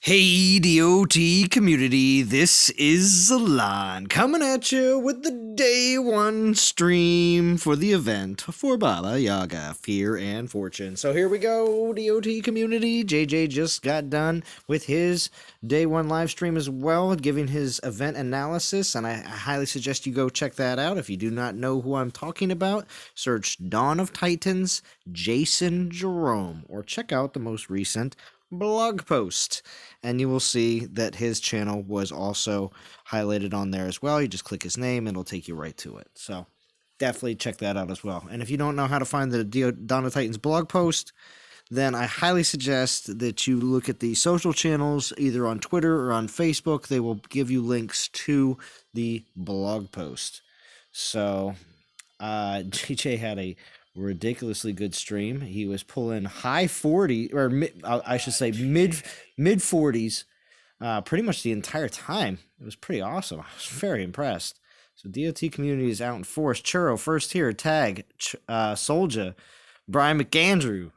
Hey, DOT community, this is Alon coming at you with the day one stream for the event for Baba Yaga, Fear and Fortune. So here we go, DOT community. JJ just got done with his day one live stream as well, giving his event analysis, and I highly suggest you go check that out. If you do not know who I'm talking about, search Dawn of Titans, Jason Jerome, or check out the most recent blog post, and you will see that his channel was also highlighted on there as well. You just click his name and it'll take you right to it. So definitely check that out as well. And if you don't know how to find the Dawn of Titans blog post, then I highly suggest that you look at the social channels either on Twitter or on Facebook. They will give you links to the blog post. So JJ had a ridiculously good stream. He was pulling high 40, or I should say mid 40s, pretty much the entire time. It was pretty awesome. I was very impressed. So DOT community is out in force. Churro first here. Tag Soldier, Brian McAndrew.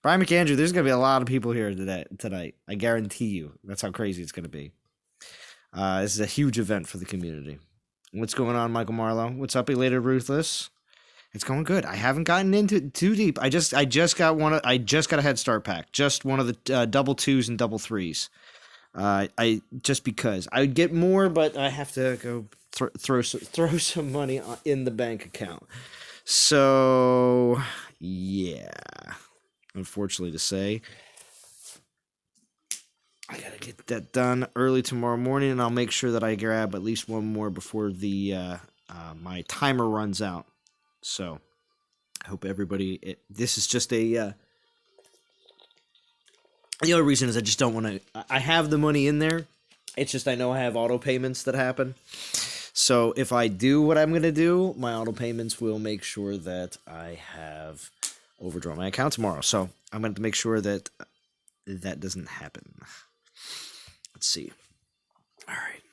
There's gonna be a lot of people here tonight. I guarantee you. That's how crazy it's gonna be. This is a huge event for the community. What's going on, Michael Marlowe? What's up, Elated Ruthless? It's going good. I haven't gotten into too deep. I just got I just got a head start pack. Just one of the double twos and double threes. I just because I would get more, but I have to go throw some money in the bank account. So yeah, unfortunately to say, I gotta get that done early tomorrow morning, and I'll make sure that I grab at least one more before the my timer runs out. So, I hope everybody. This is just a. The other reason is I just don't want to. I have the money in there. It's just I know I have auto payments that happen. So if I do what I'm gonna do, my auto payments will make sure that I have overdrawn my account tomorrow. So I'm going to make sure that that doesn't happen. Let's see. All right.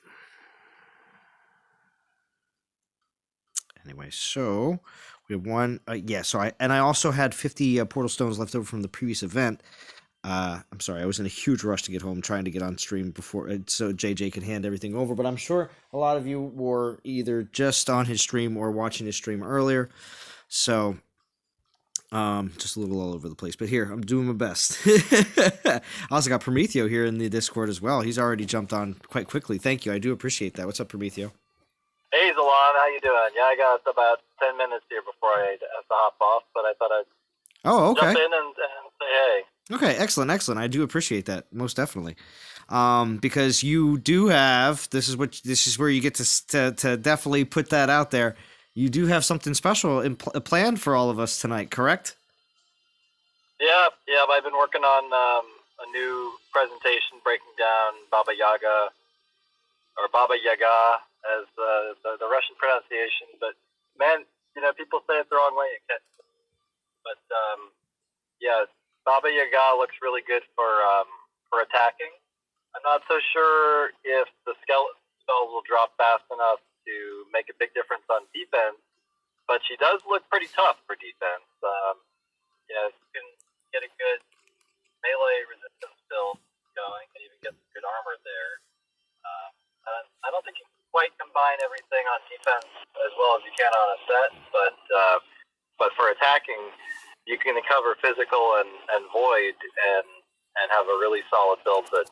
Anyway, so we have one. So I also had 50 portal stones left over from the previous event. I'm sorry, I was in a huge rush to get home, trying to get on stream before so JJ could hand everything over. But I'm sure a lot of you were either just on his stream or watching his stream earlier. So just a little all over the place. But here, I'm doing my best. I also got Prometheo here in the Discord as well. He's already jumped on quite quickly. Thank you. I do appreciate that. What's up, Prometheo? Hey, Zalon, how you doing? Yeah, I got about 10 minutes here before I have to hop off, but I thought I'd jump in and say hey. Okay, excellent. I do appreciate that, most definitely. Because you do have, this is where you get to definitely put that out there. You do have something special planned for all of us tonight, correct? Yeah, I've been working on a new presentation breaking down Baba Yaga, or Baba Yaga, as the Russian pronunciation, but man, people say it the wrong way. But yeah, Baba Yaga looks really good for attacking. I'm not so sure if the skeleton spells will drop fast enough to make a big difference on defense, but she does look pretty tough for defense. You can get a good melee resistance build going, and even get some good armor there. I don't think you can quite combine everything on defense as well as you can on a set, but for attacking, you can cover physical and void and have a really solid build that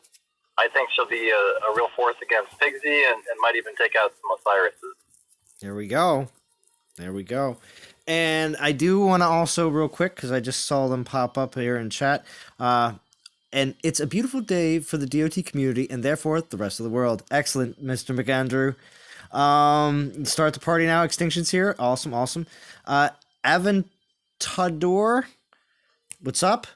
I think she'll be a real force against Pigsy and might even take out some Osiris's. There we go. And I do want to also, real quick, because I just saw them pop up here in chat, and it's a beautiful day for the DOT community and therefore the rest of the world. Excellent, Mr. McAndrew. Start the party now. Extinctions here. Awesome. Aventador, what's up?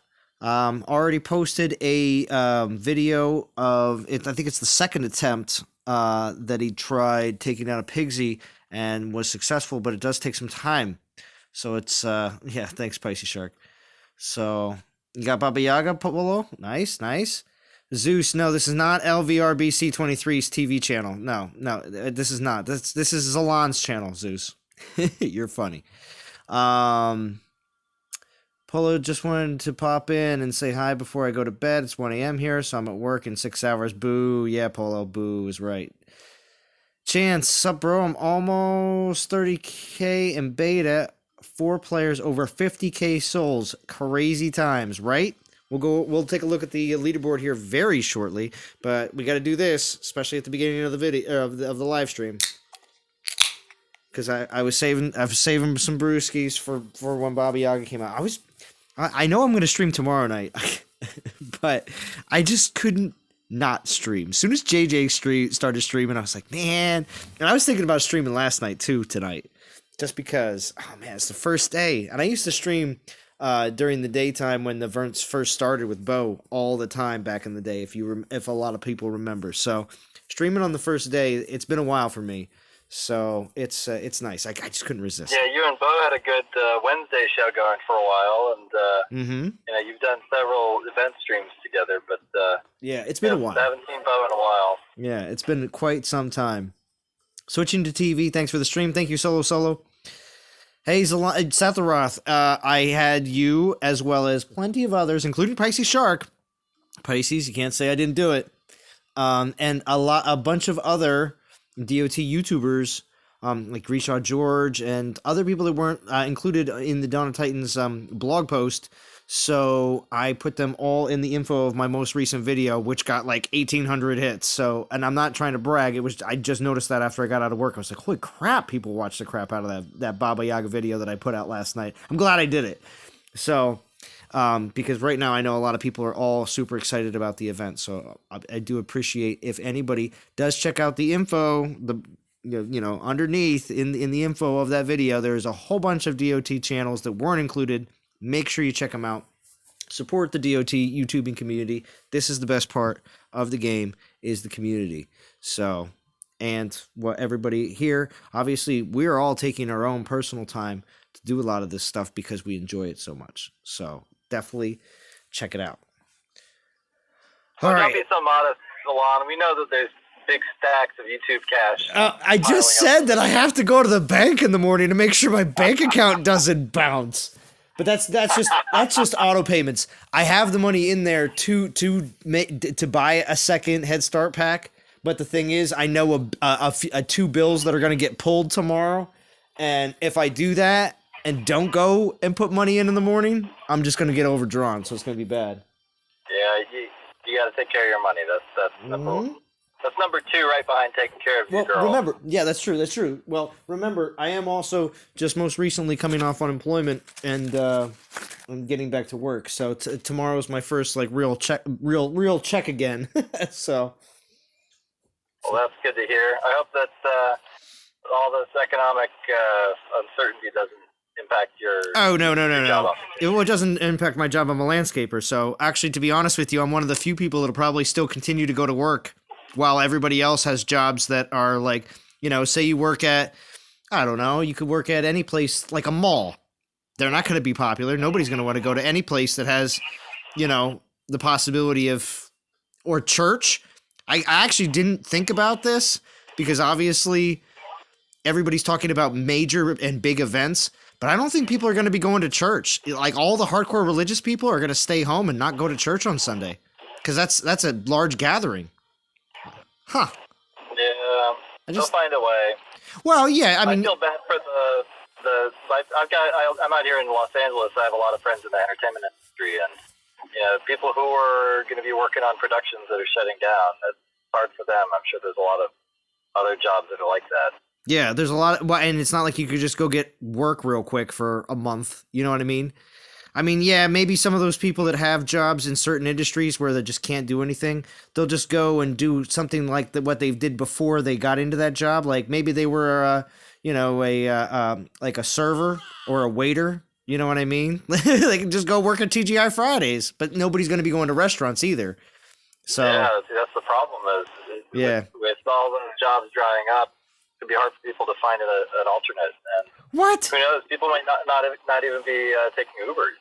Already posted a video of it. I think it's the second attempt that he tried taking down a Pigsy and was successful, but it does take some time. So it's yeah, thanks, Pisces Shark. So you got Baba Yaga below. Nice. Zeus, no, this is not LVRBC23's TV channel. No, this is not. This is Zalon's channel, Zeus. You're funny. Polo Polo, just wanted to pop in and say hi before I go to bed. It's 1 a.m. here, so I'm at work in 6 hours. Boo. Yeah, Polo, boo is right. Chance, sup, bro? I'm almost 30K in beta. 4 players, over 50K souls. Crazy times, right? We'll take a look at the leaderboard here very shortly, but we got to do this, especially at the beginning of the video of the live stream. Because I was saving some brewskis for when Baba Yaga came out. I know I'm gonna stream tomorrow night, but I just couldn't not stream. As soon as JJ started streaming, I was like, man. And I was thinking about streaming last night too tonight, just because. Oh man, it's the first day, and I used to stream during the daytime when the events first started with Bo all the time back in the day. If a lot of people remember, so streaming on the first day, it's been a while for me. So it's nice. I just couldn't resist. Yeah, you and Bo had a good Wednesday show going for a while, and you've done several event streams together. But yeah, it's been a while. I haven't seen Bo in a while. Yeah, it's been quite some time. Switching to TV. Thanks for the stream. Thank you, Solo. Hey, Satharoth. I had you as well as plenty of others, including Pisces Shark. Pisces, you can't say I didn't do it. And a bunch of other DOT YouTubers, like Grishaw George and other people that weren't included in the Dawn of Titans blog post. So I put them all in the info of my most recent video, which got like 1,800 hits. So, and I'm not trying to brag. I just noticed that after I got out of work. I was like, holy crap, people watched the crap out of that Baba Yaga video that I put out last night. I'm glad I did it. So, because right now I know a lot of people are all super excited about the event. So I do appreciate if anybody does check out the info, underneath in the info of that video, there's a whole bunch of DOT channels that weren't included. Make sure you check them out. Support the DOT YouTubing community. This is the best part of the game, is the community. So, and what everybody here, obviously we're all taking our own personal time to do a lot of this stuff because we enjoy it so much. So definitely check it out. All right. Don't be so modest, Alon. We know that there's big stacks of YouTube cash. I just said that I have to go to the bank in the morning to make sure my bank account doesn't bounce. But that's just auto payments. I have the money in there to buy a second Head Start pack. But the thing is, I know a 2 bills that are going to get pulled tomorrow, and if I do that and don't go and put money in the morning, I'm just going to get overdrawn. So it's going to be bad. Yeah, you got to take care of your money. That's number 2, right behind taking care of your girl. Remember, yeah, that's true. Well, remember, I am also just most recently coming off unemployment and I'm getting back to work. So tomorrow is my first real check again. So. Well, that's good to hear. I hope that all this economic uncertainty doesn't impact your. Oh no! It doesn't impact my job. I'm a landscaper. So actually, to be honest with you, I'm one of the few people that'll probably still continue to go to work, while everybody else has jobs that are say you work at, I don't know, you could work at any place like a mall. They're not going to be popular. Nobody's going to want to go to any place that has, the possibility of, or church. I actually didn't think about this because obviously everybody's talking about major and big events, but I don't think people are going to be going to church. Like all the hardcore religious people are going to stay home and not go to church on Sunday because that's a large gathering. Huh. Yeah, they'll find a way. Well, yeah, I feel bad for I'm out here in Los Angeles. I have a lot of friends in the entertainment industry, and people who are going to be working on productions that are shutting down. It's hard for them. I'm sure there's a lot of other jobs that are like that. Yeah, there's a lot, and it's not like you could just go get work real quick for a month. You know what I mean? Yeah, maybe some of those people that have jobs in certain industries where they just can't do anything, they'll just go and do something like what they did before they got into that job. Like maybe they were, like a server or a waiter. You know what I mean? They can just go work at TGI Fridays, but nobody's going to be going to restaurants either. So yeah, that's the problem. With all those jobs drying up, it'd be hard for people to find an alternate. And what? Who knows? People might not even be taking Ubers.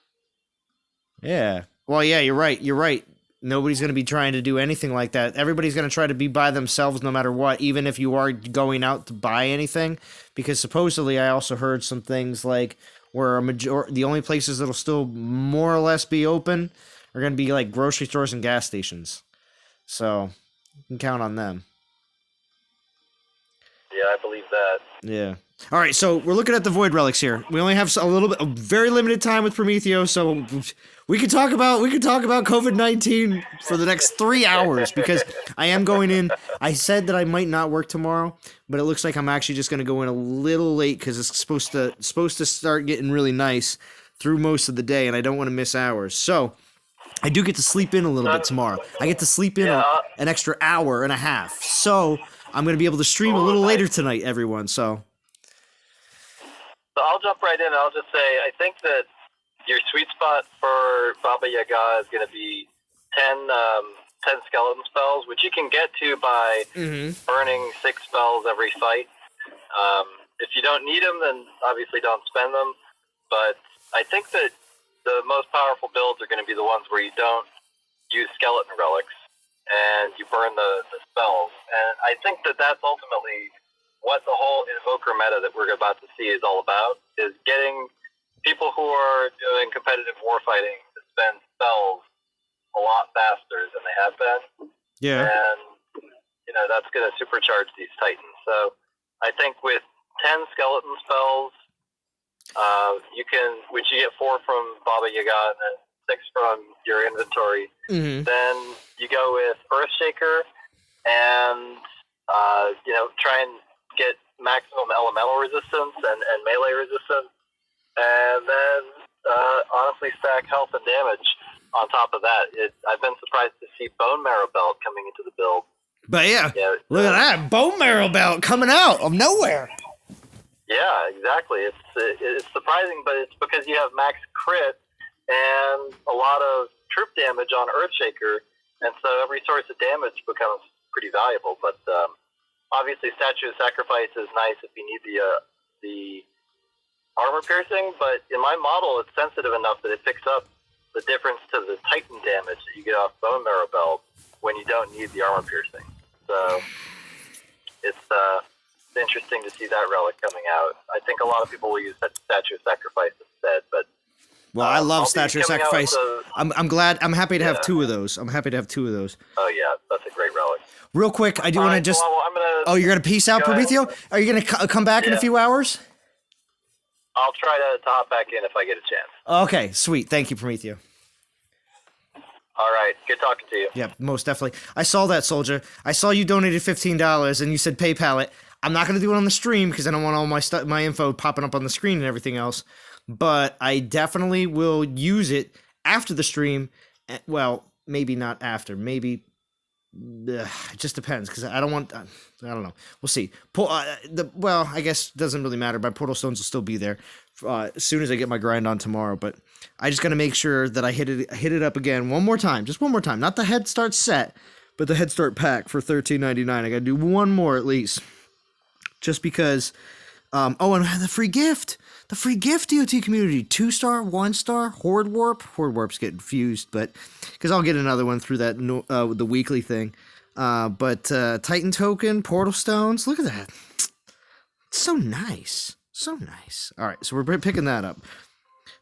Yeah. Well, yeah, you're right. Nobody's going to be trying to do anything like that. Everybody's going to try to be by themselves no matter what, even if you are going out to buy anything. Because supposedly I also heard some things like, where the only places that'll still more or less be open are going to be like grocery stores and gas stations. So you can count on them. Yeah, I believe that. Yeah. All right, so we're looking at the void relics here. We only have a very limited time with Prometheus, so we could talk about COVID-19 for the next 3 hours because I am going in. I said that I might not work tomorrow, but it looks like I'm actually just going to go in a little late because it's supposed to start getting really nice through most of the day, and I don't want to miss hours. So I do get to sleep in a little bit tomorrow. I get to sleep in an extra hour and a half. So I'm going to be able to stream a little later tonight, everyone. So I'll jump right in and I'll just say, I think that your sweet spot for Baba Yaga is going to be 10 skeleton spells, which you can get to by burning 6 spells every fight. If you don't need them, then obviously don't spend them. But I think that the most powerful builds are going to be the ones where you don't use skeleton relics and you burn the spells. And I think that that's ultimately what the whole invoker meta that we're about to see is all about, is getting people who are doing competitive warfighting to spend spells a lot faster than they have been. yeah. And, that's going to supercharge these titans. So I think with 10 skeleton spells, which you get 4 from Baba Yaga and then 6 from your inventory, then you go with Earthshaker and, try and get maximum elemental resistance and melee resistance, and then honestly stack health and damage on top of that. I've been surprised to see Bone Marrow Belt coming into the build. But look at that Bone Marrow Belt coming out of nowhere. Yeah, exactly. It's surprising, but it's because you have max crit and a lot of troop damage on Earthshaker, and so every source of damage becomes pretty valuable. But obviously, Statue of Sacrifice is nice if you need the armor piercing, but in my model, it's sensitive enough that it picks up the difference to the Titan damage that you get off Bone Marrow Belt when you don't need the armor piercing. So it's interesting to see that relic coming out. I think a lot of people will use Statue of Sacrifice instead, but well, I love Statue of Sacrifice. I'm glad. I'm happy to have 2 of those. Oh yeah, that's a great relic. Real quick, I do want to just. Oh, you're gonna peace out, Prometeo? Are you gonna come back in a few hours? I'll try to hop back in if I get a chance. Okay, sweet. Thank you, Prometeo. All right, good talking to you. Yeah, most definitely. I saw that, Soldier. I saw you donated $15 and you said PayPal it. I'm not gonna do it on the stream because I don't want all my info popping up on the screen and everything else. But I definitely will use it after the stream. Well, maybe not after. Maybe. It just depends because I don't want. I don't know. We'll see. I guess it doesn't really matter. My portal stones will still be there as soon as I get my grind on tomorrow. But I just got to make sure that I hit it up again one more time. Just one more time. Not the Head Start set, but the Head Start pack for $13.99. I got to do one more at least, just because. And the free gift. The free gift, DOT community, 2-star, 1-star, Horde Warp. Horde Warp's getting fused, but because I'll get another one through that the weekly thing. But Titan token, Portal Stones. Look at that. It's so nice. So nice. All right, so we're picking that up.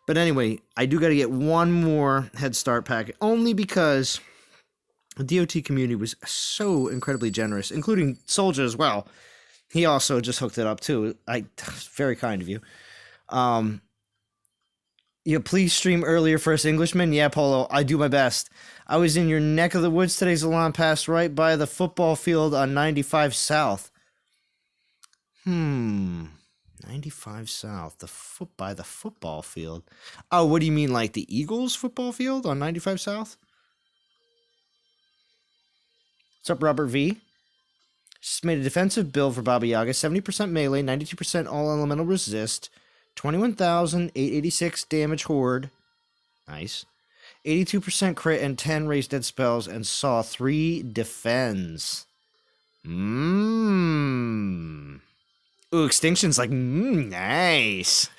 But anyway, I do got to get one more Head Start pack, only because the DOT community was so incredibly generous, including Soldier as well. He also just hooked it up too. Very kind of you. Please stream earlier for us Englishmen. Yeah, Polo, I do my best. I was in your neck of the woods today, Zalon, passed right by the football field on 95 South. 95 South, by the football field. Oh, what do you mean, like the Eagles football field on 95 South? What's up, Robert V? Just made a defensive build for Baba Yaga, 70% melee, 92% all elemental resist, 21,886 damage horde, nice, 82% crit and 10 raised dead spells, and saw 3 defends. Ooh, Extinction's like, nice.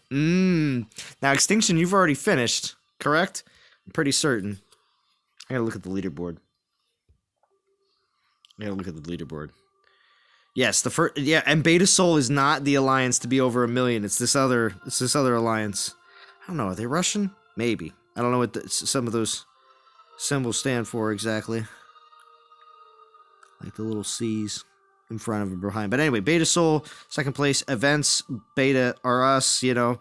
Now, Extinction, you've already finished, correct? I'm pretty certain. I gotta look at the leaderboard. Yes, the first. Yeah, and Beta Soul is not the alliance to be over 1 million. It's this other. It's this other alliance. I don't know. Are they Russian? Maybe. I don't know what some of those symbols stand for exactly. Like the little C's in front of and behind. But anyway, Beta Soul, second place. Events, Beta are us, you know.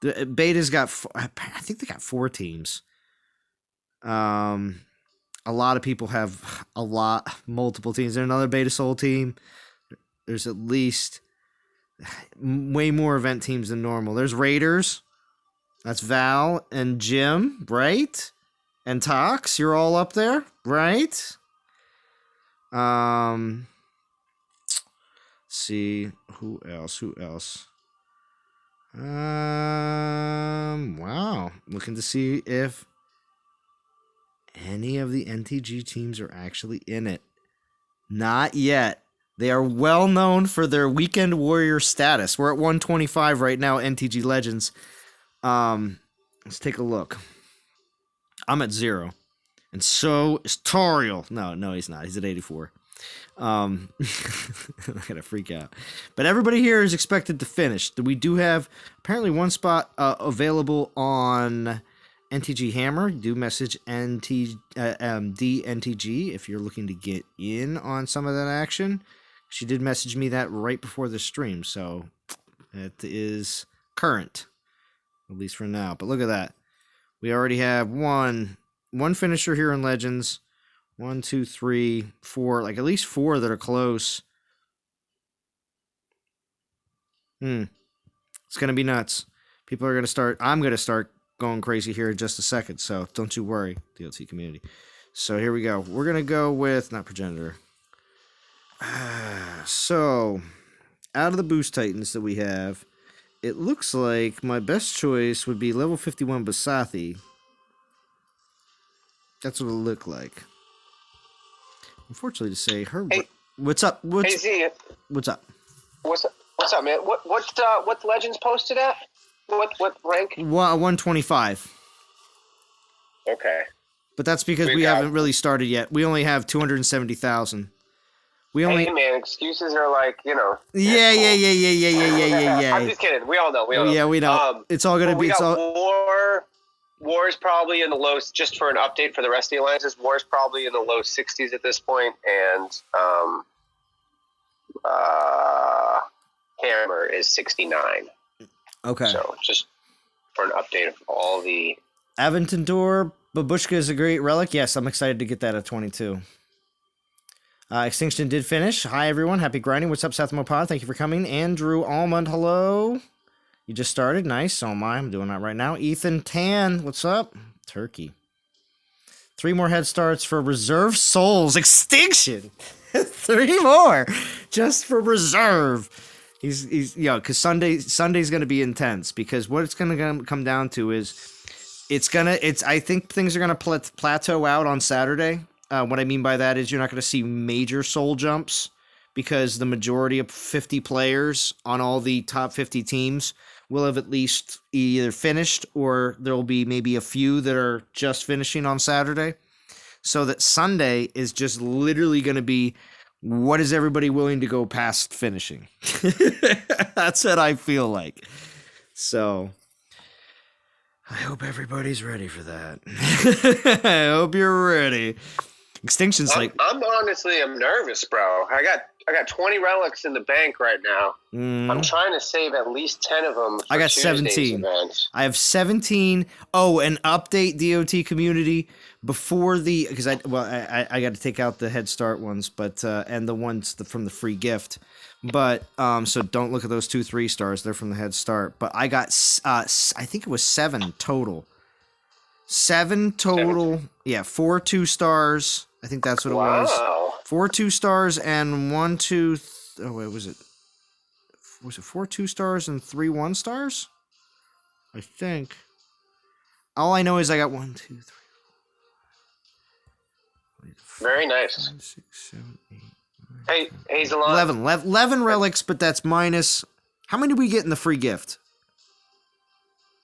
The Beta's got, I think they got 4 teams. A lot of people have multiple teams. There's another Beta Soul team. There's at least way more event teams than normal. There's Raiders. That's Val and Jim, right? And Tox, you're all up there, right? See who else? Wow. Looking to see if any of the NTG teams are actually in it. Not yet. They are well known for their Weekend Warrior status. We're at 125 right now, NTG Legends. Let's take a look. I'm at 0. And so is Toriel. No, he's not. He's at 84. I'm gonna freak out. But everybody here is expected to finish. We do have apparently one spot available on NTG Hammer. Do message DNTG if you're looking to get in on some of that action. She did message me that right before the stream, so it is current, at least for now. But look at that. We already have one finisher here in Legends. 1, 2, 3, 4, like at least 4 that are close. It's gonna be nuts. People are gonna start. I'm gonna start going crazy here in just a second. So don't you worry, DLT community. So here we go. We're gonna go with not progenitor. So out of the boost titans that we have, it looks like my best choice would be level 51 Basathi. That's what it'll look like. Unfortunately to say, Hey, what's up? Hey Z, What's up? What's up, man? What Legends posted at? What rank? 125. Okay. But that's because we haven't really started yet. We only have 270,000. Hey man, excuses are like, you know. Yeah. I'm just kidding. We all know. Yeah, we know. It's all gonna be. We got War is probably in the low. Just for an update for the rest of the alliances, War is probably in the low 60s at this point, and Hammer is 69. Okay. So just for an update of all the. Aventador Babushka is a great relic. Yes, I'm excited to get that at 22. Extinction did finish. Hi, everyone. Happy grinding. What's up, Southmo Pod? Thank you for coming. Andrew Almond, hello. You just started. Nice. So am I. I'm doing that right now. Ethan Tan, what's up? Turkey. 3 more head starts for Reserve Souls. Extinction. 3 more. Just for Reserve. He's because Sunday's going to be intense, because what it's going to come down to is I think things are going to plateau out on Saturday. What I mean by that is you're not going to see major soul jumps, because the majority of 50 players on all the top 50 teams will have at least either finished, or there will be maybe a few that are just finishing on Saturday. So that Sunday is just literally going to be, what is everybody willing to go past finishing? That's what I feel like. So I hope everybody's ready for that. I hope you're ready. Extinction's I'm nervous, bro. I got 20 relics in the bank right now. I'm trying to save at least 10 of them. I got 17. I have 17. Oh, and update DOT community before because I got to take out the head start ones, but and the ones from the free gift. But so don't look at those 2 3-stars. They're from the head start. But I got I think it was 7 total. 7 total. Yeah, 4 2-stars. I think that's what it was. 4 2-stars and 1 2. Oh wait, was it 4 2-stars and 3 1-stars? I think. All I know is I got 1 2 3. Very nice. 5, 6, 7, 8. Hey, Hazelon. 11 relics, but that's minus. How many did we get in the free gift?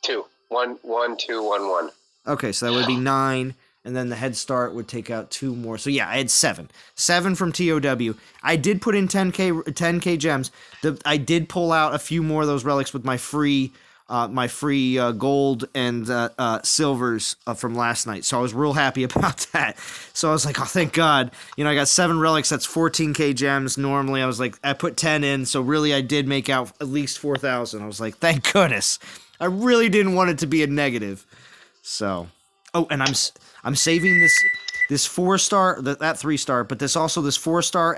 2. 1 1 2 1 1. Okay, so that would be 9, and then the Head Start would take out 2 more. So yeah, I had 7 from TOW. I did put in 10k gems. I did pull out a few more of those relics with my free gold and silvers from last night. So I was real happy about that. So I was like, oh, thank God. You know, I got 7 relics. That's 14k gems. Normally I was like, I put 10 in. So really I did make out at least 4,000. I was like, thank goodness. I really didn't want it to be a negative. So, oh, and I'm saving this 4-star, that 3-star, but this 4-star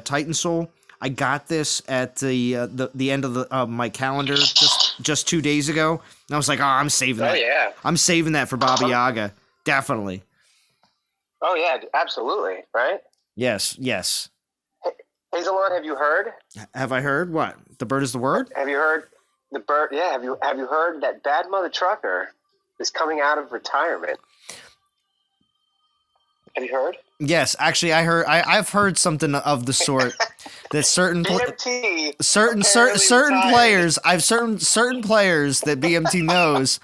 Titan Soul. I got this at the end of my calendar just 2 days ago. And I was like, oh, I'm saving that. Oh, yeah. I'm saving that for Baba Yaga. Definitely. Oh, yeah, absolutely, right? Yes. Hazelon, have you heard? Have I heard? What? The bird is the word? Have you heard the bird? Yeah, have you heard that Bad Mother Trucker is coming out of retirement? Have you heard? Yes, actually, I've heard something of the sort that certain BMT certain players certain players that BMT knows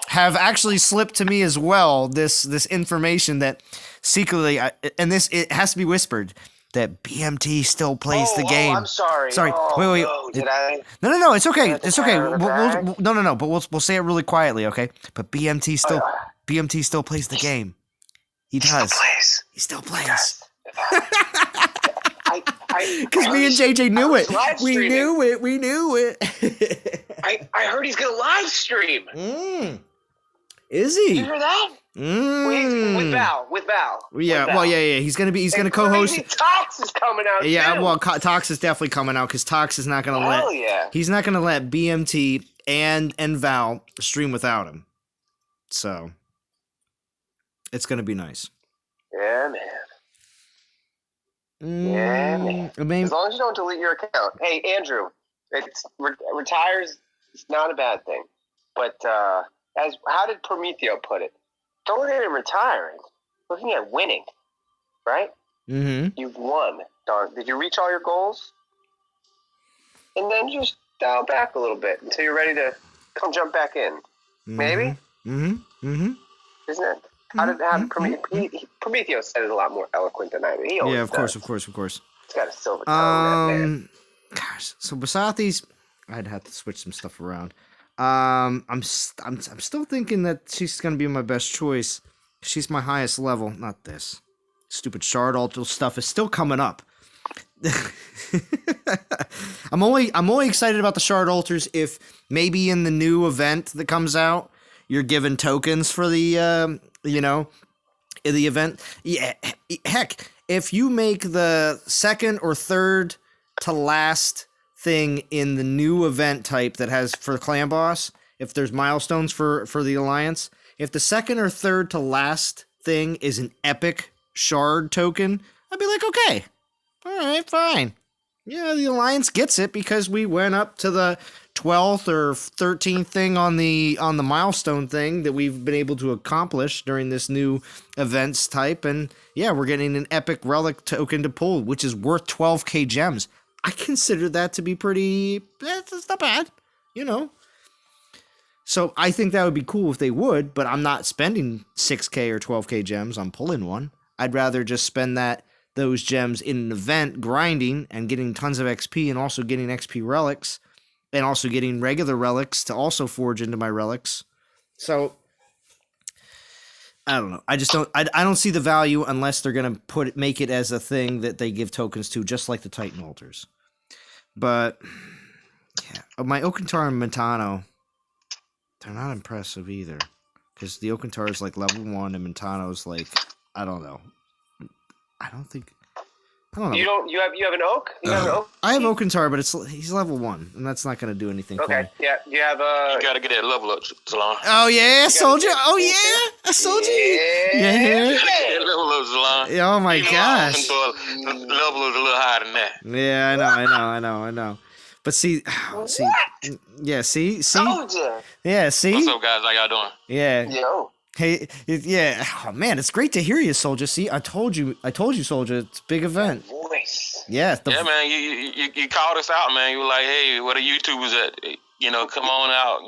have actually slipped to me as well. This information that secretly, it has to be whispered, that BMT still plays the game. Oh, I'm sorry. Sorry. Wait. No, did I? No. It's okay. It's okay. No. But we'll say it really quietly, okay? But BMT still plays the game. He does. He still plays. Because me and JJ knew it. We knew it. I heard he's gonna live stream. Is he? Did you hear that? With Val. Yeah. He's gonna co-host. Tox is coming out. Yeah. too. Well, Tox is definitely coming out because Tox is not gonna He's not gonna let BMT and Val stream without him. So it's gonna be nice. Yeah, man. As long as you don't delete your account. Hey, Andrew, retires. It's not a bad thing. But how did Prometheo put it? Don't look at him retiring. Looking at winning, right? Mm-hmm. You've won. Darn. Did you reach all your goals? And then just dial back a little bit until you're ready to come jump back in. Mm-hmm. Maybe? Mm-hmm. Isn't it? How did Prometheo said it a lot more eloquent than I did. He always of does. course. He's got a silver tongue, that man. Gosh, so Basathi's, I'd have to switch some stuff around. I'm still thinking that she's gonna be my best choice. She's my highest level. Not this stupid shard altar stuff is still coming up. I'm only excited about the shard altars if maybe in the new event that comes out you're given tokens for the in the event. Yeah, heck, if you make the second or third to last thing in the new event type that has for clan boss, if there's milestones for the alliance, if the second or third to last thing is an epic shard token, I'd be like, okay, all right, fine. Yeah, the alliance gets it because we went up to the 12th or 13th thing on the milestone thing that we've been able to accomplish during this new events type, and yeah, we're getting an epic relic token to pull, which is worth 12k gems. I consider that to be pretty. That's not bad, So I think that would be cool if they would, but I'm not spending 6k or 12k gems on pulling one. I'd rather just spend those gems in an event grinding and getting tons of XP and also getting XP relics and also getting regular relics to also forge into my relics. So I don't know. I don't see the value unless they're going to make it as a thing that they give tokens to, just like the Titan altars. But yeah, my Okantar and Montano, they're not impressive either, because the Okantar is like level 1 and Montano's like, I don't know. I don't know. You have an oak? You have an oak? I have Okantar, but he's level 1, and that's not going to do anything for me. Okay, yeah. You have You gotta get that level up, Salon. Oh yeah, soldier. Oh yeah, a soldier. Yeah. That level up, Salon. Oh my gosh. Level is a little higher than that. Yeah, I know. But see. Yeah, see. Soldier. Yeah, see. What's up, guys? How y'all doing? Yeah. Yo. Hey, yeah. Oh man, it's great to hear you, soldier. See, I told you, soldier. It's a big event. Voice. Yeah. Yeah, man. You called us out, man. You were like, hey, where the YouTubers at? Come on out.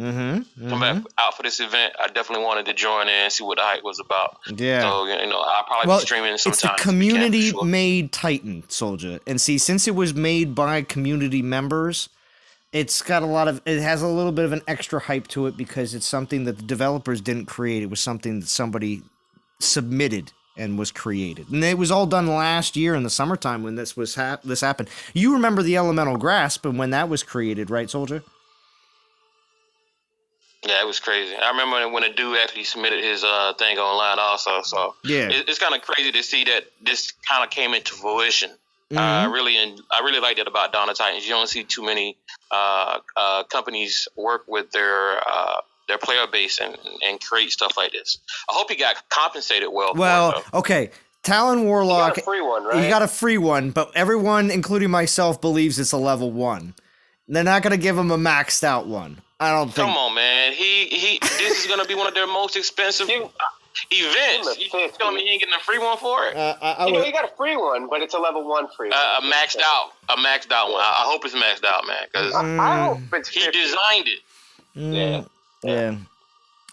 come out for this event, I definitely wanted to join in and see what the hype was about. Yeah. So, I'll probably be streaming sometimes. It's the community-made Titan, Soldier. And see, since it was made by community members, it has a little bit of an extra hype to it because it's something that the developers didn't create. It was something that somebody submitted and was created. And it was all done last year in the summertime when this happened. You remember the Elemental Grasp and when that was created, right, Soldier? Yeah, it was crazy. I remember when a dude actually submitted his thing online also. So yeah, it's kind of crazy to see that this kind of came into fruition. I really like that about Dawn of Titans. You don't see too many companies work with their player base and create stuff like this. I hope he got compensated well. Well, okay. Talon Warlock. You got a free one, right? You got a free one, but everyone, including myself, believes it's a level 1. They're not going to give him a maxed out one. I don't think. Come on, man. This is going to be one of their most expensive events. You telling me you ain't getting a free one for it? You got a free one, but it's a level 1 free one. A maxed out one. I hope it's maxed out, man. Because I hope it's 50. He designed it. Yeah.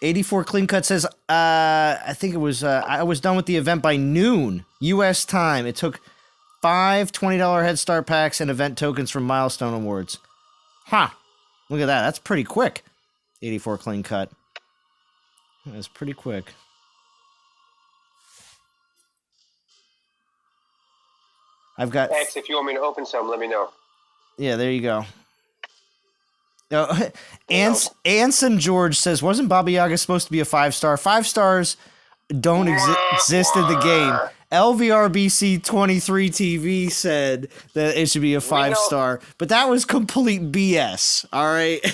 84 Clean Cut says, I think it was, I was done with the event by noon, U.S. time. It took 5 $20 Head Start packs and event tokens from Milestone Awards. Huh. Look at that. That's pretty quick. 84 Clean Cut. That's pretty quick. I've got... X, if you want me to open some, let me know. Yeah, there you go. Anson George says, wasn't Baba Yaga supposed to be a 5-star? 5 stars don't exist in the game. LVRBC 23 TV said that it should be a 5-star, but that was complete BS. All right.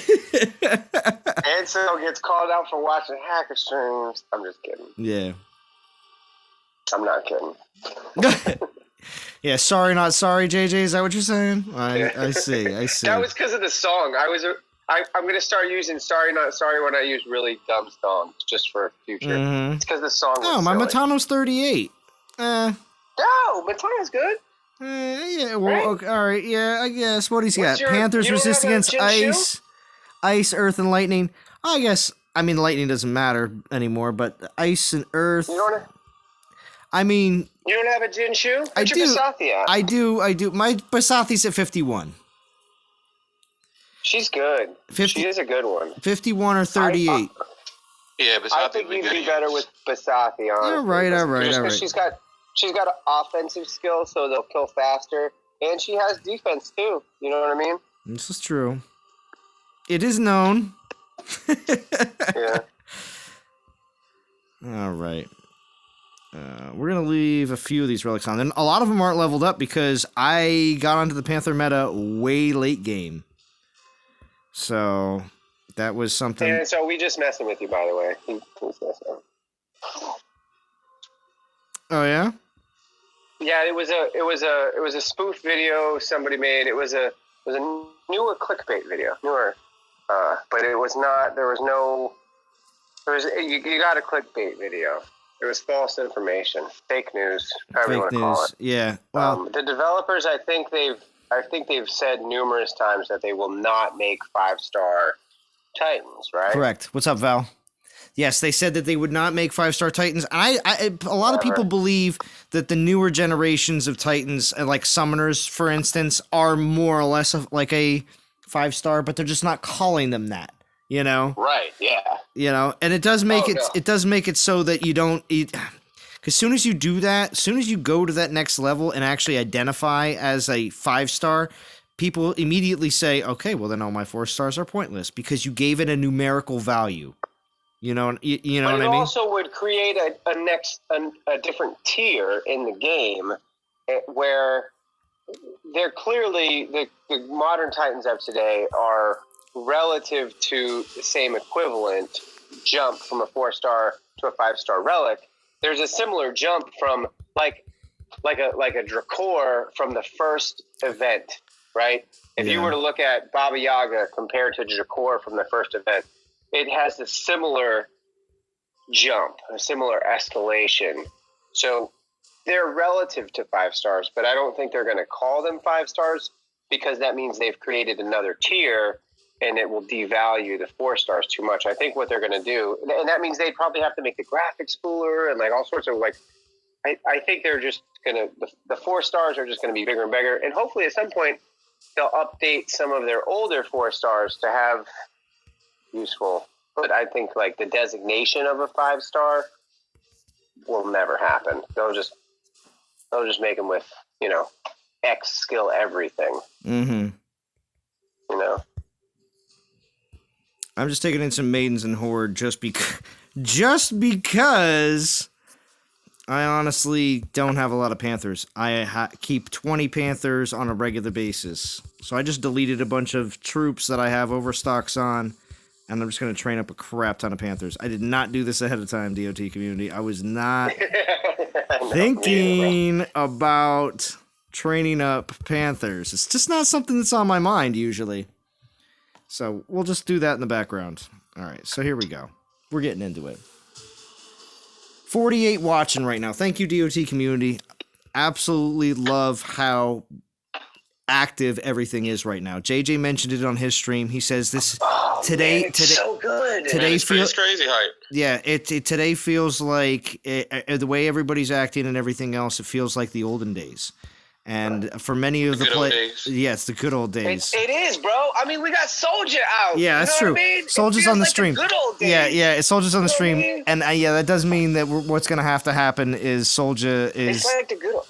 Anson gets called out for watching hacker streams. I'm just kidding. Yeah. I'm not kidding. Yeah, sorry, not sorry, JJ. Is that what you're saying? I see. That was because of the song. I'm going to start using sorry, not sorry when I use really dumb songs just for future. It's because the song was my silly. Matano's 38. No, Matano's good. Yeah, well, right? Okay, all right, yeah, I guess. What he's got? Panthers resist against ice, earth, and lightning. I guess, lightning doesn't matter anymore, but ice and earth. You don't you don't have a Jinshu? I do. Basathi I do. My Basathi's at 51. She's good. She is a good one. 51 or 38. Yeah, Basathi. I think you'd be better with Basathi, honestly. All right. She's got an offensive skill, so they'll kill faster, and she has defense too. You know what I mean? This is true. It is known. Yeah. All right. We're going to leave a few of these relics on. And a lot of them aren't leveled up because I got onto the Panther meta way late game. So that was something. And so we just messing with you, by the way. He's messing. Oh yeah. Yeah, it was a spoof video somebody made. It was a newer clickbait video, but it was not. You got a clickbait video. It was false information, fake news, however you want to call it. Yeah. Well, the developers, I think they've said numerous times that they will not make 5-star Titans, right? Correct. What's up, Val? Yes, they said that they would not make 5-star Titans. A lot of people believe that the newer generations of Titans, like Summoners, for instance, are more or less like a 5-star, but they're just not calling them that. Right, yeah. And it does make it does make it so that you don't eat, because soon as you do that, as soon as you go to that next level and actually identify as a 5-star, people immediately say, okay, well then all my 4 stars are pointless because you gave it a numerical value. You know what I mean? But it also would create a different tier in the game where they're clearly the modern Titans of today are relative to the same equivalent jump from a 4-star to a 5-star relic. There's a similar jump from like a Dracor from the first event, right? If you were to look at Baba Yaga compared to Dracor from the first event, it has a similar jump, a similar escalation. So they're relative to 5 stars, but I don't think they're going to call them 5 stars because that means they've created another tier and it will devalue the 4 stars too much. I think what they're going to do, and that means they probably have to make the graphics cooler and like all sorts of like. I think they're just going to the 4 stars are just going to be bigger and bigger, and hopefully at some point they'll update some of their older 4 stars to have useful. But I think like the designation of a 5-star will never happen. They'll just make them with X skill everything. Mm-hmm. I'm just taking in some Maidens and Horde just because I honestly don't have a lot of Panthers. I keep 20 Panthers on a regular basis. So I just deleted a bunch of troops that I have overstocks on, and I'm just going to train up a crap ton of Panthers. I did not do this ahead of time, DOT community. I was not thinking about training up Panthers. It's just not something that's on my mind usually. So we'll just do that in the background. All right, so here we go. We're getting into it. 48 watching right now. Thank you, DOT community. Absolutely love how active everything is right now. JJ mentioned it on his stream. He says this today. It's so good. Today feels crazy hype. Yeah, today feels like the way everybody's acting and everything else. It feels like the olden days. And for many of the players, yes, the good old days. It is, bro. I mean, we got Soldier out. Yeah, that's true. Soldier's on the stream. Good old days. Yeah, Soldier's on the stream, and that does mean that what's gonna have to happen is Soldier is. It's like the good old.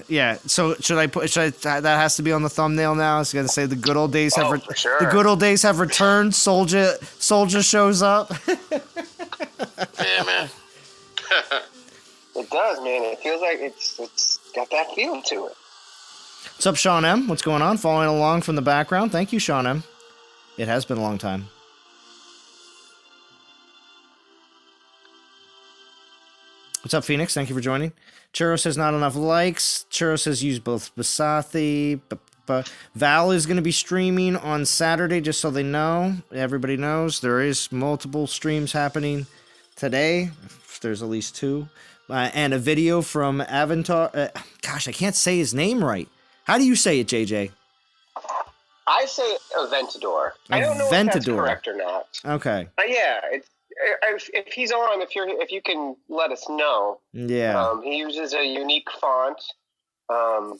Yeah. So that has to be on the thumbnail now. It's gonna say the good old days have for sure. The good old days have returned. Soldier shows up. Yeah, man. It does, man. It feels like it's got that feel to it. What's up, Sean M? What's going on? Following along from the background. Thank you, Sean M. It has been a long time. What's up, Phoenix? Thank you for joining. Churro says not enough likes. Churro says use both Basathi. Val is going to be streaming on Saturday, just so they know. Everybody knows there is multiple streams happening today. There's at least 2. And a video from Avantar. Gosh, I can't say his name right. How do you say it, JJ? I say Aventador. I don't know if that's correct or not. Okay. Yeah, if he's on, if you can let us know. Yeah. He uses a unique font. I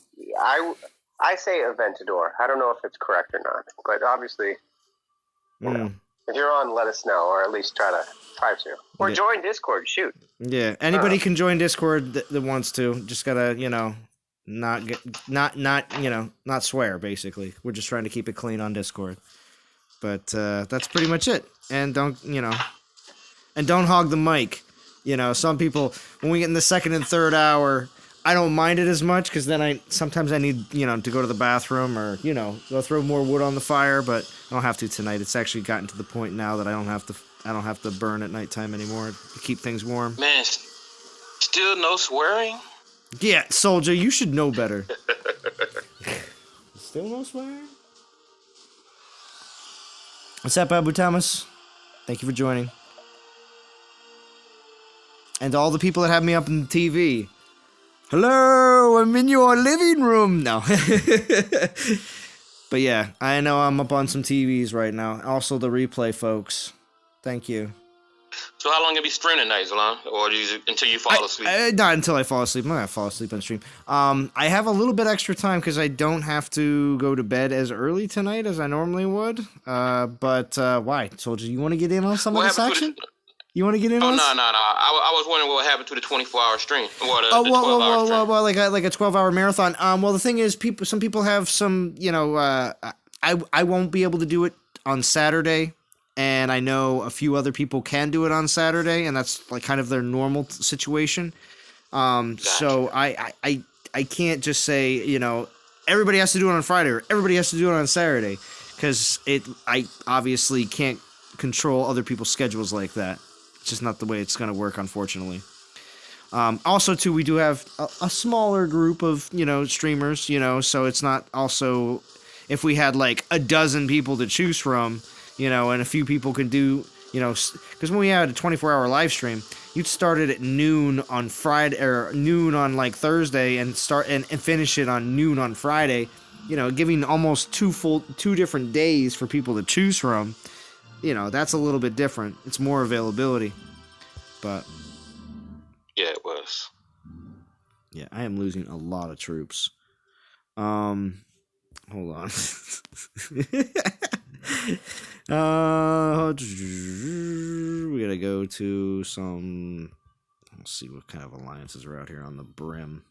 say Aventador. I don't know if it's correct or not, but obviously, you know, if you're on, let us know, or at least try to, or join Discord. Shoot. Yeah. Anybody can join Discord that wants to. Just gotta, not swear, basically. We're just trying to keep it clean on Discord. But that's pretty much it. And don't hog the mic. Some people, when we get in the second and third hour, I don't mind it as much because then sometimes I need, to go to the bathroom or, go throw more wood on the fire, but I don't have to tonight. It's actually gotten to the point now that I don't have to burn at nighttime anymore to keep things warm. Man, still no swearing? Yeah, Soldier, you should know better. Still no swearing? What's up, Abu Thomas? Thank you for joining. And to all the people that have me up in the TV. Hello, I'm in your living room. No. But yeah, I know I'm up on some TVs right now. Also the replay, folks. Thank you. So how long you be streaming tonight, Zalon? Or until you fall asleep? Not until I fall asleep. I'm not going to fall asleep on stream. I have a little bit extra time because I don't have to go to bed as early tonight as I normally would. But why? Soldier, you want to get in on some of this action? You want to get in on this? No. I was wondering what happened to the 24-hour stream. Well, like a 12-hour marathon. Well, the thing is, some people have some, I won't be able to do it on Saturday. And I know a few other people can do it on Saturday, and that's like kind of their normal situation. Gotcha. So I can't just say, everybody has to do it on Friday or everybody has to do it on Saturday, because I obviously can't control other people's schedules like that. It's just not the way it's going to work, unfortunately. Also, too, we do have a smaller group of, streamers, so it's not also, if we had like a dozen people to choose from, and a few people can do, because when we had a 24-hour live stream, you'd start it at noon on Friday or noon on like Thursday and start and finish it on noon on Friday. giving almost two different days for people to choose from, that's a little bit different. It's more availability. But yeah, it was. Yeah, I am losing a lot of troops. Hold on. We gotta go to some. Let's see what kind of alliances are out here on the brim.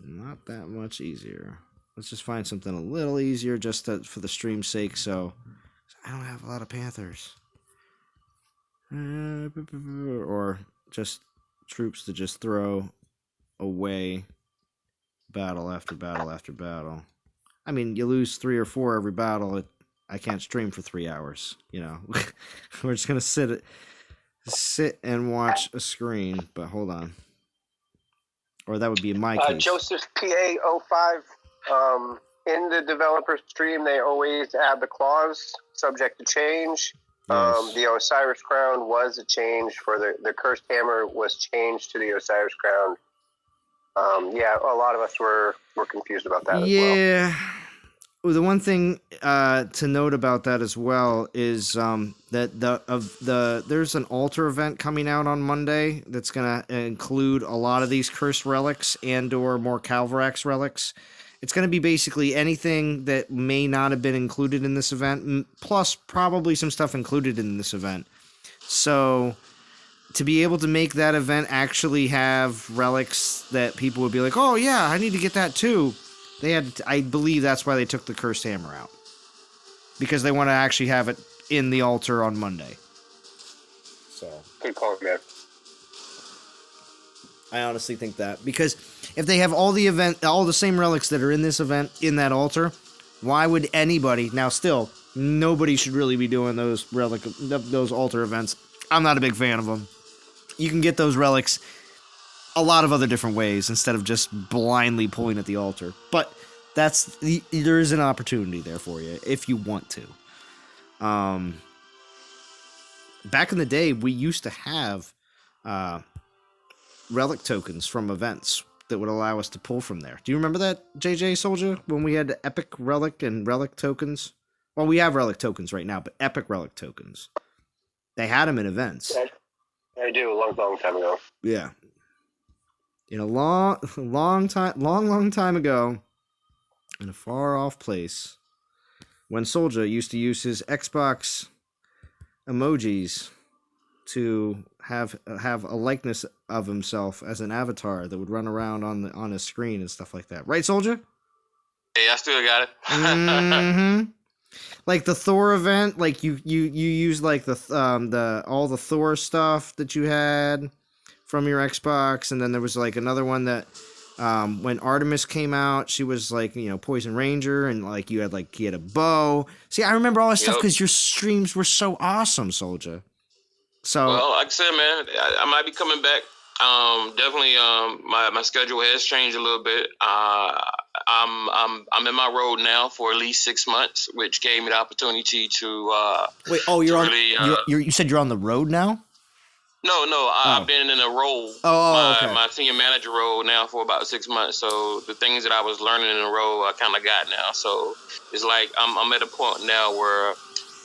Not that much easier. Let's just find something a little easier just for the stream's sake, so I don't have a lot of Panthers. Or just troops to just throw away battle after battle after battle. I mean, you lose 3 or 4 every battle. I can't stream for 3 hours. We're just gonna sit and watch a screen. But hold on, or that would be in my case. Joseph PA05. In the developer stream, they always add the clause subject to change. Yes. The Osiris crown was a change for the cursed hammer was changed to the Osiris crown. Yeah, a lot of us were confused about that as well. Yeah. The one thing to note about that as well is that there's an altar event coming out on Monday that's gonna include a lot of these cursed relics and/or more Calvarax relics. It's going to be basically anything that may not have been included in this event, plus probably some stuff included in this event. So to be able to make that event actually have relics that people would be like, oh yeah, I need to get that too. I believe that's why they took the cursed hammer out. Because they want to actually have it in the altar on Monday. So good call, man. I honestly think that, because if they have all the same relics that are in this event in that altar, why would anybody? Now, still, nobody should really be doing those altar events. I'm not a big fan of them. You can get those relics a lot of other different ways instead of just blindly pulling at the altar. But there is an opportunity there for you if you want to. Back in the day, we used to have relic tokens from events that would allow us to pull from there. Do you remember that, JJ Soldier, when we had epic relic and relic tokens? Well, we have relic tokens right now, but epic relic tokens. They had them in events. I do, a long time ago. Yeah. In a long time ago, in a far off place, when Soldier used to use his Xbox emojis to have a likeness of himself as an avatar that would run around on his screen and stuff like that. Right, Soldier? Hey, I still got it. Mm-hmm. Like the Thor event, like you use like the all the Thor stuff that you had from your Xbox, and then there was like another one that when Artemis came out, she was like, Poison Ranger, and like he had a bow. See, I remember all that stuff because your streams were so awesome, Soldier. So, well, like I said, man, I might be coming back. Definitely, my schedule has changed a little bit. I'm in my road now for at least 6 months, which gave me the opportunity to. Wait, you said you're on the road now? No, I've been in a role, my senior manager role now for about 6 months. So the things that I was learning in a role, I kind of got now. So it's like I'm at a point now where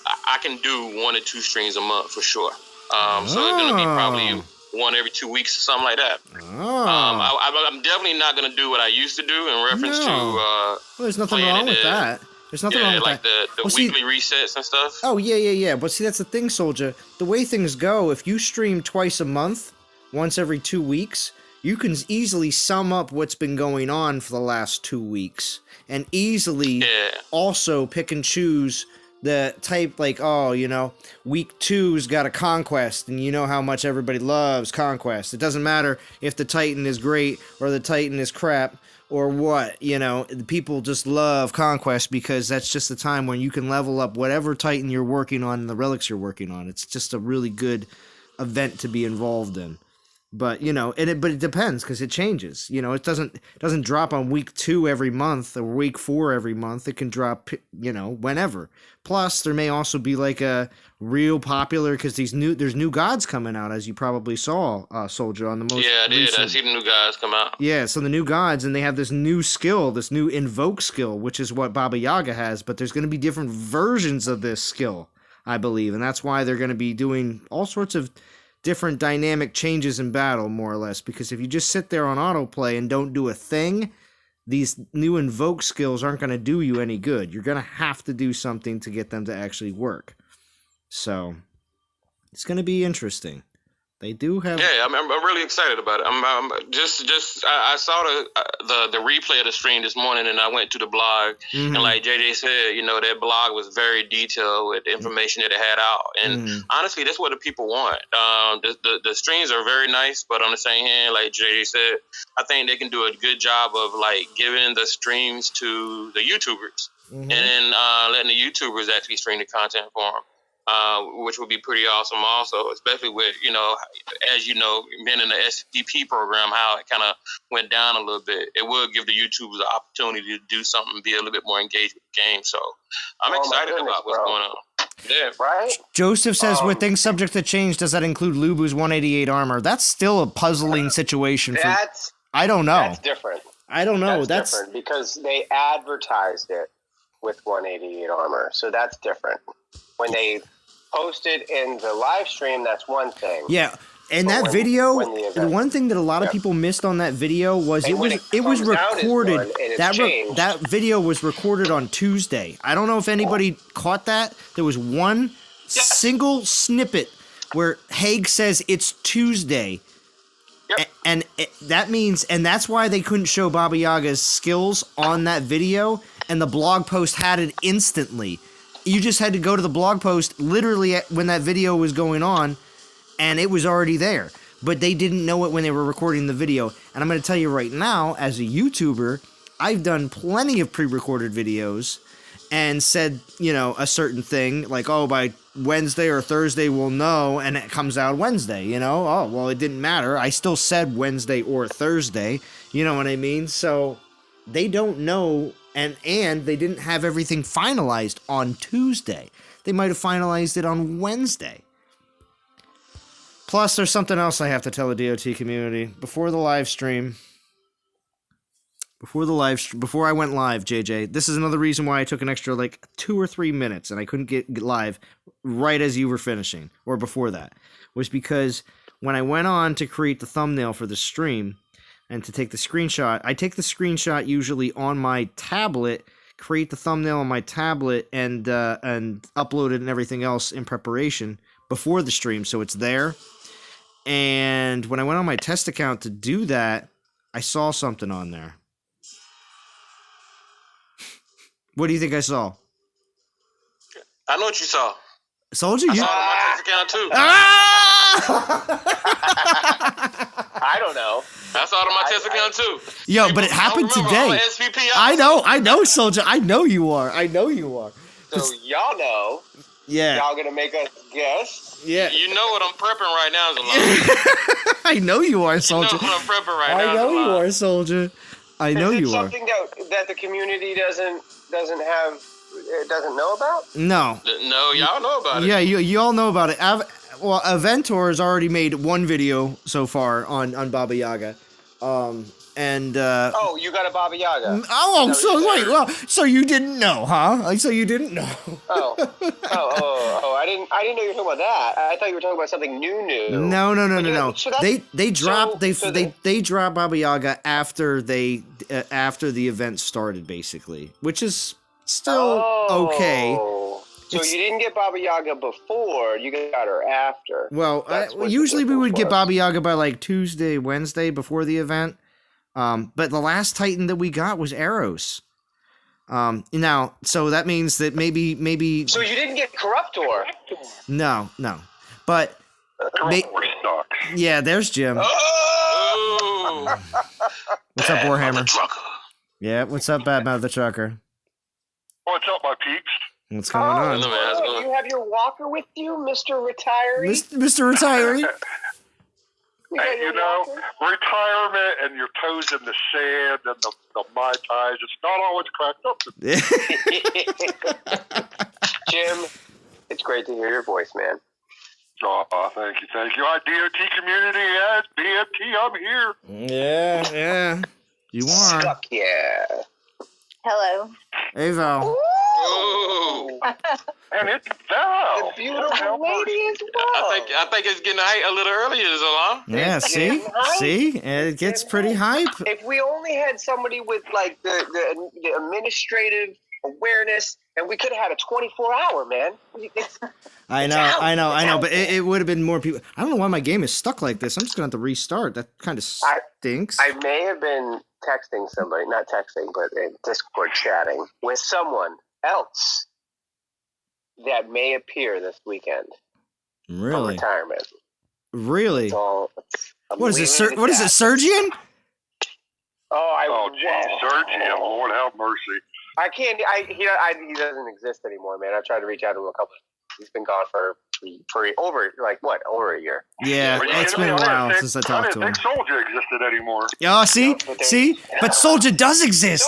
I can do 1 or 2 streams a month for sure. So it's going to be probably 1 every 2 weeks or something like that. I'm definitely not going to do what I used to do in reference to. Well, there's nothing wrong with that. There's nothing wrong with like that. the weekly resets and stuff. Oh, yeah. But see, that's the thing, Soldier. The way things go, if you stream twice a month, once every 2 weeks, you can easily sum up what's been going on for the last 2 weeks. And easily also pick and choose the type, like, week 2's got a Conquest, and you know how much everybody loves Conquest. It doesn't matter if the Titan is great or the Titan is crap or what, the people just love Conquest because that's just the time when you can level up whatever Titan you're working on and the relics you're working on. It's just a really good event to be involved in. But but it depends because it changes. It doesn't drop on week 2 every month or week 4 every month. It can drop whenever. Plus, there may also be like a real popular because there's new gods coming out, as you probably saw, Soldier, on the most. Yeah, I did. recent. I see the new guys come out. Yeah, so the new gods, and they have this new skill, this new invoke skill, which is what Baba Yaga has. But there's going to be different versions of this skill, I believe, and that's why they're going to be doing all sorts of different dynamic changes in battle, more or less, because if you just sit there on autoplay and don't do a thing, these new invoke skills aren't going to do you any good. You're going to have to do something to get them to actually work. So it's going to be interesting. They do have. Yeah, I'm really excited about it. I saw the replay of the stream this morning, and I went to the blog, and like JJ said, that blog was very detailed with the information that it had out, and honestly, that's what the people want. The streams are very nice, but on the same hand, like JJ said, I think they can do a good job of like giving the streams to the YouTubers, and then letting the YouTubers actually stream the content for them. Which would be pretty awesome also, especially with, as being in the SDP program, how it kind of went down a little bit. It would give the YouTubers the opportunity to do something, be a little bit more engaged with the game. So I'm excited about what's going on. Yeah. Right? Joseph says, with things subject to change, does that include Lubu's 188 armor? That's still a puzzling situation. I don't know. That's different. I don't know. That's different because they advertised it with 188 armor. So that's different. When they posted in the live stream, that's one thing. Yeah, and that video, the one thing that a lot of people missed on that video was it was recorded. That video was recorded on Tuesday. I don't know if anybody caught that. There was one single snippet where Haig says it's Tuesday. Yep. And that means, and that's why they couldn't show Baba Yaga's skills on that video, and the blog post had it instantly. You just had to go to the blog post literally when that video was going on, and it was already there. But they didn't know it when they were recording the video. And I'm going to tell you right now, as a YouTuber, I've done plenty of pre-recorded videos and said, a certain thing, like, oh, by Wednesday or Thursday we'll know, and it comes out Wednesday, Oh, well, it didn't matter. I still said Wednesday or Thursday, you know what I mean? So they don't know. And they didn't have everything finalized on Tuesday. They might have finalized it on Wednesday. Plus, there's something else I have to tell the DOT community. Before I went live, JJ, this is another reason why I took an extra 2 or 3 minutes and I couldn't get live right as you were finishing, or before that, was because when I went on to create the thumbnail for the stream, and to take the screenshot, I take the screenshot usually on my tablet, create the thumbnail on my tablet, and upload it and everything else in preparation before the stream, so it's there. And when I went on my test account to do that, I saw something on there. What do you think I saw? I know what you saw. Soldier, I saw it on my test account too. I don't know. I saw it on my test account too. Yo, but it happened today. I know, Soldier. I know you are. So y'all know. Yeah. Y'all gonna make us guess? Yeah. You know what I'm prepping right now, Zalon. I know you are, Soldier. You know what I'm prepping right now. I know you are, Soldier. I know you are. Something that the community doesn't know about? No. No, y'all know about it. Yeah, you all know about it. Well, Aventor has already made one video so far on Baba Yaga. Oh, you got a Baba Yaga. So you didn't know, huh? So you didn't know. I didn't know you were talking about that. I thought you were talking about something new. No. They dropped Baba Yaga after the event started, basically, which is still okay. So you didn't get Baba Yaga before, you got her after. Well, usually we would get Baba Yaga by Tuesday, Wednesday before the event. But the last Titan that we got was Eros. Now, so that means that maybe. So you didn't get Corruptor? No. But. Yeah, there's Jim. Oh! What's up, Warhammer? Yeah, what's up, Bad Mouth the Trucker? What's up, my peeps? What's going on? You have your walker with you, Mr. Retiree? Mr. Retiree? Hey, you know, retirement and your toes in the sand and the Mai Tais, it's not always cracked up. Jim, it's great to hear your voice, man. Oh, thank you. Hi, DOT community, yes, BMT, I'm here. Yeah, you are. Fuck yeah. Hello. Hey, Val. Ooh. And it's Val. The beautiful lady as well. I think it's getting hype a little earlier, Zalon. Yeah, see, it gets pretty hype. If we only had somebody with like the administrative awareness, and we could have had a 24-hour, man. I know, but it would have been more people. I don't know why my game is stuck like this. I'm just gonna have to restart. That kind of stinks. I may have been texting somebody, not texting, but in Discord chatting with someone else that may appear this weekend. Really? From retirement. Really? So, what is it? What is it, Sergian? Oh, geez, Sergian, Lord have mercy. I can't. He doesn't exist anymore, man. I tried to reach out to him a couple. He's been gone for over a year. Yeah, it's been a while since I talked to him. I didn't think Soldier existed anymore. Oh, see, but Soldier does exist.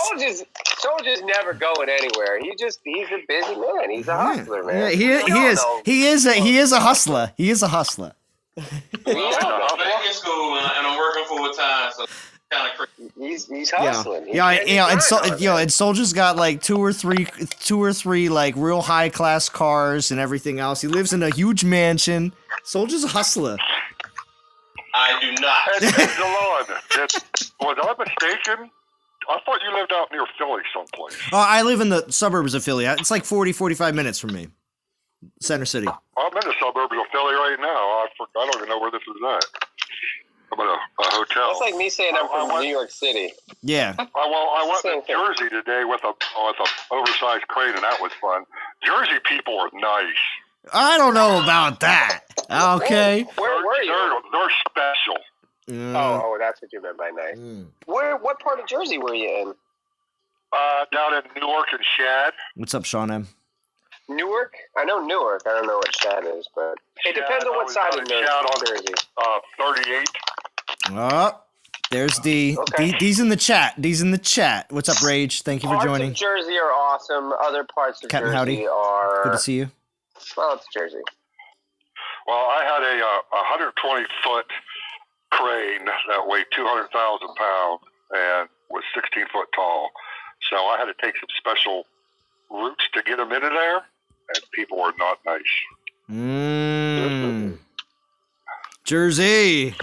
Soldier's never going anywhere. He's a busy man. He's a hustler, man. Yeah, he is a hustler. He is a hustler. I'm back in school and I'm working full time, so kind of crazy. He's hustling. And Soldier's got like two or three like real high class cars and everything else. He lives in a huge mansion. Soldier's a hustler. I do not. Zalon, was I mistaken? I thought you lived out near Philly someplace. Oh, I live in the suburbs of Philly. It's like 45 minutes from me. Center City. I'm in the suburbs of Philly right now. I don't even know where this is at. I'm at a hotel. That's like me saying I'm from New York City. Yeah. I went to Jersey today with a oversized crate, and that was fun. Jersey people are nice. I don't know about that. Okay. Where were you? They're special. Oh, that's what you meant by nice. What part of Jersey were you in? Down in Newark and Shad. What's up, Sean M? Newark? I know Newark. I don't know what Shad is, but it depends on what side of Jersey. 38. Oh, there's D. Okay. D's in the chat. D's in the chat. What's up, Rage? Thank you for joining. Parts of Jersey are awesome. Other parts of Captain Jersey Howdy. are... Good to see you. Well, it's Jersey. Well, I had a 120-foot crane that weighed 200,000 pounds and was 16 foot tall. So I had to take some special routes to get them into there, and people were not nice. Jersey.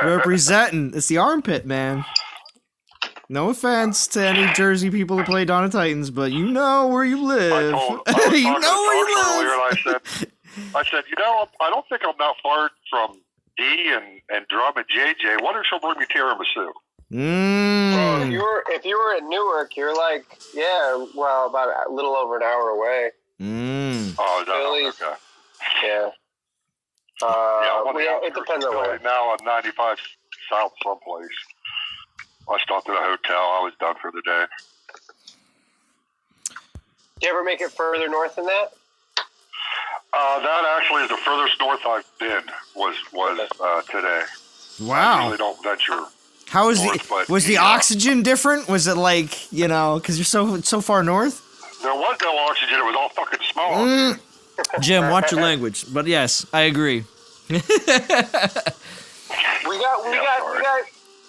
Representing. It's the armpit, man. No offense to any Jersey people who play Dawn of Titans, but you know where you live. You know where you live. I said, I don't think I'm that far from D and Drum and JJ. Wonder if she'll bring me tiramisu. Well, if you were in Newark, you're like, about a little over an hour away. Oh, is that okay? Yeah. It depends on where. Now on 95 South someplace. I stopped at a hotel. I was done for the day. Did you ever make it further north than that? That actually is the furthest north I've been was today. Wow. I usually don't venture. How is was the oxygen different? Was it like, because you're so far north? There was no oxygen. It was all fucking smog. Jim, watch your language. But yes, I agree. We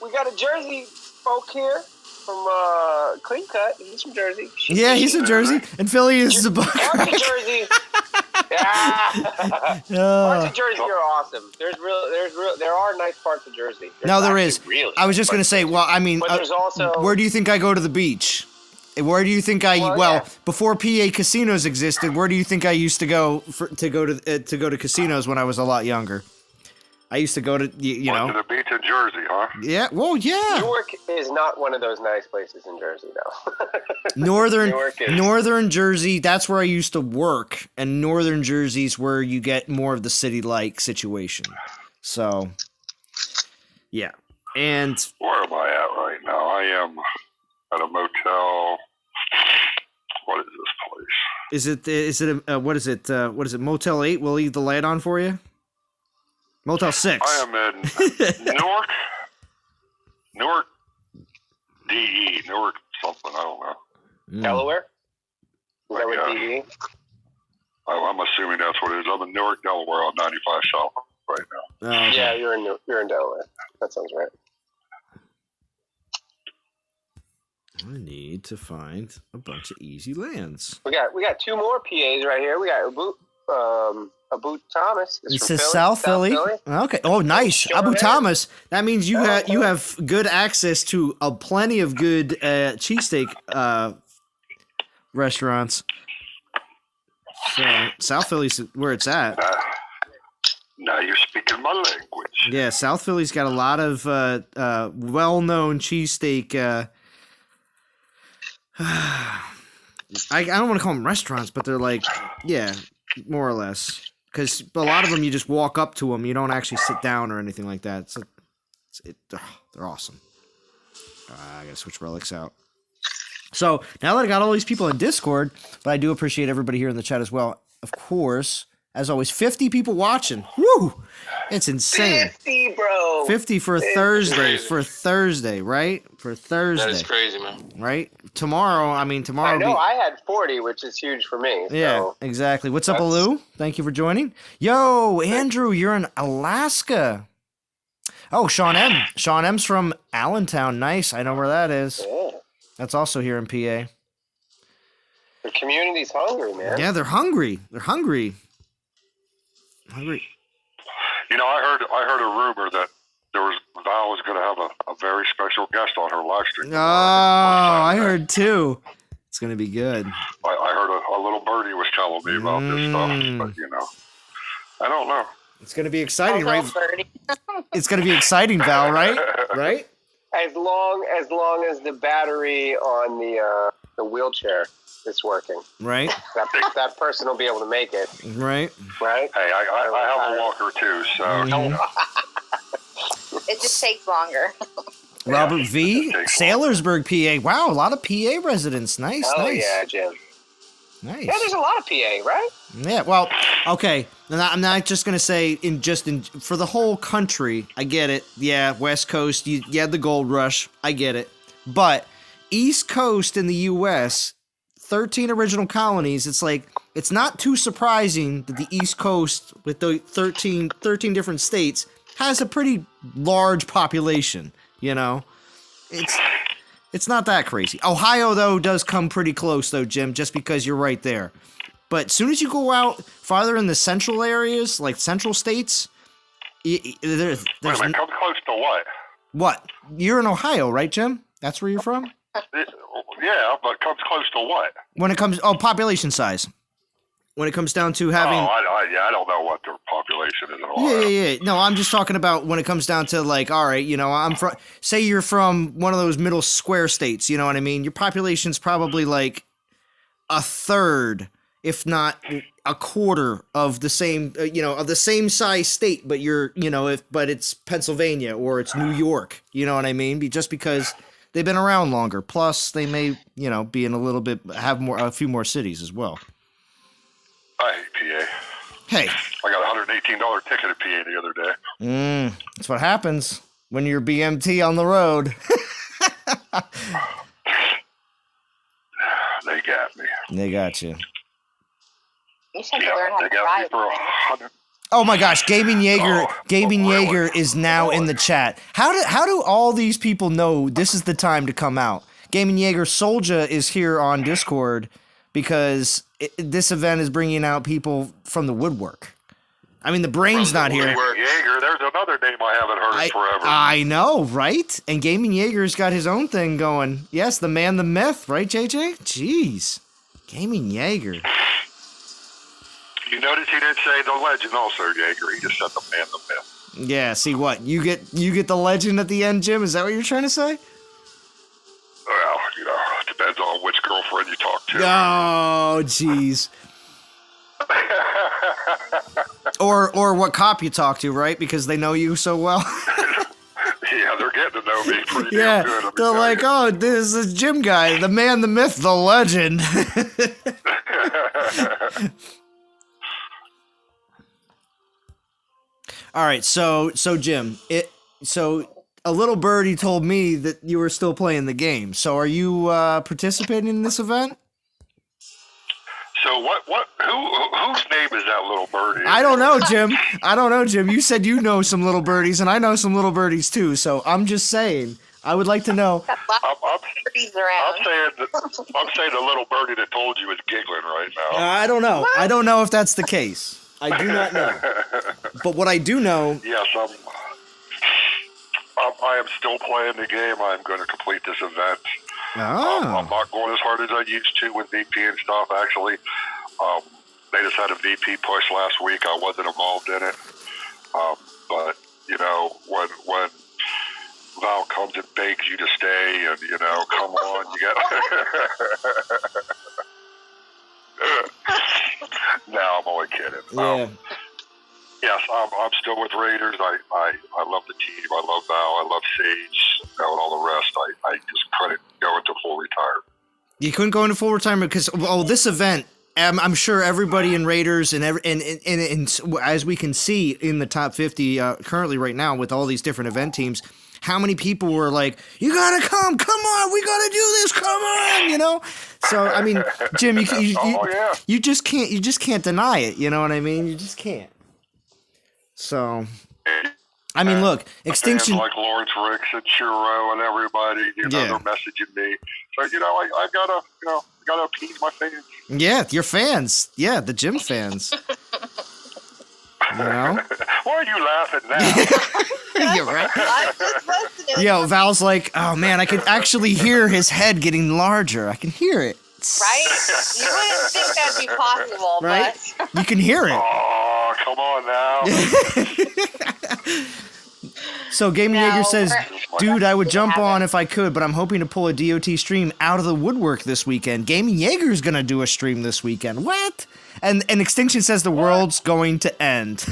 got a Jersey folk here from Clean Cut. He's from Jersey. He's from Jersey, and Philly is the buck. Parts of Jersey. Parts of Jersey are awesome. There are nice parts of Jersey. There is. Really, I was just going to say. Well, I mean, there's also. Where do you think I go to the beach? Where do you think before PA casinos existed, where do you think I used to go to go to casinos when I was a lot younger? I used to go to, Went to the beach in Jersey, huh? Yeah, well, yeah. Newark is not one of those nice places in Jersey, though. Northern Jersey, that's where I used to work, and Northern Jersey's where you get more of the city-like situation. So, yeah. And where am I at right now? I am at a motel. What is this place? What is it, Motel 8? We'll leave the light on for you? Motel 6. I am in Newark, DE, Newark something, I don't know. Delaware? Is that what Yeah. DE? I'm assuming that's what it is. I'm in Newark, Delaware on 95 South right now. Oh, okay. Yeah, you're in Delaware. That sounds right. I need to find a bunch of easy lands. We got 2 more PAs right here. We got Abu Thomas. It from says Philly, South Philly. Okay. Oh, nice. Sure Abu is. Thomas. That means you have good access to plenty of good cheesesteak restaurants. So South Philly's where it's at. Now you're speaking my language. Yeah, South Philly's got a lot of well-known cheesesteak. I don't want to call them restaurants, but they're like, yeah, more or less. Because a lot of them, you just walk up to them. You don't actually sit down or anything like that. They're awesome. I got to switch relics out. So now that I got all these people in Discord, but I do appreciate everybody here in the chat as well. Of course, as always, 50 people watching. Woo! It's insane. 50, bro. 50 for Thursday. For Thursday, right? For Thursday. That is crazy, man. Right? Tomorrow. I know. I had 40, which is huge for me. Yeah, So. exactly. What's up, Alou? Thank you for joining. Yo, Andrew, you're in Alaska. Oh, Sean M. Sean M's from Allentown. Nice. I know where that is. Yeah. That's also here in PA. The community's hungry, man. Yeah, they're hungry. They're hungry. Hungry. You know, I heard a rumor that Val was going to have a very special guest on her live stream. Oh, I heard too. It's going to be good. I heard a little birdie was telling me about this stuff, but you know, I don't know. It's going to be exciting, right? Birdie. It's going to be exciting, Val, right? Right? As long as the battery on the wheelchair is working, Right? that person will be able to make it. Right? Right? Hey, I have a walker too, so It just takes longer. Robert V. Sailorsburg, PA. Wow, a lot of PA residents. Nice, Oh nice. yeah, Jim. Nice. Yeah, there's a lot of PA, right? Yeah, well, okay. I'm not just gonna say for the whole country. I get it. Yeah, West Coast. You had the gold rush. I get it. But East Coast in the U.S., 13 original colonies. It's not too surprising that the East Coast, with the 13 different states, has a pretty large population. You know, it's not that crazy. Ohio, though, does come pretty close, though, Jim, just because you're right there. But as soon as you go out farther in the central areas, like central states, there's wait a minute, come close to what? What? You're in Ohio, right, Jim? That's where you're from? Yeah, but comes close to what? When it comes, population size. When it comes down to having... I don't know what their population is in Ohio. Yeah. No, I'm just talking about when it comes down to, like, all right, you know, say you're from one of those middle square states, you know what I mean? Your population's probably like a third, if not a quarter of the same, of the same size state, but but it's Pennsylvania or it's New York, you know what I mean? Just because they've been around longer. Plus, they may, be in a few more cities as well. I hate PA. Hey. I got a $118 ticket at PA the other day. That's what happens when you're BMT on the road. They got me. They got you. You should learn how they to got me drive. for 100. Oh my gosh, Gaming Jaeger is now in the chat. How do all these people know this is the time to come out? Gaming Jaeger Soldier is here on Discord because this event is bringing out people from the woodwork. I mean, the brain's not here. Jaeger, there's another name I haven't heard in forever. I know, right? And Gaming Jaeger's got his own thing going. Yes, the man, the myth, right, JJ? Jeez. Gaming Jaeger. You notice he didn't say the legend also, Jaeger. He just said the man, the myth. Yeah, see what? You get the legend at the end, Jim? Is that what you're trying to say? Well, it depends on which girlfriend you talk to. Oh, jeez. or what cop you talk to, right? Because they know you so well. Yeah, they're getting to know me pretty Yeah, damn good. they're like, oh, this is Jim guy, the man, the myth, the legend. All right, so Jim, a little birdie told me that you were still playing the game. So are you participating in this event? So whose name is that little birdie? I don't know, Jim. You said you know some little birdies, and I know some little birdies too. So I'm just saying, I would like to know. Birdies around. I'm saying the little birdie that told you is giggling right now. I don't know. I don't know if that's the case. I do not know. But what I do know. Yes, I am still playing the game. I'm going to complete this event. I'm not going as hard as I used to with VP and stuff. Actually, they just had a VP push last week. I wasn't involved in it. But you know, when Val comes and begs you to stay, and you know, come on, you got. No, I'm only kidding. Yeah. Yes, I'm still with Raiders. I love the team. I love Val. I love Sage. And all the rest. I just couldn't go into full retirement. You couldn't go into full retirement because this event. I'm sure everybody in Raiders and as we can see in the top 50 currently right now with all these different event teams, how many people were like, "You gotta come on, we gotta do this, come on," you know. So I mean, Jim, you just can't deny it. You know what I mean? You just can't. So, I mean, look, Extinction. Like Lawrence Ricks and Churro and everybody, they're messaging me. So I gotta appease my fans. Yeah, your fans. Yeah, the Jim fans. You know? Why are you laughing now? You're right. I'm just listening. Yo, Val's like, oh man, I can actually hear his head getting larger. I can hear it. Right? You wouldn't think that'd be possible, right? but You can hear it. Oh, come on now. So Gaming Jaeger says, dude, I would jump on if I could, but I'm hoping to pull a DOT stream out of the woodwork this weekend. Gaming Jaeger's gonna do a stream this weekend. What? And Extinction says the world's going to end.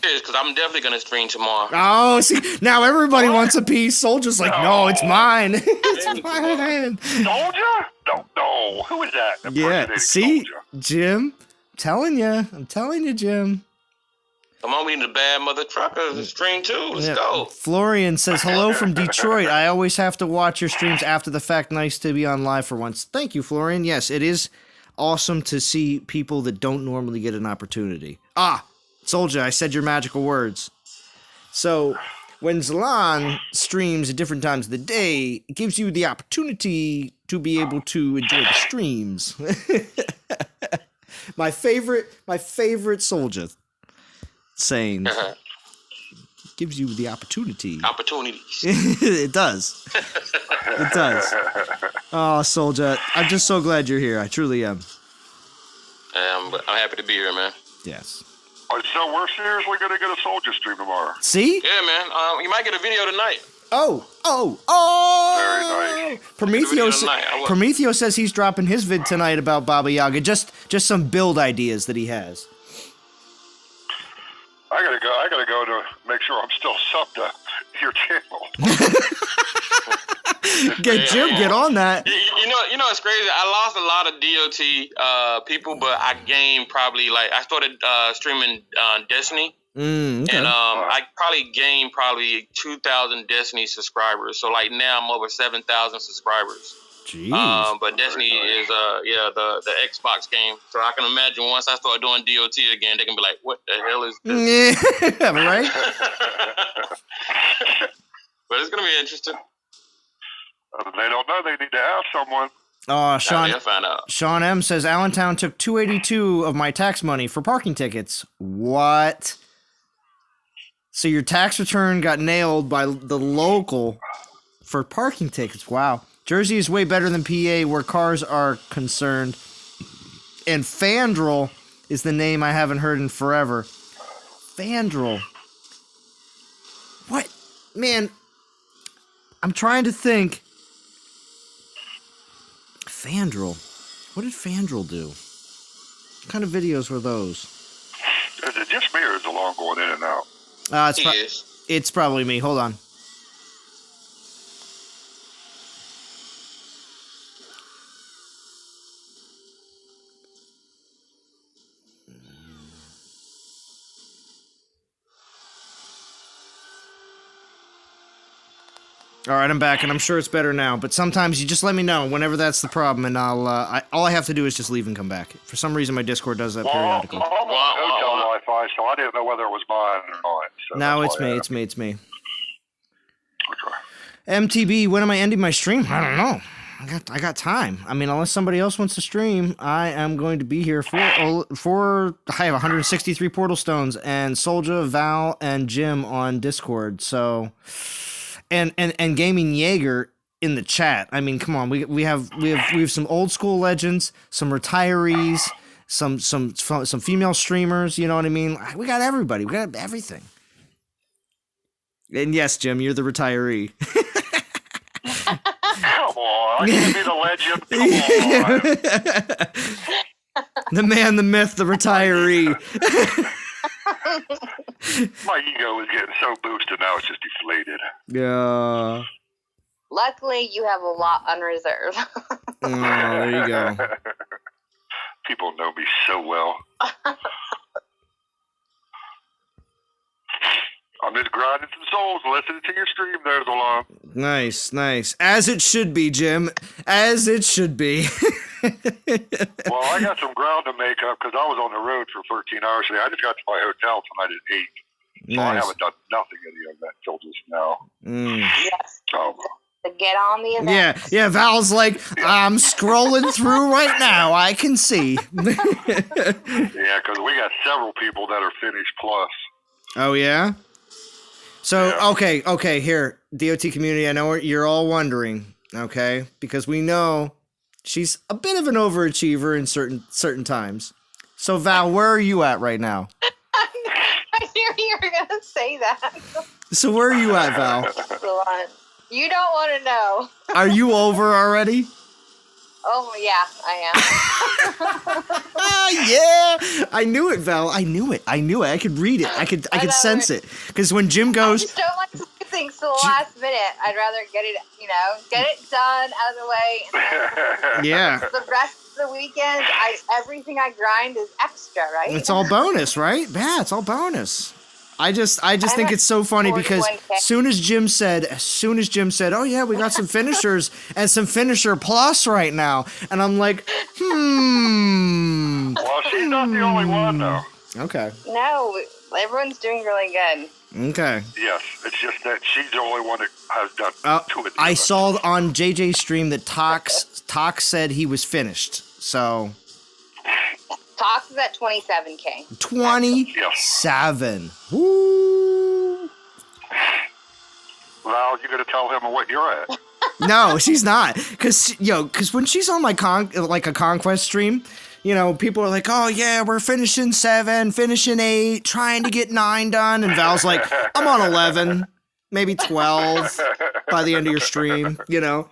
Because I'm definitely going to stream tomorrow. Oh, see, now everybody wants a piece. Soldier's like, no, it's mine. It's mine. Soldier? No. Who is that? Yeah, see, Soldier? Jim, I'm telling you, Jim. Come on, we need a bad mother trucker stream too. Let's go. Florian says, hello from Detroit. I always have to watch your streams after the fact. Nice to be on live for once. Thank you, Florian. Yes, it is awesome to see people that don't normally get an opportunity. Soldier, I said your magical words. So, when Zalan streams at different times of the day, it gives you the opportunity to be able to enjoy the streams. my favorite Soldier saying. Gives you the opportunity. Opportunities. It does. It does. Oh, Soldier, I'm just so glad you're here. I truly am. I'm happy to be here, man. Yes. So we're seriously going to get a Soldier stream tomorrow. See? Yeah, man. You might get a video tonight. Oh! Very nice. Prometheus says he's dropping his vid tonight about Baba Yaga. Just some build ideas that he has. I gotta go to make sure I'm still subbed to your channel. Get on that. You know, it's crazy. I lost a lot of DOT people, but I gained probably I started streaming Destiny, Okay. and I probably gained 2,000 Destiny subscribers. So now I'm over 7,000 subscribers. Jeez. But Destiny is the Xbox game. So I can imagine once I start doing DOT again, they can be like, "What the hell is this?" Yeah, right. But it's gonna be interesting. They don't know. They need to ask someone. Oh, They'll find out. Sean M says Allentown took $282 of my tax money for parking tickets. What? So your tax return got nailed by the local for parking tickets. Wow. Jersey is way better than PA where cars are concerned. And Fandral is the name I haven't heard in forever. Fandral. What? Man, I'm trying to think. Fandral. What did Fandral do? What kind of videos were those? Is it just me or is the alarm going in and out? It's probably me. Hold on. All right, I'm back, and I'm sure it's better now. But sometimes you just let me know whenever that's the problem, and I'll. All I have to do is just leave and come back. For some reason, my Discord does that periodically. I'm on hotel Wi-Fi, so I didn't know whether it was mine or not. So no, it's me. It's me. Okay. MTB, when am I ending my stream? I don't know. I got time. I mean, unless somebody else wants to stream, I am going to be here for I have 163 portal stones and Soldier, Val, and Jim on Discord. So, and Gaming Jaeger in the chat. I mean, come on, we have some old school legends, some retirees, some female streamers. You know what I mean? We got everybody. We got everything. And yes, Jim, you're the retiree. Come on, I can't be the legend. Come on. The man, the myth, the retiree. My ego is getting so boosted now; it's just deflated. Yeah. Luckily, you have a lot on reserve. Oh, there you go. People know me so well. I'm just grinding some souls, listening to your stream there, Zolan. Nice. As it should be, Jim. As it should be. Well, I got some ground to make up because I was on the road for 13 hours today. I just got to my hotel tonight at 8. So I haven't done nothing in the event until just now. Yes. To get on the event. Yeah, Val's like, I'm scrolling through right now. I can see. Yeah, because we got several people that are finished plus. Oh, yeah? So, yeah. Okay, here, DOT community, I know you're all wondering, okay? Because we know she's a bit of an overachiever in certain times. So, Val, where are you at right now? I knew you were going to say that. So, where are you at, Val? You don't want to know. Are you over already? Oh, yeah, I am. Yeah, I knew it, Val. I knew it. I could read it. I could sense it. Because when Jim goes, I just don't like to do things to the last minute. I'd rather get it done out of the way. And yeah. The rest of the weekend, everything I grind is extra, right? It's all bonus, right? Yeah, it's all bonus. I just think it's so funny because as soon as Jim said, oh yeah, we got some finishers and some finisher plus right now, and I'm like, Well, she's not the only one though. Okay. No, everyone's doing really good. Okay. Yes, it's just that she's the only one that has done two of these. I saw on JJ's stream that Tox said he was finished, so. Tox is at 27K. 27. Woo. Val, you gonna tell him what you're at? No, she's not. Cause when she's on my a Conquest stream, people are like, oh yeah, we're finishing 7, finishing 8, trying to get 9 done, and Val's like, I'm on 11, maybe 12 by the end of your stream. I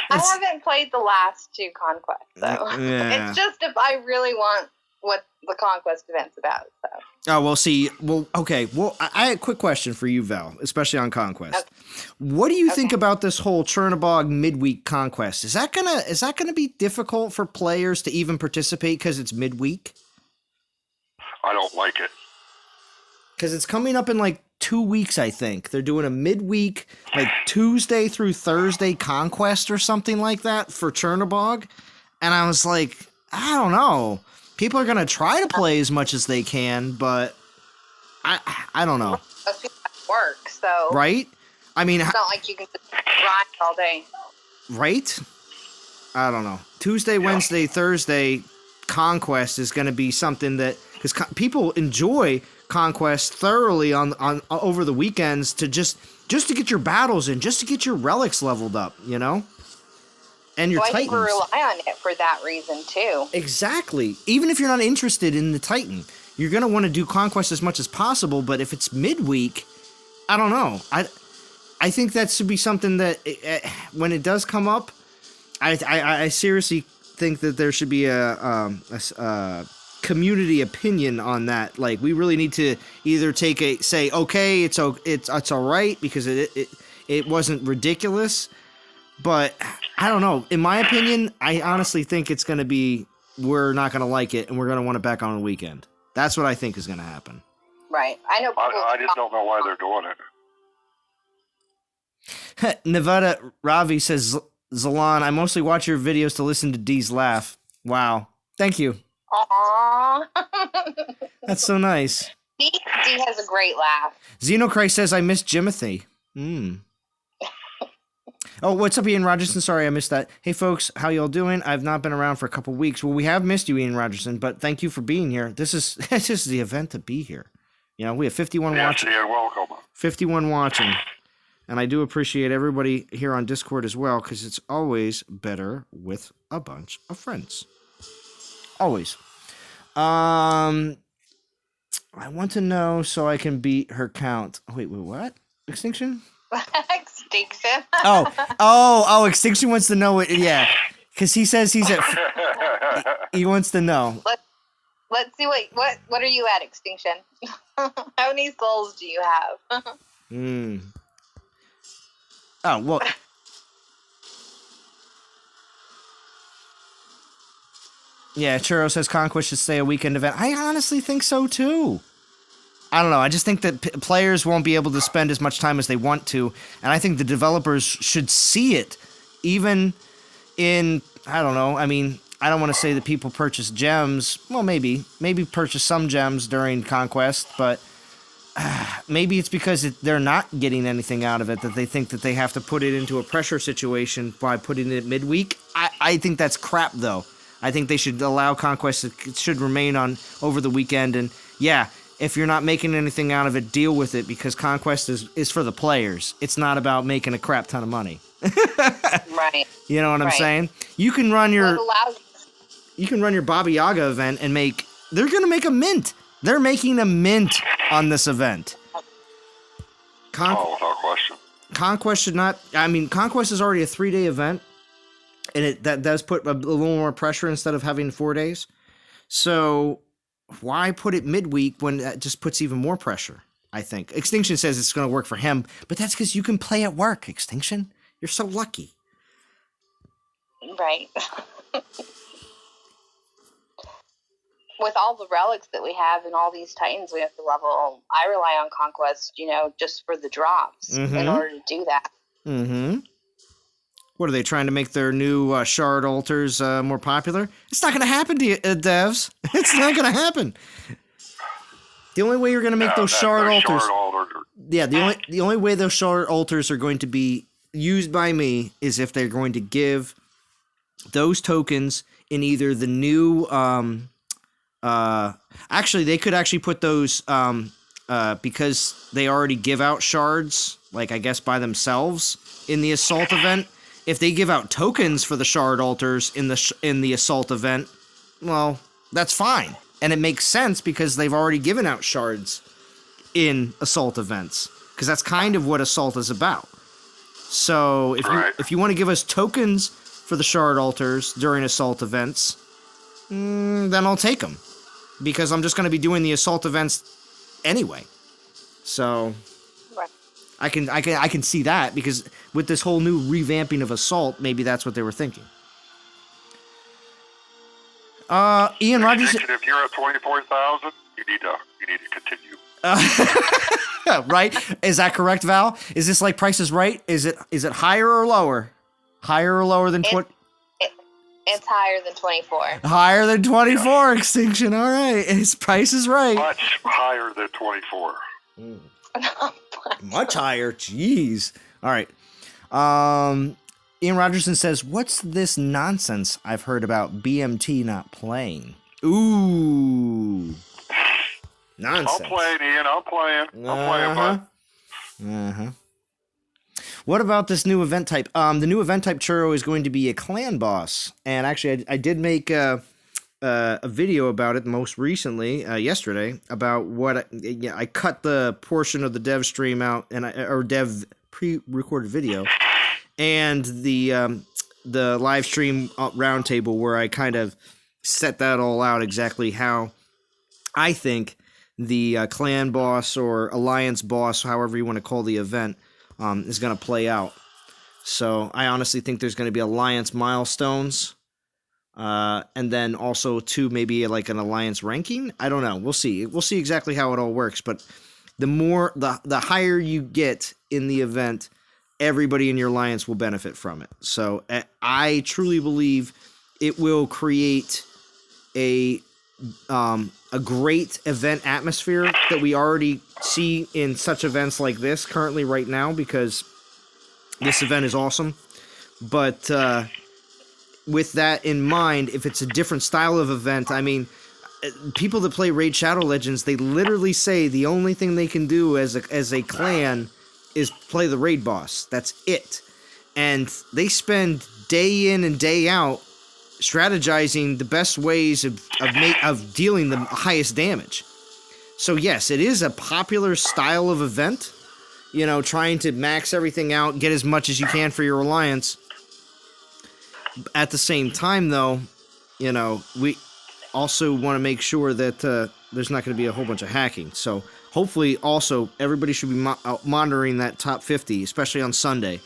haven't played the last 2 Conquests, so it's just if I really want what the Conquest event's about. So. Oh, okay. Well, I had a quick question for you, Val, especially on Conquest. Okay. What do you think about this whole Chernobog midweek Conquest? Is that gonna be difficult for players to even participate because it's midweek? I don't like it. Because it's coming up in 2 weeks, I think. They're doing a midweek, Tuesday through Thursday Conquest or something like that for Chernobog. And I was like, I don't know. People are going to try to play as much as they can, but I don't know. Most people have work, so... Right? I mean... It's not like you can just grind all day. Right? I don't know. Tuesday, Wednesday, Thursday Conquest is going to be something that... Because people enjoy Conquest thoroughly on over the weekends to just to get your battles in, just to get your relics leveled up, And your Titans. I think we rely on it for that reason, too. Exactly. Even if you're not interested in the Titan, you're going to want to do Conquest as much as possible, but if it's midweek, I don't know. I think that should be something that, when it does come up, I seriously think that there should be a community opinion on that. We really need to either say, okay, it's all right, because it wasn't ridiculous, but I don't know. In my opinion, I honestly think it's going to be, we're not going to like it, and we're going to want it back on the weekend. That's what I think is going to happen. Right. I know. I just don't know why they're doing it. Nevada Ravi says, Zalan, I mostly watch your videos to listen to Dee's laugh. Wow. Thank you. Aww. That's so nice. Dee has a great laugh. Xenochrist says, I miss Jimothy. Oh, what's up, Ian Rogerson? Sorry, I missed that. Hey, folks, how y'all doing? I've not been around for a couple weeks. Well, we have missed you, Ian Rogerson, but thank you for being here. This is the event to be here. You know, we have 51 watching. You're welcome. 51 watching. And I do appreciate everybody here on Discord as well, because it's always better with a bunch of friends. Always. I want to know so I can beat her count. Wait, what? Extinction? Extinction. Oh, Extinction wants to know it. Yeah. Because he says he's at... he wants to know. Let's see what are you at, Extinction? How many souls do you have? Oh, well... Yeah, Churro says Conquest should stay a weekend event. I honestly think so, too. I don't know. I just think that players won't be able to spend as much time as they want to, and I think the developers should see it, even in, I don't know, I mean, I don't want to say that people purchase gems. Well, maybe purchase some gems during Conquest, but maybe it's because they're not getting anything out of it, that they think that they have to put it into a pressure situation by putting it midweek. I think that's crap, though. I think they should allow Conquest, it should remain on over the weekend, and yeah, if you're not making anything out of it, deal with it, because Conquest is for the players. It's not about making a crap ton of money. Right. You know what I'm saying? You can run your Baba Yaga event and they're going to make a mint. They're making a mint on this event. Without question. Conquest should not, Conquest is already a 3-day event, and that does put a little more pressure instead of having 4 days. So why put it midweek when that just puts even more pressure, I think. Extinction says it's going to work for him, but that's because you can play at work, Extinction. You're so lucky. Right. With all the relics that we have and all these titans we have to level, I rely on Conquest, just for the drops in order to do that. Mm-hmm. What are they trying to make their new shard altars more popular? It's not going to happen to you, devs. It's not going to happen. The only way you're going to make those shard altars. Yeah, the only way those shard altars are going to be used by me is if they're going to give those tokens in either the new. Actually, they could actually put those because they already give out shards, like I guess by themselves in the assault event. If they give out tokens for the shard altars in the assault event, well, that's fine. And it makes sense because they've already given out shards in assault events, because that's kind of what assault is about. So if you want to give us tokens for the shard altars during assault events, then I'll take them, because I'm just going to be doing the assault events anyway. So I can see that, because with this whole new revamping of assault, maybe that's what they were thinking. Ian Rogers. If you're at 24,000, you need to continue. Right? Is that correct, Val? Is this like Price is Right? Is it higher or lower? Higher or lower than 20? It's higher than 24. Higher than 24, Extinction. All right. His Price is Right. Much higher than 24. Much higher. Jeez. All right. Ian Rogerson says, what's this nonsense I've heard about BMT not playing? Ooh. Nonsense. I'm playing, Ian. I'm playing, bud. Uh-huh. What about this new event type? The new event type Churro is going to be a clan boss. And actually, I did make a video about it most recently, yesterday, about what I cut the portion of the dev stream out, or dev pre-recorded video, and the live stream roundtable where I kind of set that all out exactly how I think the clan boss or alliance boss, however you want to call the event, is going to play out. So I honestly think there's going to be alliance milestones. And then also maybe like an alliance ranking. I don't know. We'll see. We'll see exactly how it all works. But the higher you get in the event, everybody in your alliance will benefit from it. So I truly believe it will create a great event atmosphere that we already see in such events like this currently right now, because this event is awesome. But with that in mind, if it's a different style of event, I mean, people that play Raid Shadow Legends, they literally say the only thing they can do as a clan is play the raid boss. That's it. And they spend day in and day out strategizing the best ways of dealing the highest damage. So yes, it is a popular style of event, you know, trying to max everything out, get as much as you can for your alliance. At the same time, though, you know, we also want to make sure that there's not going to be a whole bunch of hacking. So hopefully also everybody should be monitoring that top 50, especially on Sunday,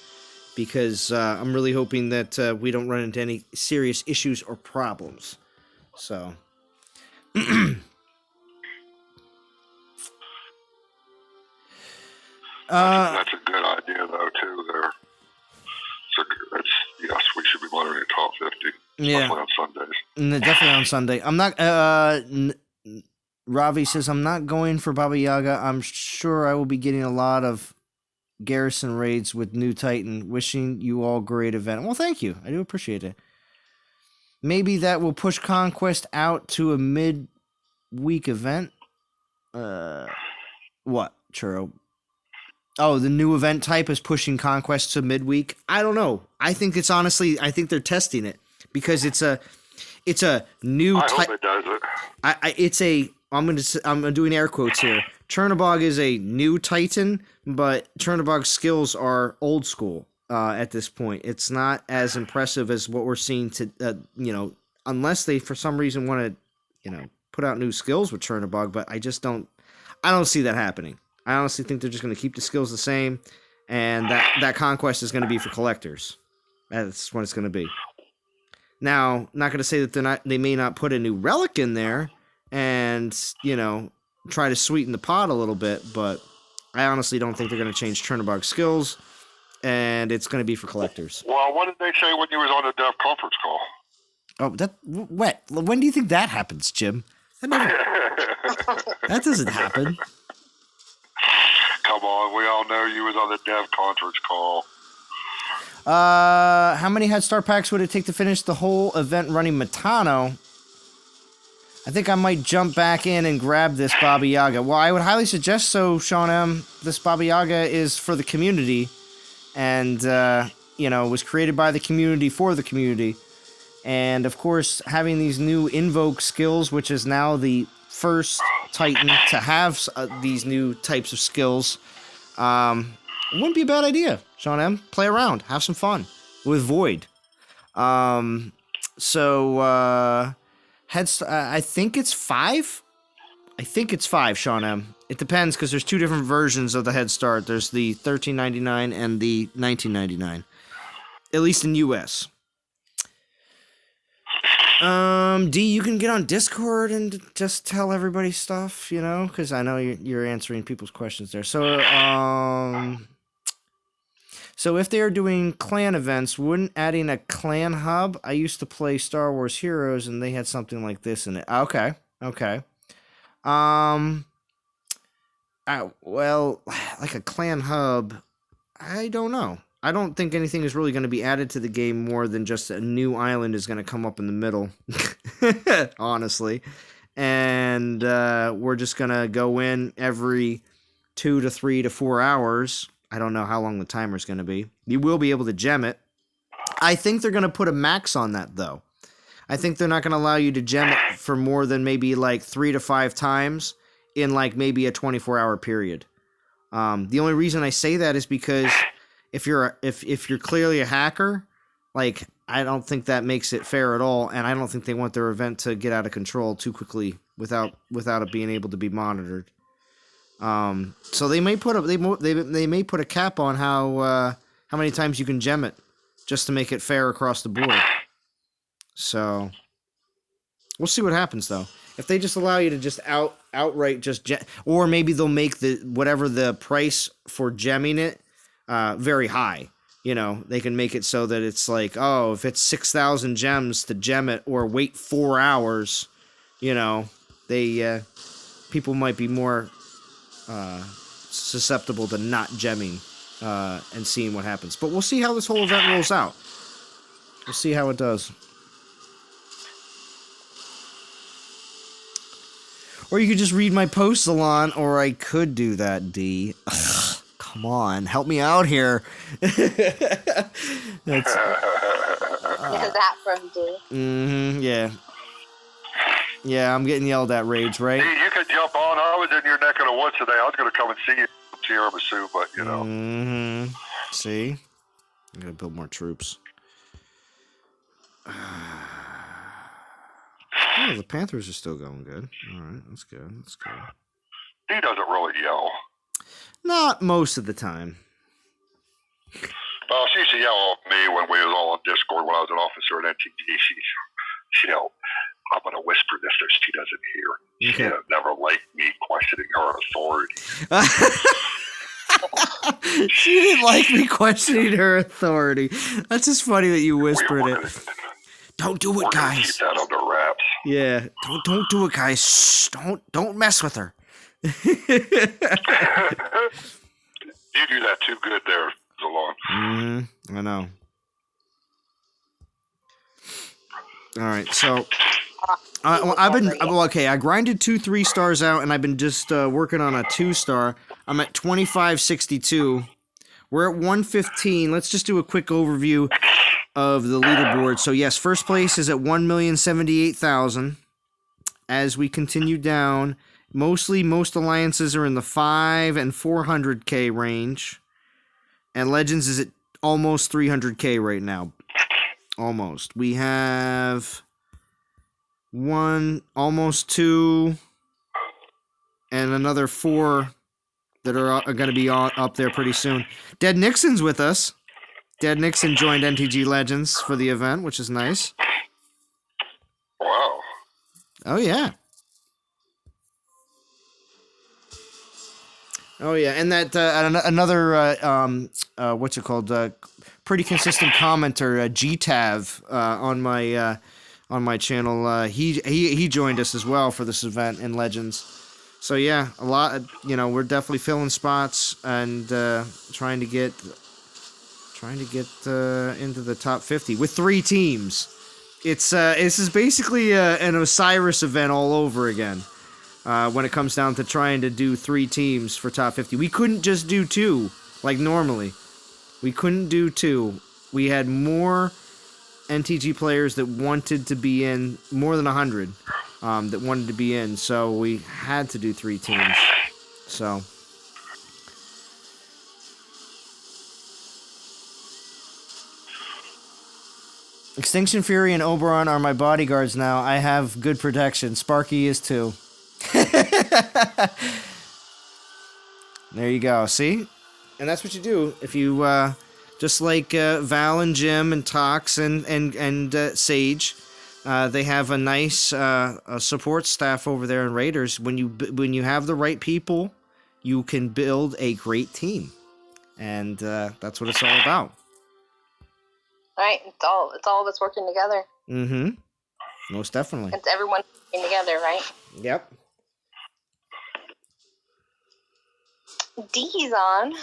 because I'm really hoping that we don't run into any serious issues or problems. So that's a good idea, though, too, there. So yes, we should be monitoring top 50, especially on Sundays. Definitely on Sunday. I'm not... Ravi says, I'm not going for Baba Yaga. I'm sure I will be getting a lot of garrison raids with New Titan. Wishing you all great event. Well, thank you. I do appreciate it. Maybe that will push Conquest out to a mid-week event. What, Churro? Oh, the new event type is pushing Conquest to midweek. I don't know. I think it's honestly, I think they're testing it because it's a new type. I hope it does it. I'm doing air quotes here. Chernobog is a new Titan, but Chernobog's skills are old school at this point. It's not as impressive as what we're seeing unless they for some reason want to, put out new skills with Chernobog. But I don't see that happening. I honestly think they're just going to keep the skills the same, and that Conquest is going to be for collectors. That's what it's going to be. Now, not going to say that they may not put a new Relic in there and, try to sweeten the pot a little bit, but I honestly don't think they're going to change Chernobog's skills, and it's going to be for collectors. Well, what did they say when you was on the dev conference call? Oh, when do you think that happens, Jim? That doesn't happen. Come on, we all know you was on the dev conference call. How many Head Start packs would it take to finish the whole event running Matano? I think I might jump back in and grab this Baba Yaga. Well, I would highly suggest so, Sean M. This Baba Yaga is for the community, and, was created by the community for the community. And, of course, having these new Invoke skills, which is now the first Titan to have these new types of skills, wouldn't be a bad idea, Sean M. Play around. Have some fun with Void. I think it's 5. I think it's 5, Sean M. It depends, because there's 2 different versions of the Head Start. There's the $13.99 and the $19.99. At least in US. D, you can get on Discord and just tell everybody stuff, because I know you're answering people's questions there. So if they are doing clan events, wouldn't adding a clan hub? I used to play Star Wars Heroes, and they had something like this in it. Okay. Well, like a clan hub, I don't know. I don't think anything is really going to be added to the game more than just a new island is going to come up in the middle, honestly. And we're just going to go in every 2 to 3 to 4 hours. I don't know how long the timer is going to be. You will be able to gem it. I think they're going to put a max on that, though. I think they're not going to allow you to gem it for more than maybe like 3 to 5 times in like maybe a 24-hour period. The only reason I say that is because if you're clearly a hacker, like, I don't think that makes it fair at all, and I don't think they want their event to get out of control too quickly without it being able to be monitored. So they may put a cap on how many times you can gem it, just to make it fair across the board. So we'll see what happens, though. If they just allow you to just outright just or maybe they'll make whatever the price for gemming it very high. You know, they can make it so that it's like, oh, if it's 6,000 gems to gem it or wait 4 hours, you know, people might be more susceptible to not gemming and seeing what happens. But we'll see how this whole event rolls out. We'll see how it does. Or you could just read my post, Alon, or I could do that, D. Ugh, come on, help me out here. Is that from D? Yeah. Yeah, I'm getting yelled at, Rage, right? Hey, you could jump on. I was in your neck of the woods today. I was going to come and see you, Tiramisu, but, you know. See? I'm going to build more troops. Oh, the Panthers are still going good. All right, that's good. That's good. He doesn't really yell. Not most of the time. Well, she used to yell at me when we was all on Discord when I was an officer at NTG. She yelled, I'm going to whisper this so she doesn't hear. She never liked me questioning her authority. She didn't like me questioning her authority. That's just funny that you whispered it. Don't do it, guys. Keep that under wraps. Yeah, don't do it, guys. Shh, don't mess with her. You do that too good there, Zalon. I know. All right, so I grinded 2 3-stars out, and I've been just working on a 2-star. I'm at 2562. We're at 115. Let's just do a quick overview of the leaderboard. So yes, first place is at 1,078,000. As we continue down, most alliances are in the 5 and 400k range, and Legends is at almost 300k right now. Almost. We have 1, almost 2, and another 4 that are going to be up there pretty soon. Dead Nixon's with us. Dead Nixon joined NTG Legends for the event, which is nice. Wow. Oh, yeah. Oh, yeah. And that another, what's it called? Pretty consistent commenter, GTAV, on my channel. He joined us as well for this event in Legends. So, yeah, a lot, we're definitely filling spots and trying to get into the top 50 with 3 teams. This is basically an Osiris event all over again when it comes down to trying to do 3 teams for top 50. We couldn't just do 2 like normally. We couldn't do 2. We had more NTG players that wanted to be in, more than 100 that wanted to be in, so we had to do 3 teams. So... Extinction Fury and Oberon are my bodyguards now. I have good protection. Sparky is too. There you go. See? And that's what you do if you, just like Val and Jim and Tox and Sage, they have a nice support staff over there in Raiders. When you have the right people, you can build a great team. And that's what it's all about. Right, it's all of us working together. Most definitely. It's everyone working together, right? Yep. D's on.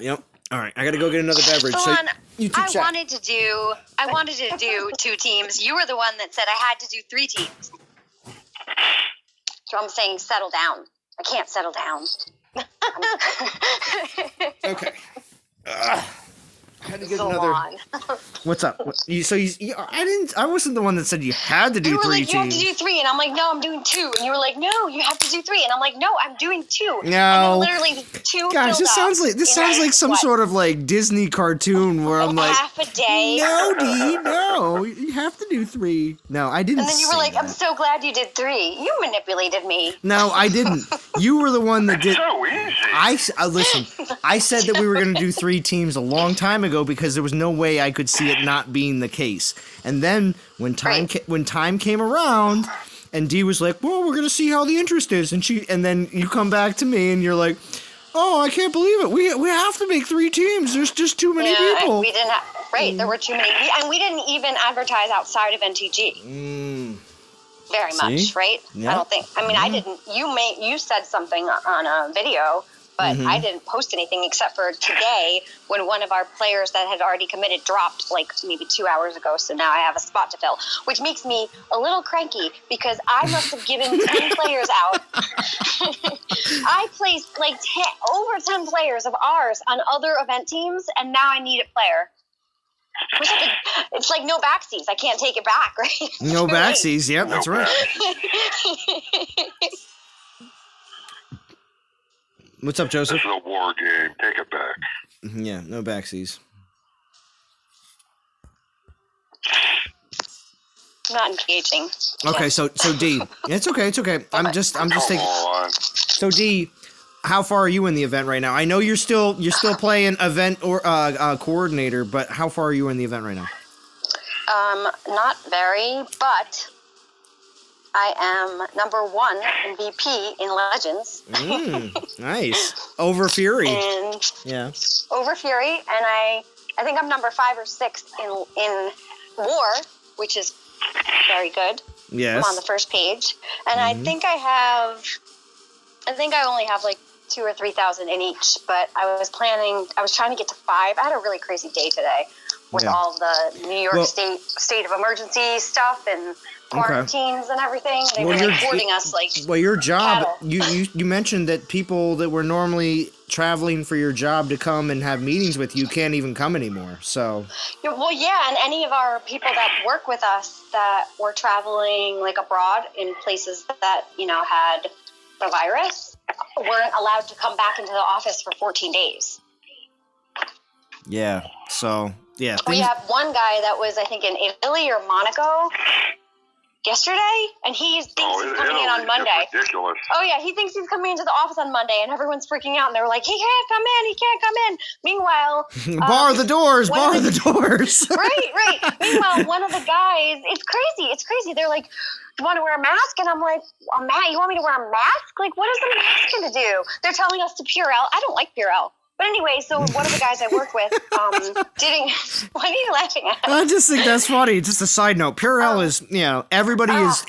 Yep. All right, I gotta go get another beverage. Salon, so I wanted to do 2 teams. You were the one that said I had to do 3 teams. So I'm saying settle down. I can't settle down. Okay. I had to get another. What's up? I wasn't the one that said you had to do 3 teams. You were like, you have to do 3, and I'm like, no, I'm doing 2. And you were like, no, you have to do 3, and I'm like, no, I'm doing 2. No. And then literally 2. Gosh, this sounds like some sort of like Disney cartoon where I'm like, half a day. No, D, no, you have to do 3. No, I didn't. And then you were like, I'm so glad you did 3. You manipulated me. No, I didn't. You were the one that did. So easy. Listen. I said that we were going to do 3 teams a long time ago because there was no way I could see it not being the case. And then when time came around, and Dee was like, "Well, we're going to see how the interest is," and then you come back to me and you're like, oh, I can't believe it. We have to make 3 teams. There's just too many people. We didn't have, right, there were too many. And we didn't even advertise outside of NTG. Very much, right? Yeah. I don't think, I mean, I didn't, you said something on a video, but I didn't post anything except for today when one of our players that had already committed dropped like maybe 2 hours ago. So now I have a spot to fill, which makes me a little cranky because I must have given 10 players out. I placed like over 10 players of ours on other event teams, and now I need a player. It's like no backsies. I can't take it back, right? No backsies. Yep, that's right. What's up, Joseph? This is a war game. Take it back. Yeah, no backsies. Not engaging. Okay, so D, it's okay. I'm just thinking. So D, how far are you in the event right now? I know you're still playing event or coordinator, but how far are you in the event right now? Not very, but I am number 1 MVP in Legends. Nice. Over Fury. And over Fury, and I think I'm number 5 or 6 in War, which is very good. Yes. I'm on the first page, and I think I only have like 2,000 or 3,000 in each, but I was trying to get to 5. I had a really crazy day today with all the New York state of emergency stuff and quarantines and everything. They were reporting us like your job, cattle. you mentioned that people that were normally traveling for your job to come and have meetings with you can't even come anymore. So and any of our people that work with us that were traveling like abroad in places that had the virus weren't allowed to come back into the office for 14 days. Yeah. So yeah. We have one guy that was, I think, in Italy or Monaco yesterday, and he thinks he's coming in on Monday. Ridiculous. Oh yeah, he thinks he's coming into the office on Monday, and everyone's freaking out, and they're like, he can't come in. Meanwhile, bar the doors. Right. Meanwhile, one of the guys, it's crazy. They're like, you want to wear a mask? And I'm like, Matt, you want me to wear a mask? Like, what is the mask going to do? They're telling us to Purell. I don't like Purell. But anyway, so one of the guys I work with didn't. What are you laughing at? I just think that's funny. Just a side note. Purell is, everybody is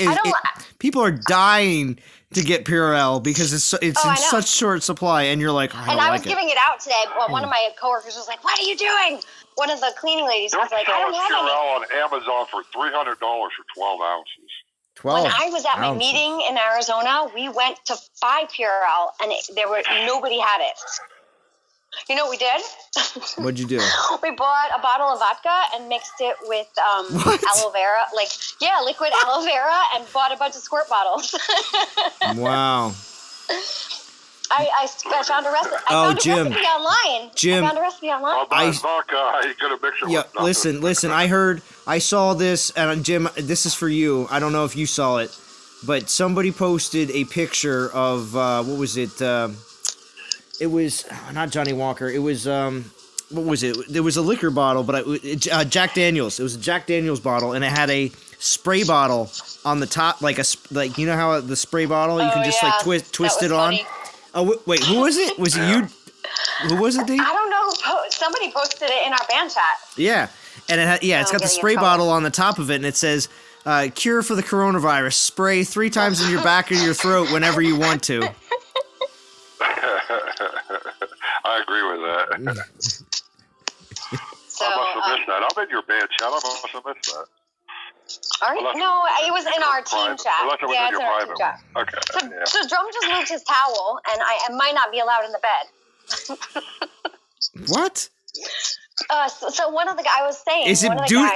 people are dying to get Purell because it's in such short supply, and you're like, I was giving it out today. Well, one of my coworkers was like, "What are you doing?" One of the cleaning ladies was like, "I don't have any." Purell on Amazon for $300 for 12 ounces. When I was at my meeting in Arizona, we went to buy Purell, and nobody had it. You know what we did? What'd you do? We bought a bottle of vodka and mixed it with aloe vera, liquid aloe vera, and bought a bunch of squirt bottles. Wow. I found a recipe. Recipe online. Jim. I found a recipe online. Vodka, how you gonna mix it with nothing? Listen. I saw this, and Jim, this is for you. I don't know if you saw it, but somebody posted a picture of what was it? It was not Johnny Walker. It was what was it? There was a liquor bottle, but Jack Daniels. It was a Jack Daniels bottle, and it had a spray bottle on the top, like you know how the spray bottle you can just twist it on. Funny. Oh wait, who was it? Was it you? Who was it, Dave? I don't know. Somebody posted it in our band chat. Yeah, and it's got the spray bottle on the top of it, and it says, "Cure for the coronavirus. Spray 3 times in your back or your throat whenever you want to." I agree with that. So, I must have missed that. I'm in your band chat. I must have missed that. All right. No, it was in our team chat. Unless it was in your private one. Okay. So Drum just moved his towel, and I might not be allowed in the bed. What? So one of the guys, I was saying, is it due?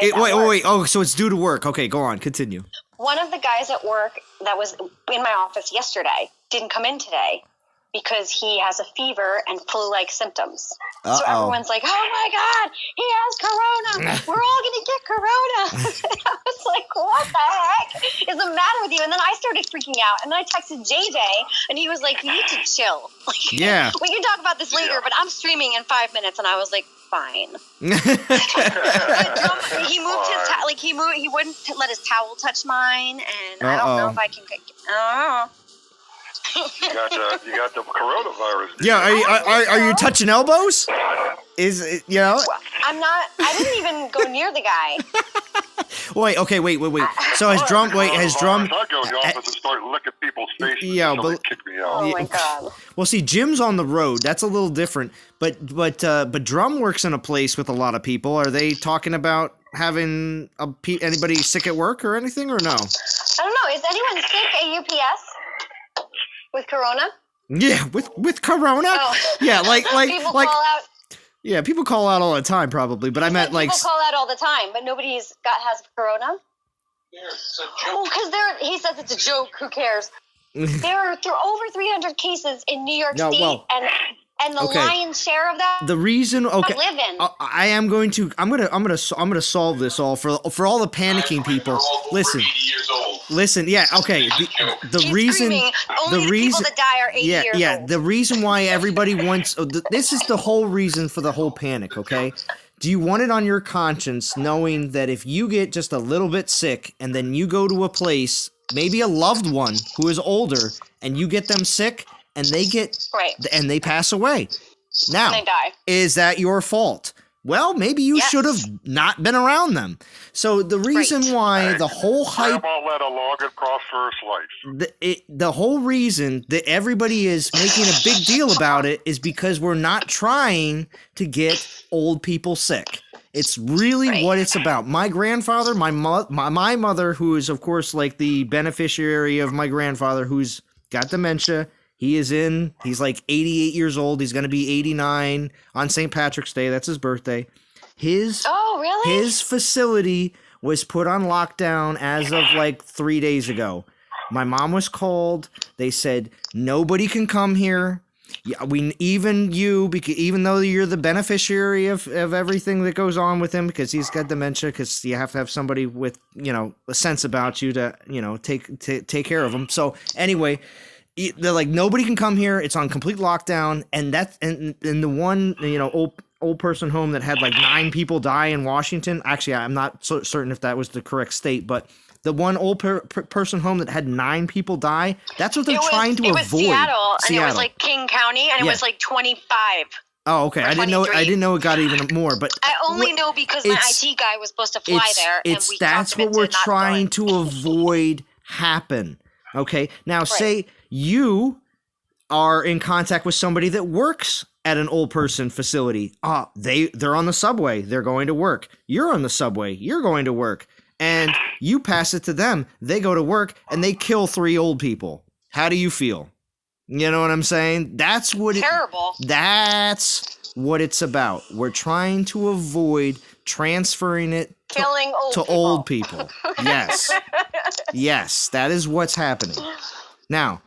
Wait. Oh, so it's due to work. Okay, go on. Continue. One of the guys at work that was in my office yesterday didn't come in today because he has a fever and flu-like symptoms. So everyone's like, "Oh my God, he has corona! We're all gonna get corona!" I was like, "What the heck is the matter with you?" And then I started freaking out, and then I texted JJ, and he was like, "You need to chill. Yeah, we can talk about this later, but I'm streaming in 5 minutes." And I was like, "Fine." But he moved his he wouldn't let his towel touch mine, and I don't know if I can. I don't know. You got the coronavirus. Yeah, are you touching elbows? Is it, you know? I'm not. I didn't even go near the guy. Wait. So has Drum? I go in the office and start licking people's faces. Yeah, until but they kick me out. Oh my god. Well, see, Jim's on the road. That's a little different. But Drum works in a place with a lot of people. Are they talking about having anybody sick at work or anything, or no? I don't know. Is anyone sick at UPS with corona? Yeah, with corona. Oh. Yeah, like people call out. Yeah, people call out all the time, probably. But I meant like people call out all the time, but nobody's has corona. It's a joke. Oh, because he says it's a joke. Who cares? There are over 300 cases in New York State, and the lion's share of that. The reason, okay, live in. I'm gonna solve this all for all the panicking people. Listen, yeah, okay. The reason, people that die are 80 years old. The reason why everybody wants this is the whole reason for the whole panic. Okay, do you want it on your conscience, knowing that if you get just a little bit sick and then you go to a place, maybe a loved one who is older, and you get them sick? And they pass away. Now, they die. Is that your fault? Well, maybe you should have not been around them. So the reason why the whole hype, Grandma led a long and prosperous life. The whole reason that everybody is making a big deal about it is because we're not trying to get old people sick. It's really what it's about. My grandfather, my mother, who is of course like the beneficiary of my grandfather, who's got dementia. He's like 88 years old. He's going to be 89 on St. Patrick's Day. That's his birthday. His facility was put on lockdown as of like 3 days ago. My mom was called. They said, nobody can come here. Yeah, even though you're the beneficiary of everything that goes on with him, because he's got dementia, because you have to have somebody with, a sense about you to, take care of him. So anyway, they're like, nobody can come here. It's on complete lockdown. And that's, and the one, old person home that had like 9 people die in Washington. Actually, I'm not so certain if that was the correct state, but the one old person home that had 9 people die, that's what they're trying to avoid. It was Seattle, and it was like King County, and it was like 25. Oh, okay. I didn't know it got even more, but I only know because my IT guy was supposed to fly there, and we that's what we're trying to avoid happen. Okay. Now, say you are in contact with somebody that works at an old person facility. They're on the subway. They're going to work. You're on the subway. You're going to work. And you pass it to them. They go to work and they kill 3 old people. How do you feel? You know what I'm saying? That's what terrible. That's what it's about. We're trying to avoid transferring it to old people. Yes. Yes, that is what's happening. Now,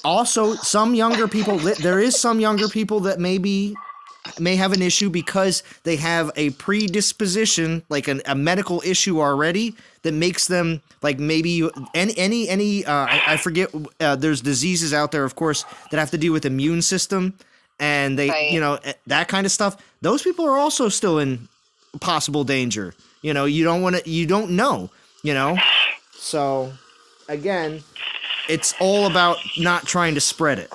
also, some younger people, there is some younger people that may have an issue because they have a predisposition, like a medical issue already that makes them like maybe I forget. There's diseases out there, of course, that have to do with immune system, and they, that kind of stuff. Those people are also still in possible danger. You don't know. So again, it's all about not trying to spread it.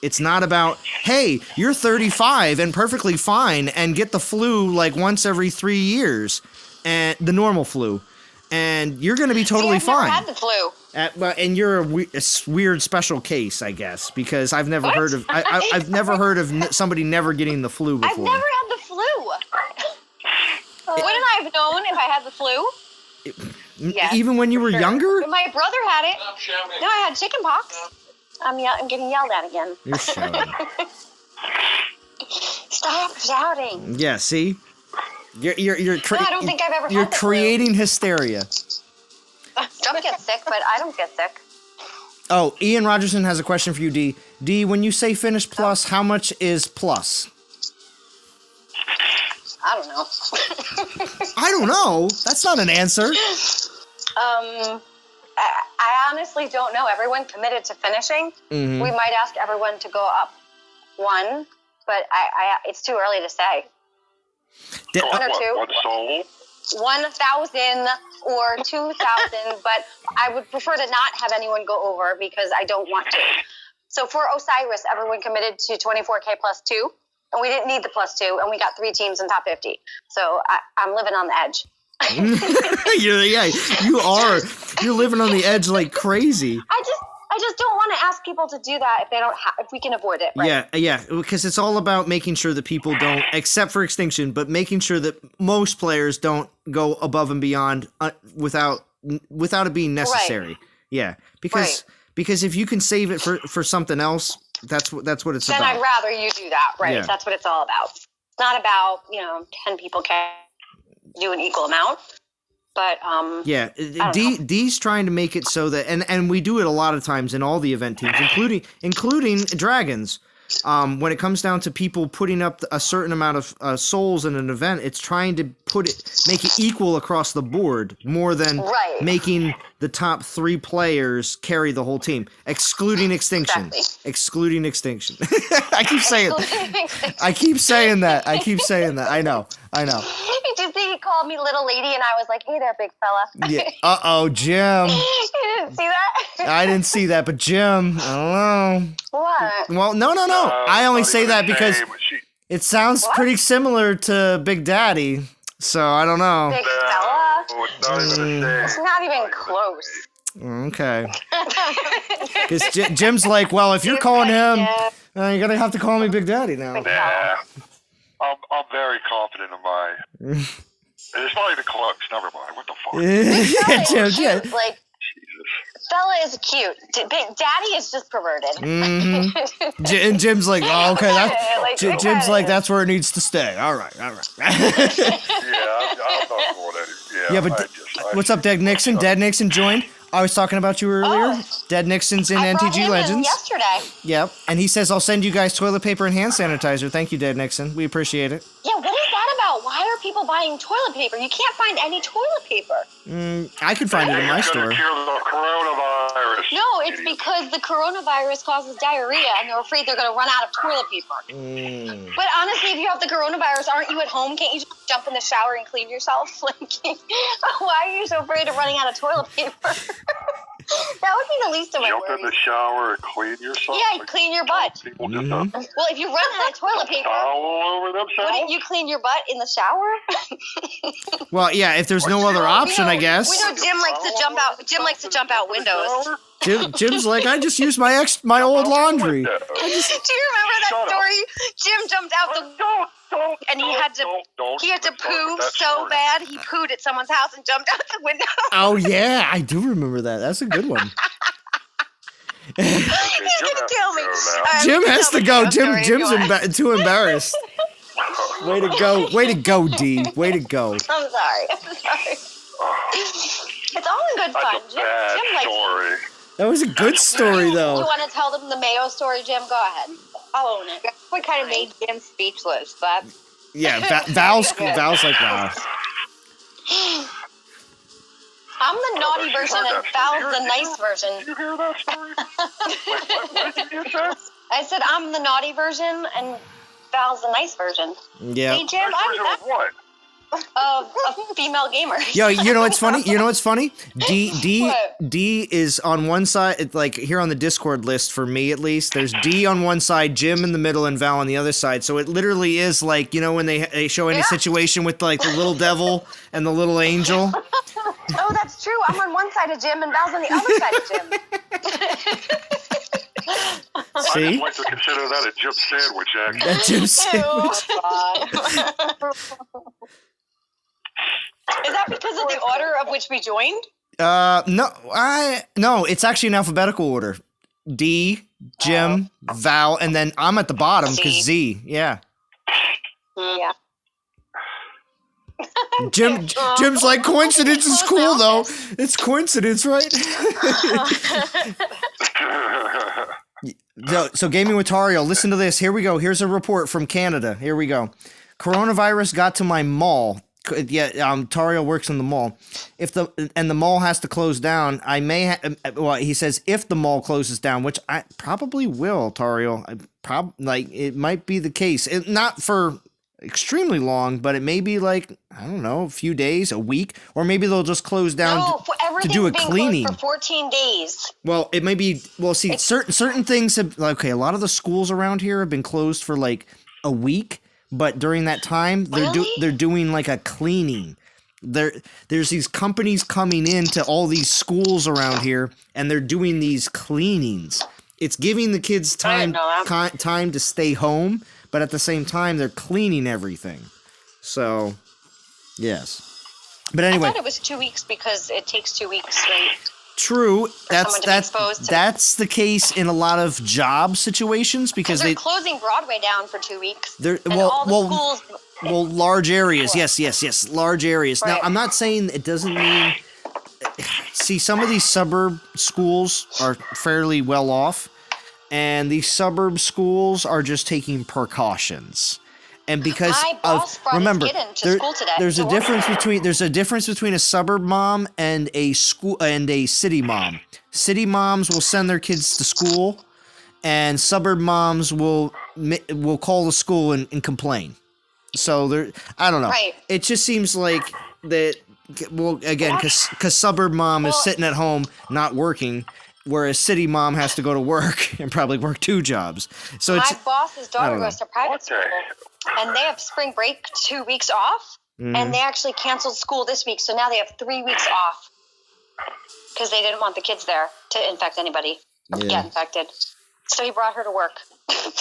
It's not about, hey, you're 35 and perfectly fine and get the flu like once every 3 years, and the normal flu, and you're going to be totally fine. I've never had the flu. And you're a weird special case, I guess, because I've never heard of I've never heard of somebody never getting the flu before. I've never had the flu. Wouldn't I have known if I had the flu? Yes, even when you were younger? My brother had it. No, I had chicken pox. I'm getting yelled at again. You're shouting. Stop shouting. Yeah, see? I don't think I've ever had You're the creating flu. hysteria. Some get sick, but I don't get sick. Oh, Ian Rogerson has a question for you, D. D, when you say finish plus, how much is plus? I don't know. I don't know. That's not an answer. I honestly don't know. Everyone committed to finishing. Mm-hmm. We might ask everyone to go up 1, but it's too early to say. 1 or 2. 1 soul? 1,000 or 2,000, but I would prefer to not have anyone go over because I don't want to. So for Osiris, everyone committed to 24K plus 2, and we didn't need the plus 2, and we got 3 teams in top 50. So I'm living on the edge. You're living on the edge like crazy. I just don't want to ask people to do that if they don't if we can avoid it, right? Yeah, because it's all about making sure that people don't, except for Extinction, but making sure that most players don't go above and beyond without it being necessary. Right. Yeah, because if you can save it for something else, that's what it's about. Then I'd rather you do that, right? Yeah. That's what it's all about. It's not about 10 people can do an equal amount. But D's trying to make it so that, and we do it a lot of times in all the event teams, including Dragons. When it comes down to people putting up a certain amount of souls in an event, it's trying to make it equal across the board more than making the top 3 players carry the whole team, excluding Extinction. Exactly. Excluding Extinction. I keep saying that. I know. Did you see he called me little lady, and I was like, "Hey there, big fella." Yeah. Jim. You didn't see that? I didn't see that, but Jim, I don't know. What? Well, no. I only say that because it sounds pretty similar to Big Daddy, so I don't know. Big fella? It's not even close. Okay. Because Jim's like, well, if you're calling him, you're going to have to call me Big Daddy now. Nah. I'm very confident in my... It's not even close. Never mind. What the fuck? Yeah. Like, fella is cute. Big Daddy is just perverted. Mm-hmm. And Jim's like, oh, okay. Jim's like, that's where it needs to stay. All right. Yeah, I'm not going anywhere. Yeah, but what's up, Dead Nixon? Dead Nixon joined. I was talking about you earlier. Dead Nixon's in NTG Legends. Yesterday. Yep, and he says, I'll send you guys toilet paper and hand sanitizer. Thank you, Dead Nixon. We appreciate it. Yeah, what is that about? Why are people buying toilet paper? You can't find any toilet paper. I could find it in my store. Cure the coronavirus. No, it's because the coronavirus causes diarrhea, and they're afraid they're going to run out of toilet paper. But honestly, if you have the coronavirus, aren't you at home? Can't you just jump in the shower and clean yourself? Why are you so afraid of running out of toilet paper? That would be the least of my worries. Jump in the shower and clean yourself? Yeah, clean your butt. Well, if you run out of toilet paper, all over themselves? Wouldn't you clean your butt in the shower? Well, yeah, if there's no other option, I guess. We know Jim likes to jump out. Jim likes to jump out windows. Jim's like, I just used my old laundry. Do you remember that story? Jim jumped out and he had to poo so bad he pooed at someone's house and jumped out the window. Oh yeah, I do remember that. That's a good one. He's gonna kill me. Jim has to go. Jim's too embarrassed. Way to go, D. Way to go. I'm sorry. It's all in good fun. Jim likes. That was a good story, though. You want to tell them the Mayo story, Jim? Go ahead. I'll own it. What kind of made Jim speechless? That. Yeah, Val's like, wow. I'm the naughty version and Val's the nice version. Did you hear that story? What did you say? I said I'm the naughty version and Val's the nice version. Yeah. Hey, Jim, I'm that. What? Of a female gamer. Yo, you know what's funny? D is on one side, like here on the Discord list for me at least. There's D on one side, Jim in the middle, and Val on the other side. So it literally is like, you know, when they show any situation with like the little devil and the little angel. Oh, that's true. I'm on one side of Jim and Val's on the other side of Jim. See? I'd like to consider that a Jim sandwich, actually. A Jim sandwich. Is that because of the order of which we joined? No, it's actually in alphabetical order. D, Jim, Val, and then I'm at the bottom because Z. Yeah. Yeah. Jim's like, coincidence is cool though. It's coincidence, right? So Gaming with Tario, listen to this. Here we go. Here's a report from Canada. Here we go. Coronavirus got to my mall. Yeah, Tario works in the mall. If the mall has to close down, I may. He says if the mall closes down, which I probably will, Tario. It might be the case. Not for extremely long, but it may be like, I don't know, a few days, a week, or maybe they'll just close down. No, do a Everything's been cleaning closed for 14 days. Well, it may be. Well, see, certain things have. Okay, a lot of the schools around here have been closed for like a week, but during that time, they're doing like a cleaning. There's these companies coming into all these schools around here, and they're doing these cleanings. It's giving the kids time to stay home, but at the same time, they're cleaning everything. So, yes. But anyway, I thought it was 2 weeks because it takes 2 weeks, right? True. That's the case in a lot of job situations because they're closing Broadway down for 2 weeks. Schools. Well, large areas. Yes. Large areas. Right. Now, I'm not saying it doesn't mean. See, some of these suburb schools are fairly well off, and these suburb schools are just taking precautions. And because remember, there's a difference between a suburb mom and a school and a city mom. City moms will send their kids to school, and suburb moms will call the school and complain. So I don't know. Right. It just seems like that. Well, again, because suburb mom is sitting at home not working, whereas city mom has to go to work and probably work 2 jobs. So my boss's daughter goes to private school, and they have spring break 2 weeks off, and they actually canceled school this week, so now they have 3 weeks off because they didn't want the kids there to infect anybody, get infected. So he brought her to work, and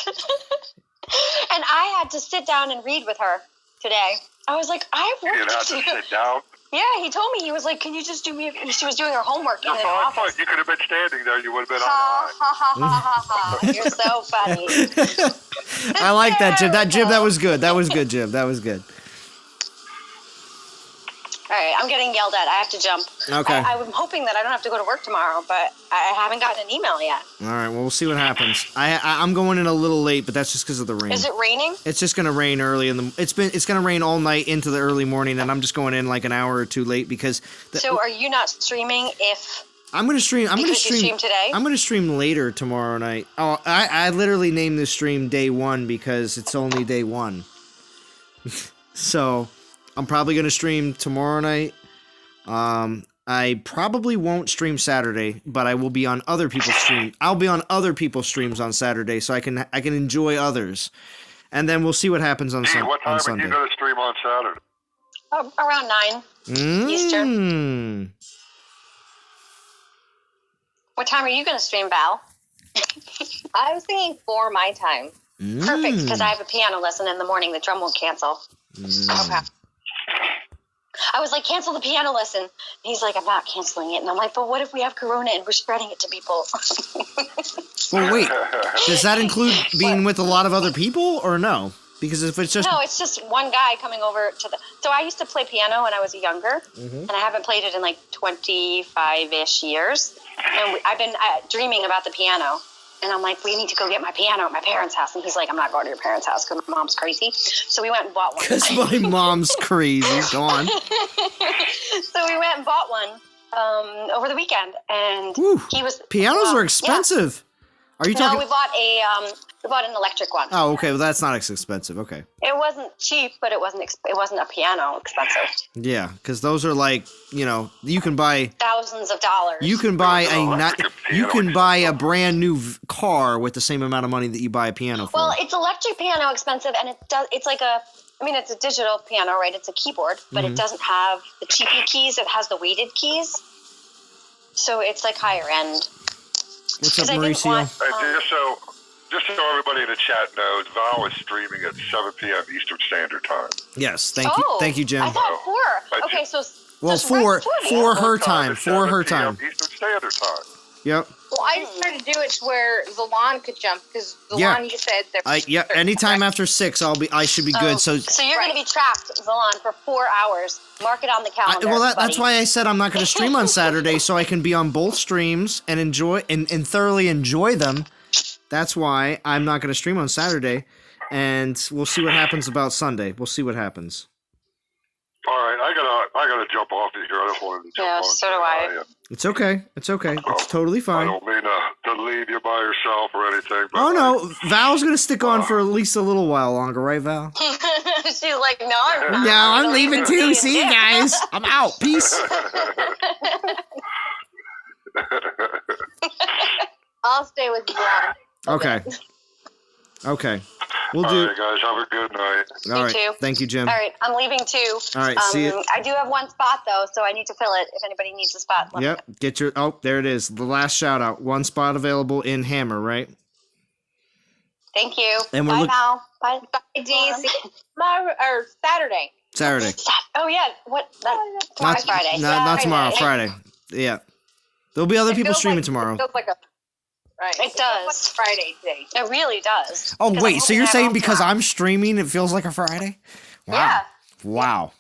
I had to sit down and read with her today. I was like, I have work to do. You had to sit down? Yeah, he told me, he was like, can you just do me, she was doing her homework in the office. You could have been standing there, you would have been ha, ha, you're so funny. I like that, Jim. That was good. That was good, Jim. That was good. All right, I'm getting yelled at. I have to jump. Okay. I'm hoping that I don't have to go to work tomorrow, but I haven't gotten an email yet. All right, well, we'll see what happens. I'm going in a little late, but that's just because of the rain. Is it raining? It's just going to rain early it's going to rain all night into the early morning, and I'm just going in like an hour or 2 late because. So are you not streaming if? I'm going to stream. You stream today? I'm going to stream later tomorrow night. Oh, I literally named this stream Day 1 because it's only Day 1. So, I'm probably going to stream tomorrow night. I probably won't stream Saturday, but I will be on other people's stream. I'll be on other people's streams on Saturday, so I can enjoy others, and then we'll see what happens on Sunday. What time are you going to stream on Saturday? Around 9 Eastern. What time are you going to stream, Val? I was thinking 4 my time. Perfect, because I have a piano lesson in the morning. The drum won't cancel. Okay. I was like, cancel the piano lesson. And he's like, I'm not canceling it. And I'm like, but what if we have corona and we're spreading it to people? Well, wait. Does that include being with a lot of other people or no? Because if it's just... No, it's just one guy coming over to the... So I used to play piano when I was younger, and I haven't played it in like 25-ish years. And I've been dreaming about the piano. And I'm like, we need to go get my piano at my parents' house. And he's like, I'm not going to your parents' house because my mom's crazy. So we went and bought one. Because my mom's crazy. Go on. So we went and bought one over the weekend. And he was... Pianos are expensive. Yeah. Are you talking... No, we bought an electric one. Oh, okay. Well, that's not as expensive. Okay. It wasn't cheap, but it wasn't a piano expensive. Yeah, because those are like, you can buy thousands of dollars. You can buy a brand new car with the same amount of money that you buy a piano for. Well, it's electric piano expensive, and it's like it's a digital piano, right? It's a keyboard, but it doesn't have the cheapy keys. It has the weighted keys, so it's like higher end. What's up, Mauricio? Just so everybody in the chat knows, Val is streaming at 7 p.m. Eastern Standard Time. Yes, thank you, Jim. I thought 4. Okay, so... Well, 4 her time. 4 her time. Eastern Standard Time. Yep. Well, I just tried to do it to where Zalon could jump, because Zalon, you said... anytime after 6, I should be good. So you're going to be trapped, Zalon, for 4 hours. Mark it on the calendar. That's why I said I'm not going to stream on Saturday, so I can be on both streams and enjoy and thoroughly enjoy them. That's why I'm not going to stream on Saturday, and we'll see what happens about Sunday. We'll see what happens. All right, I gotta jump off of here. I don't want to jump on. Yeah, so do I. It's okay. It's totally fine. I don't mean to leave you by yourself or anything. But no, Val's going to stick on for at least a little while longer, right, Val? She's like, no, I'm not. No, I'm leaving too. See you guys. I'm out. Peace. I'll stay with you on. Okay. Okay. We'll All do. right, guys. Have a good night. All right. too. Thank you, Jim. All right, I'm leaving too. All right. See you. I do have one spot though, so I need to fill it. If anybody needs a spot, let me know. Yep. Get your. Oh, there it is. The last shout out. One spot available in Hammer, right? Thank you. And we're Bye, look- Mal. Bye. Bye, Dee. See you tomorrow or Saturday. Saturday. Oh yeah, what? Tomorrow's Friday. Not tomorrow. Friday. Friday. Yeah. There'll be other It people feels streaming like- tomorrow. It feels like a right. It does. Feels like Friday today. It really does. Oh Because wait, I'm so hoping you're I saying don't because stop. I'm streaming, it feels like a Friday? Wow. Yeah. Wow.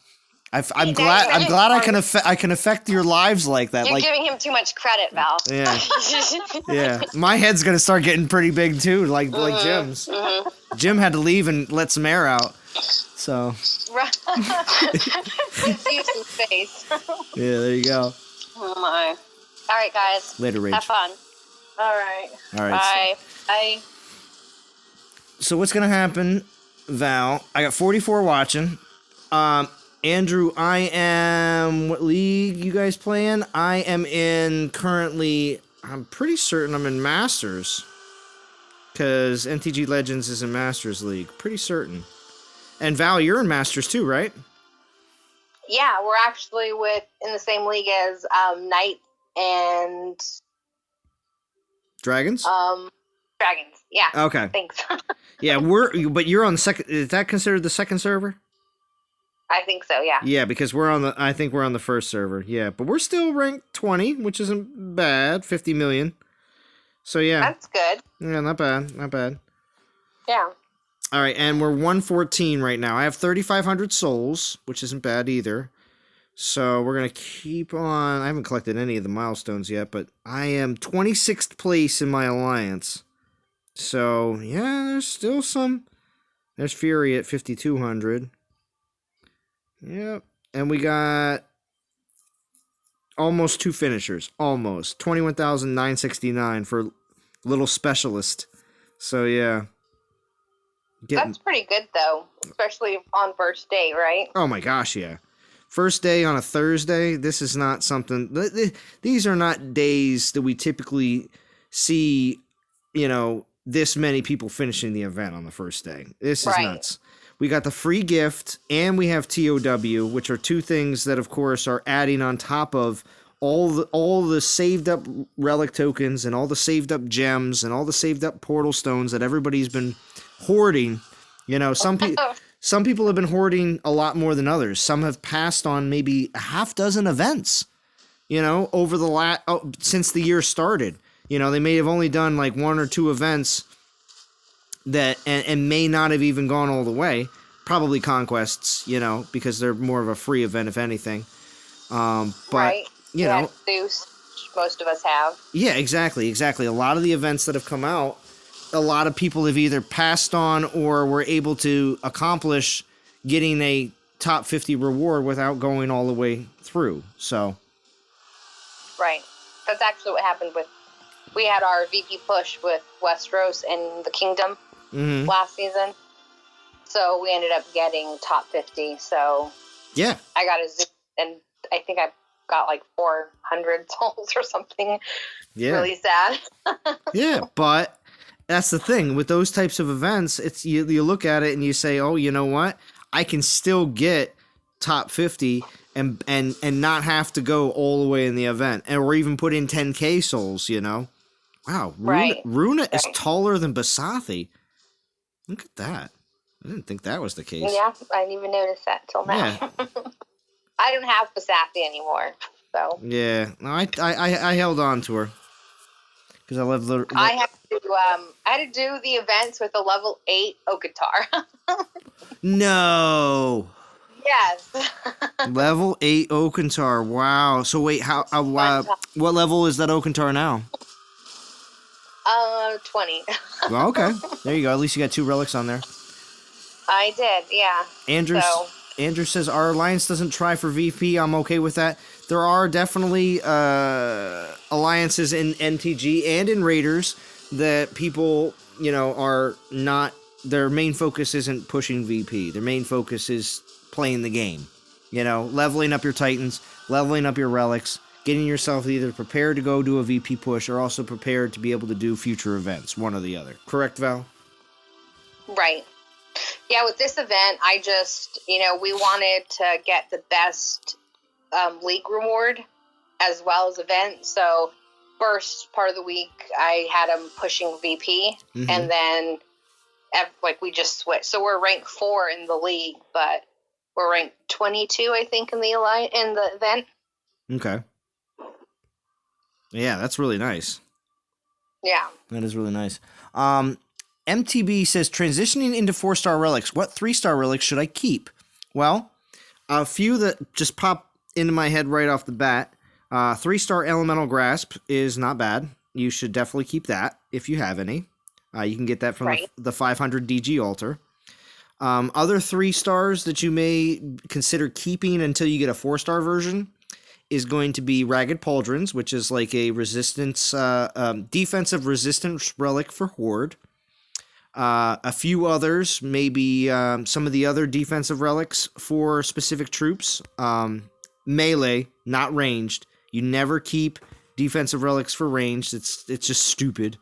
I'm now glad. you're I'm glad I getting can affect your lives like that. You're Like, giving him too much credit, Val. yeah, yeah. My head's gonna start getting pretty big too, like Jim's. Jim had to leave and let some air out. So Right. Use some space. yeah, there you go. Oh my. All right, guys. Later, Rach. Have fun. All right. All right. Bye. Bye. So what's gonna happen, Val? I got 44 watching. Andrew, I am. What league you guys playing? I am in currently. I'm pretty certain I'm in Masters. Because NTG Legends is in Masters League. Pretty certain. And Val, you're in Masters too, right? Yeah, we're actually in the same league as Knight and Dragons? Dragons. Yeah. Okay. Thanks. Yeah, but you're on the second. Is that considered the second server? I think so. Yeah. Yeah, because I think we're on the first server. Yeah, but we're still ranked 20, which isn't bad. 50 million. So yeah. That's good. Yeah, not bad. Not bad. Yeah. All right, and we're 114 right now. I have 3,500 souls, which isn't bad either. So we're going to keep on. I haven't collected any of the milestones yet, but I am 26th place in my alliance. So, yeah, there's still some. There's Fury at 5,200. Yep. And we got almost 2 finishers. Almost. 21,969 for Little Specialist. So, yeah. That's pretty good though, especially on first day, right? Oh my gosh, yeah. First day on a Thursday, this is not something. These are not days that we typically see, this many people finishing the event on the first day. This is nuts. We got the free gift and we have TOW, which are two things that, of course, are adding on top of all the saved up relic tokens and all the saved up gems and all the saved up portal stones that everybody's been hoarding. Some people have been hoarding a lot more than others. Some have passed on maybe a half dozen events, over the since the year started. They may have only done like 1 or 2 events that and may not have even gone all the way. Probably conquests, because they're more of a free event, if anything. But right. Zeus, most of us have. Yeah, exactly. A lot of the events that have come out, a lot of people have either passed on or were able to accomplish getting a top 50 reward without going all the way through. So, right. That's actually what happened we had our VP push with Westeros and the Kingdom last season. So we ended up getting top 50. So yeah, I got a Zeus, and I think I got like 400 souls or something. Yeah. Really sad. Yeah, but that's the thing with those types of events. It's you look at it and you say, "Oh, you know what? I can still get top 50 and not have to go all the way in the event, or even put in 10k souls." Wow, Runa is taller than Basathi. Look at that. I didn't think that was the case. Yeah, I didn't even notice that till now. Yeah. I don't have Basathi anymore, so. Yeah, no, I held on to her because I love the. I had to do the events with a level 8 Okatar. No. Yes. Level 8 Okantar. Wow. So wait, what level is that Okantar now? 20. Well, okay. There you go. At least you got 2 relics on there. I did, yeah. Andrew says our alliance doesn't try for VP. I'm okay with that. There are definitely alliances in NTG and in Raiders that people, are not. Their main focus isn't pushing VP. Their main focus is playing the game. Leveling up your Titans, leveling up your relics, getting yourself either prepared to go do a VP push or also prepared to be able to do future events, one or the other. Correct, Val? Right. Yeah, with this event, I just, we wanted to get the best league reward as well as event. So first part of the week, I had them pushing VP, and then we just switched. So we're ranked 4 in the league, but we're ranked 22, I think, in the event. Okay. Yeah, that's really nice. Yeah. That is really nice. MTB says, transitioning into 4-star relics, what 3-star relics should I keep? Well, a few that just pop into my head right off the bat. 3-star Elemental Grasp is not bad. You should definitely keep that if you have any. You can get that from the 500 DG altar. Other 3 stars that you may consider keeping until you get a 4-star version is going to be Ragged Pauldrons, which is like a resistance, defensive resistance relic for Horde. A few others, maybe some of the other defensive relics for specific troops. Melee, not ranged. You never keep defensive relics for ranged. It's just stupid.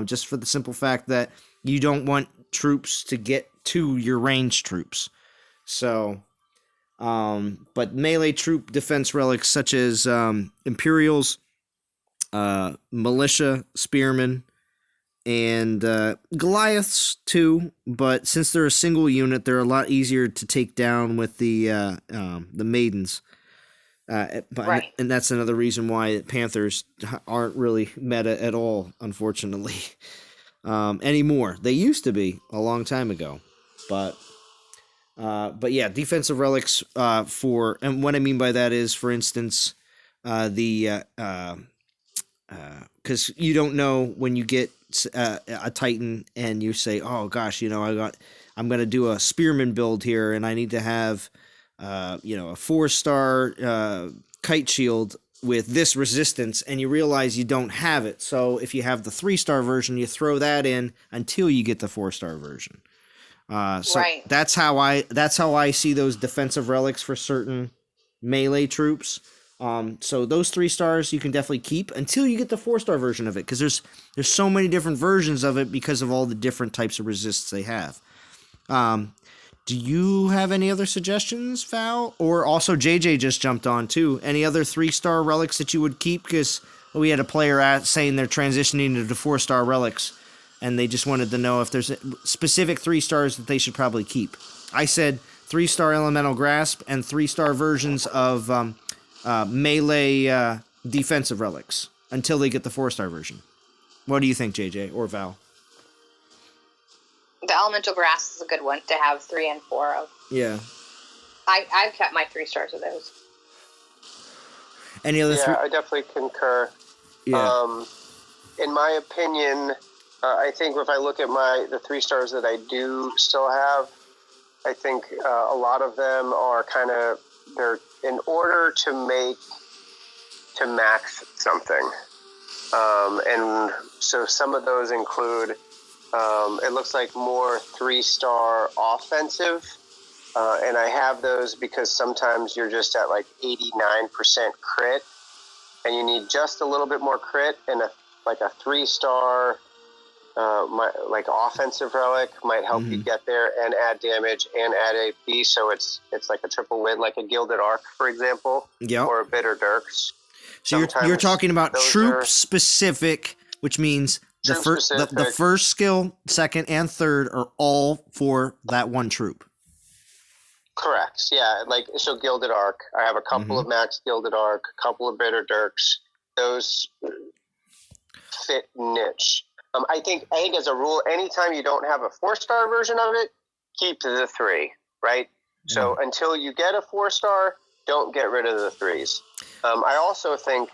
Just for the simple fact that you don't want troops to get to your ranged troops. So, but melee troop defense relics such as Imperials, Militia, Spearmen, and Goliaths too. But since they're a single unit, they're a lot easier to take down with the Maidens. And that's another reason why Panthers aren't really meta at all, unfortunately, anymore. They used to be a long time ago, but yeah, defensive relics and what I mean by that is, for instance, because you don't know when you get a Titan and you say, oh gosh, I'm going to do a Spearman build here and I need to have a 4-star kite shield with this resistance, and you realize you don't have it. So if you have the 3-star version, you throw that in until you get the 4-star version. That's how I see those defensive relics for certain melee troops. So those 3 stars you can definitely keep until you get the 4-star version of it, because there's so many different versions of it because of all the different types of resists they have. Do you have any other suggestions, Val? Or also JJ just jumped on too. Any other 3-star relics that you would keep? Because we had a player saying they're transitioning into 4-star relics, and they just wanted to know if there's specific 3 stars that they should probably keep. I said 3-star Elemental Grasp and 3-star versions of melee defensive relics until they get the 4-star version. What do you think, JJ or Val? The Elemental Grass is a good one to have 3 and 4 of. Yeah. I've kept my 3 stars of those. Any other? Yeah, I definitely concur. Yeah. In my opinion, I think if I look at the 3 stars that I do still have, I think a lot of them are they're in order to max something. And so some of those include, it looks like more 3-star offensive. And I have those because sometimes you're just at like 89% crit and you need just a little bit more crit, and a 3-star offensive relic might help you get there and add damage and add AP. So it's like a triple win, like a Gilded Arc, for example, or a Bitter Dirks. So you're talking about troop specific, which means the first skill, second, and third are all for that one troop. Correct. Yeah. So Gilded Arc. I have a couple of max Gilded Arc, a couple of Bitter Dirks. Those fit niche. I think as a rule, anytime you don't have a 4-star version of it, keep the 3, right? So until you get a 4-star, don't get rid of the 3s. I also think,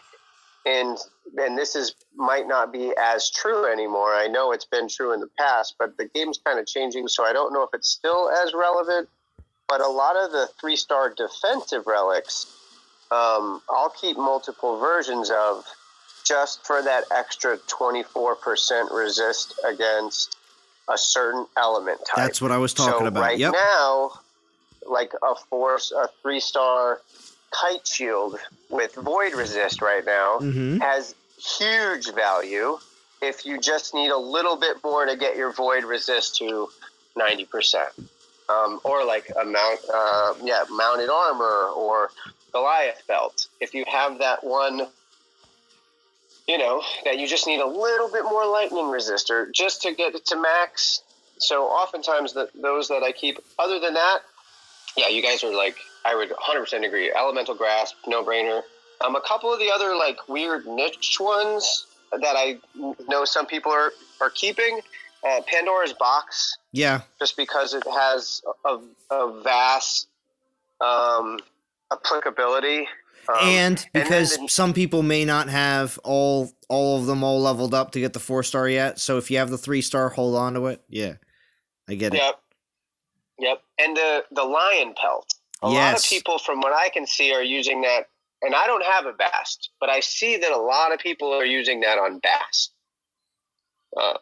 and this might not be as true anymore. I know it's been true in the past, but the game's kind of changing, so I don't know if it's still as relevant. But a lot of the 3-star defensive relics, I'll keep multiple versions of just for that extra 24% resist against a certain element type. That's what I was talking about. Right now, like a 3-star kite shield with void resist right now has huge value if you just need a little bit more to get your void resist to 90%. Or like a mounted armor or Goliath belt. If you have that one, that you just need a little bit more lightning resistor just to get it to max. So oftentimes those that I keep, other than that, yeah, you guys are like, I would 100% agree. Elemental Grasp, no brainer. A couple of the other like weird niche ones that I know some people are keeping, Pandora's Box. Yeah. Just because it has a vast applicability. And because some people may not have all of them all leveled up to get the 4-star yet. So if you have the 3-star, hold on to it. Yeah. I get it. Yep. And the lion pelt. A lot of people, from what I can see, are using that. And I don't have a Bast, but I see that a lot of people are using that on Bast. I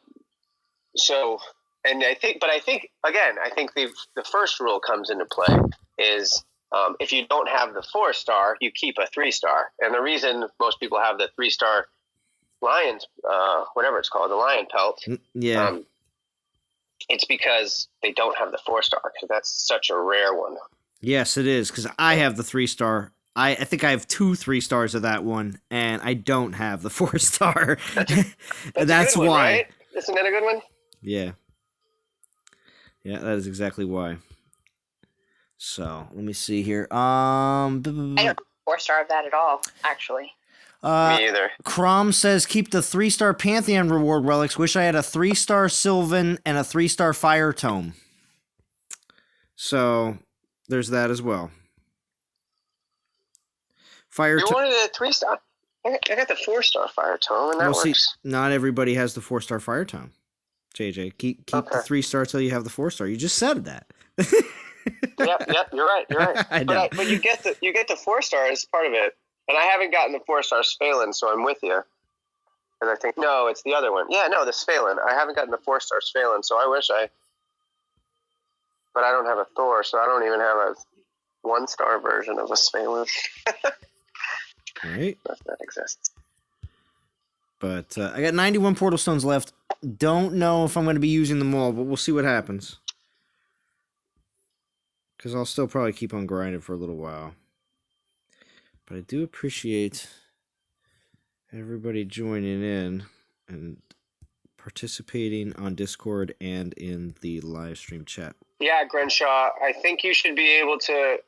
think the first rule comes into play is if you don't have the 4-star, you keep a 3-star. And the reason most people have the 3-star lions, whatever it's called, the lion pelt, it's because they don't have the 4-star, because that's such a rare one. Yes, it is, because I have the 3-star. I think I have 2 3-stars of that one, and I don't have the 4-star. That's one, why. Right? Isn't that a good one? Yeah. Yeah, that is exactly why. So, let me see here. I don't have 4-star of that at all, actually. Me either. Crom says, keep the 3-star Pantheon reward relics. Wish I had a 3-star Sylvan and a 3-star Fire Tome. So, there's that as well. You wanted a 3-star? I got the 4-star Fire Tome, and that works. See, not everybody has the 4-star Fire Tome. JJ, keep the 3-star till you have the 4-star. You just said that. Yep, you're right. I know. But you get the 4-star as part of it, and I haven't gotten the 4-star Sphalan, so I'm with you. And I think no, it's the other one. Yeah, no, the Sphalan. I haven't gotten the 4-star Sphalan, so I wish but I don't have a Thor, so I don't even have a 1-star version of a Sphalan. Right. That exists. But I got 91 Portal Stones left. Don't know if I'm going to be using them all, but we'll see what happens. Because I'll still probably keep on grinding for a little while. But I do appreciate everybody joining in and participating on Discord and in the live stream chat. Yeah, Grenshaw, I think you should be able to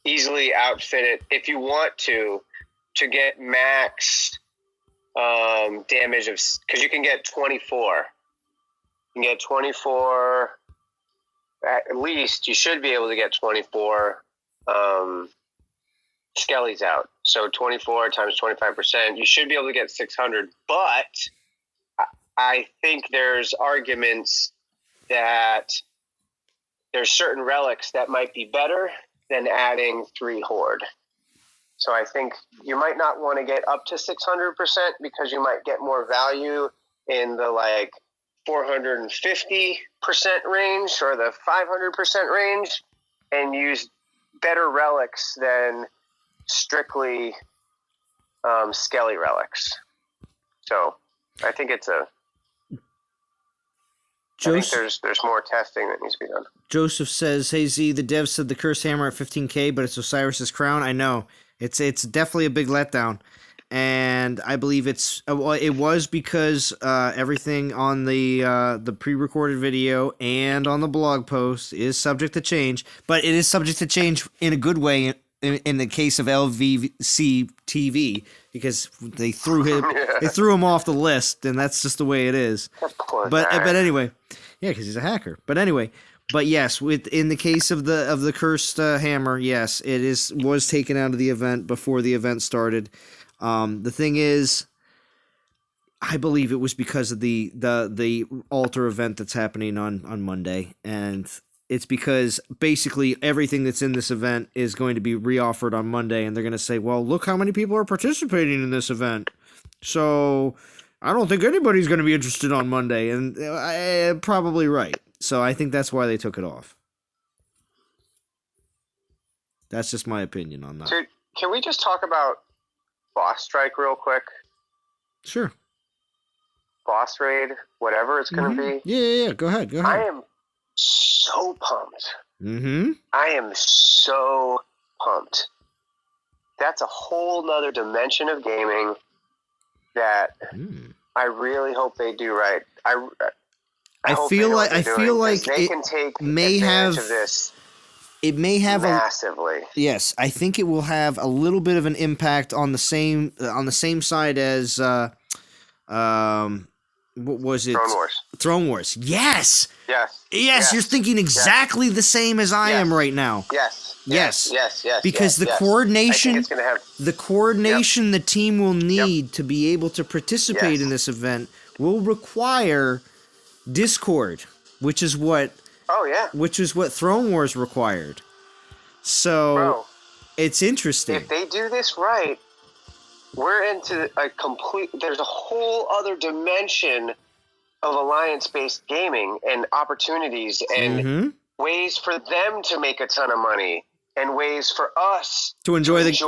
easily outfit it if you want to get max damage of, because you can get 24. You can get 24. At least you should be able to get 24 skellies out. So 24 times 25%, you should be able to get 600. But I think there's arguments that there's certain relics that might be better than adding 3 horde. So I think you might not want to get up to 600% because you might get more value in the 450% range or the 500% range and use better relics than strictly skelly relics. So I think it's I think there's more testing that needs to be done. Joseph says, hey Z, the devs said the cursed hammer at 15k, but it's Osiris's crown. I know. It's definitely a big letdown. And I believe it was because everything on the pre-recorded video and on the blog post is subject to change, but it is subject to change in a good way in the case of LVC TV, because they threw him off the list, and that's just the way it is. But anyway, yeah, because he's a hacker. But anyway, but yes, in the case of the cursed hammer, yes, it was taken out of the event before the event started. The thing is, I believe it was because of the altar event that's happening on Monday, and it's because basically everything that's in this event is going to be reoffered on Monday, and they're going to say, well, look how many people are participating in this event. So I don't think anybody's going to be interested on Monday, and probably right. So I think that's why they took it off. That's just my opinion on that. Dude, can we just talk about Boss Strike real quick? Sure. Boss Raid, whatever it's going to be. Yeah. Go ahead. I am so pumped. Mm-hmm. I am so pumped. That's a whole nother dimension of gaming that I really hope they do right. I feel like it can take may have of this. It may have massively. Yes, I think it will have a little bit of an impact on the same side as what was it? Throne Wars. Yes. Yes. You're thinking exactly the same as I am right now. Yes. Because the coordination, the team will need to be able to participate in this event will require Discord, which is what Throne Wars required. So it's interesting. If they do this right, we're into there's a whole other dimension of alliance-based gaming and opportunities and ways for them to make a ton of money and ways for us to enjoy the game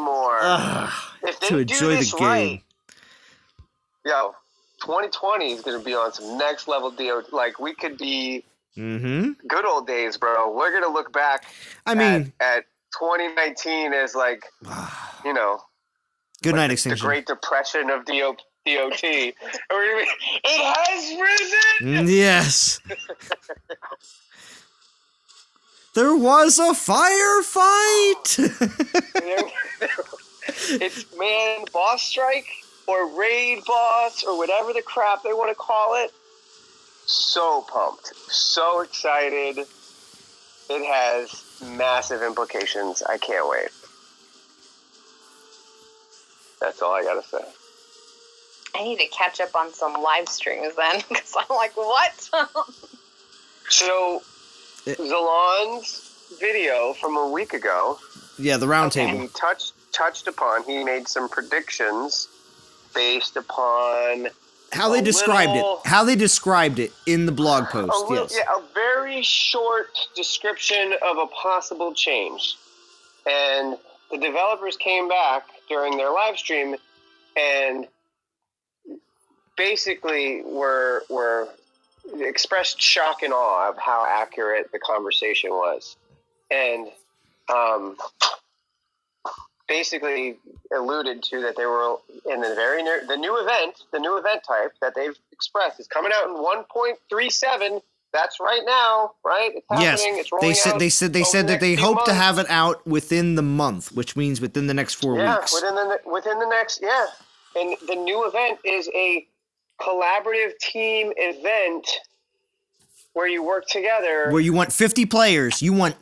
more. If they do this right, 2020 is going to be on some next level deal. Like, we could be good old days, bro. We're going to look back at 2019 as like, good night, Extinction. The Great Depression of DOT. It has risen! Yes. There was a firefight! It's, Boss Strike or Raid Boss or whatever the crap they want to call it. So pumped. So excited. It has massive implications. I can't wait. That's all I gotta say. I need to catch up on some live streams then, because I'm like, what? So, Zalon's video from a week ago. Yeah, the roundtable. He touched upon. He made some predictions based upon how they described it in the blog post. A very short description of a possible change, and the developers came back during their live stream and basically were expressed shock and awe of how accurate the conversation was, and basically alluded to that they were in the new event type that they've expressed is coming out in 1.37. That's right now, right? It's happening. It's rolling out. They said that they hope to have it out within the month, which means within the next 4 weeks. Within the next. And the new event is a collaborative team event where you work together. Where you want 50 players. You want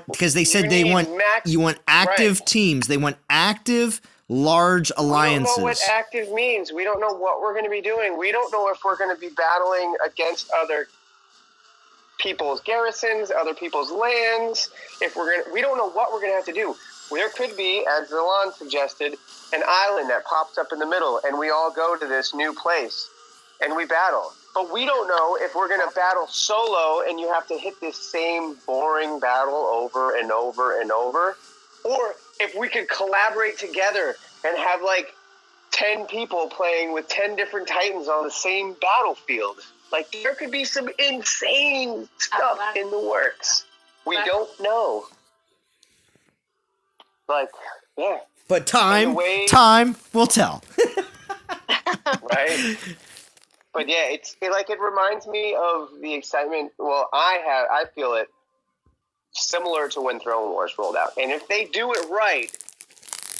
because they said you want active teams. They want active large alliances. We don't know what active means. We don't know what we're going to be doing. We don't know if we're going to be battling against other people's garrisons, other people's lands. We don't know what we're going to have to do. There could be, as Zalon suggested, an island that pops up in the middle, and we all go to this new place, and we battle. But we don't know if we're going to battle solo, and you have to hit this same boring battle over and over and over, or if we could collaborate together and have like 10 people playing with 10 different Titans on the same battlefield. Like, there could be some insane stuff in the works. We don't know. Like, yeah. But time will tell. Right? But yeah, it reminds me of the excitement. Well, I feel it similar to when Throne Wars rolled out. And if they do it right,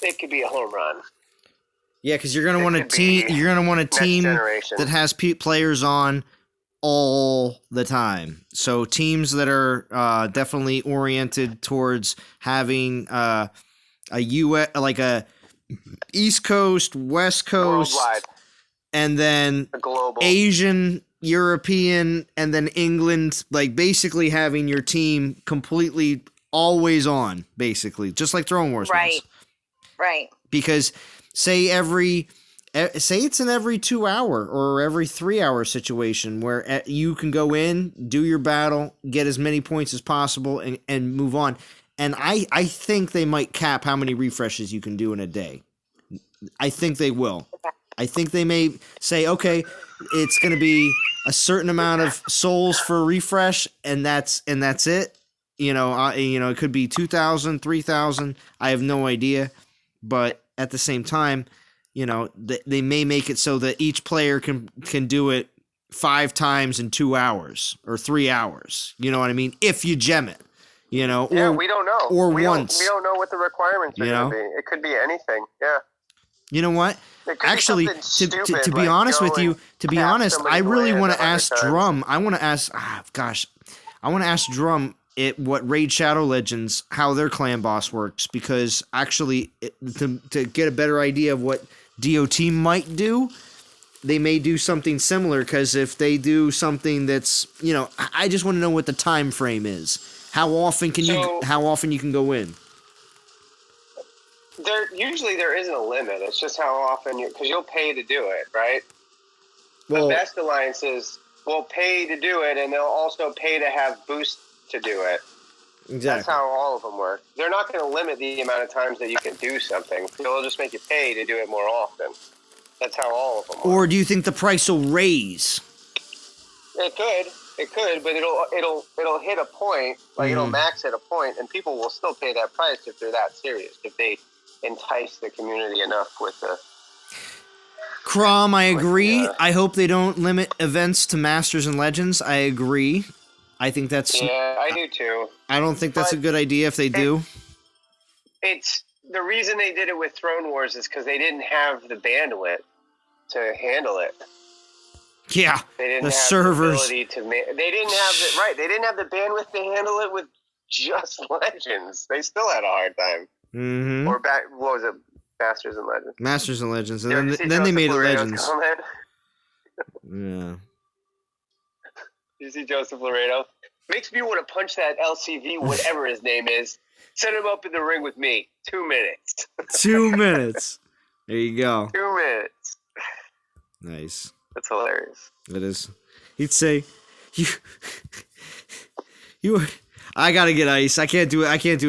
it could be a home run. Yeah, because you're gonna want a team. You're gonna want a team that has players on all the time. So teams that are definitely oriented towards having a East Coast, West Coast, worldwide, and then a global, Asian, European, and then England. Like, basically having your team completely always on, basically, just like Throne Wars was. Right. Because say every say it's an every 2 hour or every 3 hour situation where you can go in, do your battle, get as many points as possible, and move on. And I think they might cap how many refreshes you can do in a day. I think they will. I think they may say, okay, it's going to be a certain amount of souls for a refresh, and that's it. It could be 2,000, 3,000. I have no idea, but at the same time, they may make it so that each player can do it 5 times in 2 hours or 3 hours. You know what I mean? If you gem it, we don't know. Or we once. We don't know what the requirements are going to be. It could be anything. Yeah. You know what? Actually, to be honest with you, I really want to ask Drum. I want to ask Drum what Raid Shadow Legends, how their clan boss works, because actually, to get a better idea of what DOT might do, they may do something similar, because if they do something that's, I just want to know what the time frame is. How often you can go in? There isn't a limit. It's just how often because you'll pay to do it, right? Well, the best alliances will pay to do it, and they'll also pay to have boost to do it. Exactly. That's how all of them work. They're not going to limit the amount of times that you can do something. They'll just make you pay to do it more often. That's how all of them work. Or do you think the price will raise? It could, but it'll hit a point, like it'll max at a point, and people will still pay that price if they're that serious. If they entice the community enough with the Crom, I agree. I hope they don't limit events to Masters and Legends. I agree. I think that's... Yeah, I do too. I don't think that's a good idea if they do. It's... The reason they did it with Throne Wars is because they didn't have the bandwidth to handle it. Yeah, they didn't the have servers. The ability they didn't have the... Right, they didn't have the bandwidth to handle it with just Legends. They still had a hard time. Mm-hmm. Or what was it? Masters and Legends. Masters and Legends, and then they made it Legends. Comment? Yeah. You see Joseph Laredo? Makes me want to punch that LCV, whatever his name is. Set him up in the ring with me. 2 minutes. 2 minutes. There you go. 2 minutes. Nice. That's hilarious. It is. He'd say, you. I gotta get Ice. I can't do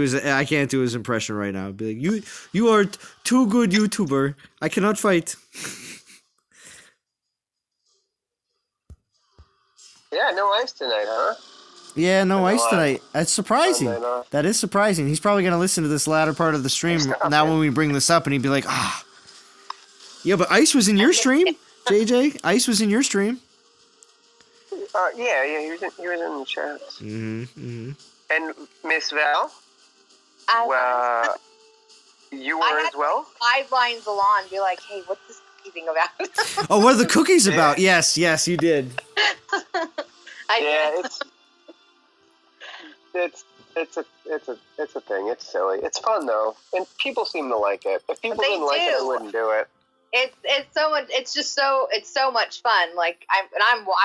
his impression right now. I'd be like, you are too good YouTuber. I cannot fight. Yeah, no Ice tonight, huh? Yeah, no Ice tonight. That's surprising. That is surprising. He's probably gonna listen to this latter part of the stream now when we bring this up, and he'd be like, yeah, but Ice was in your stream, JJ. Ice was in your stream. Yeah, he was in the chat. Mm-hmm. And Miss Val, you were as well? 5 lines along and be like, hey, what's this cookie thing about? Oh, what are the cookies about? Yes, you did. I did. It's a thing. It's silly. It's fun though, and people seem to like it. If people didn't like it, I wouldn't do it. It's so much. It's so much fun. Like I'm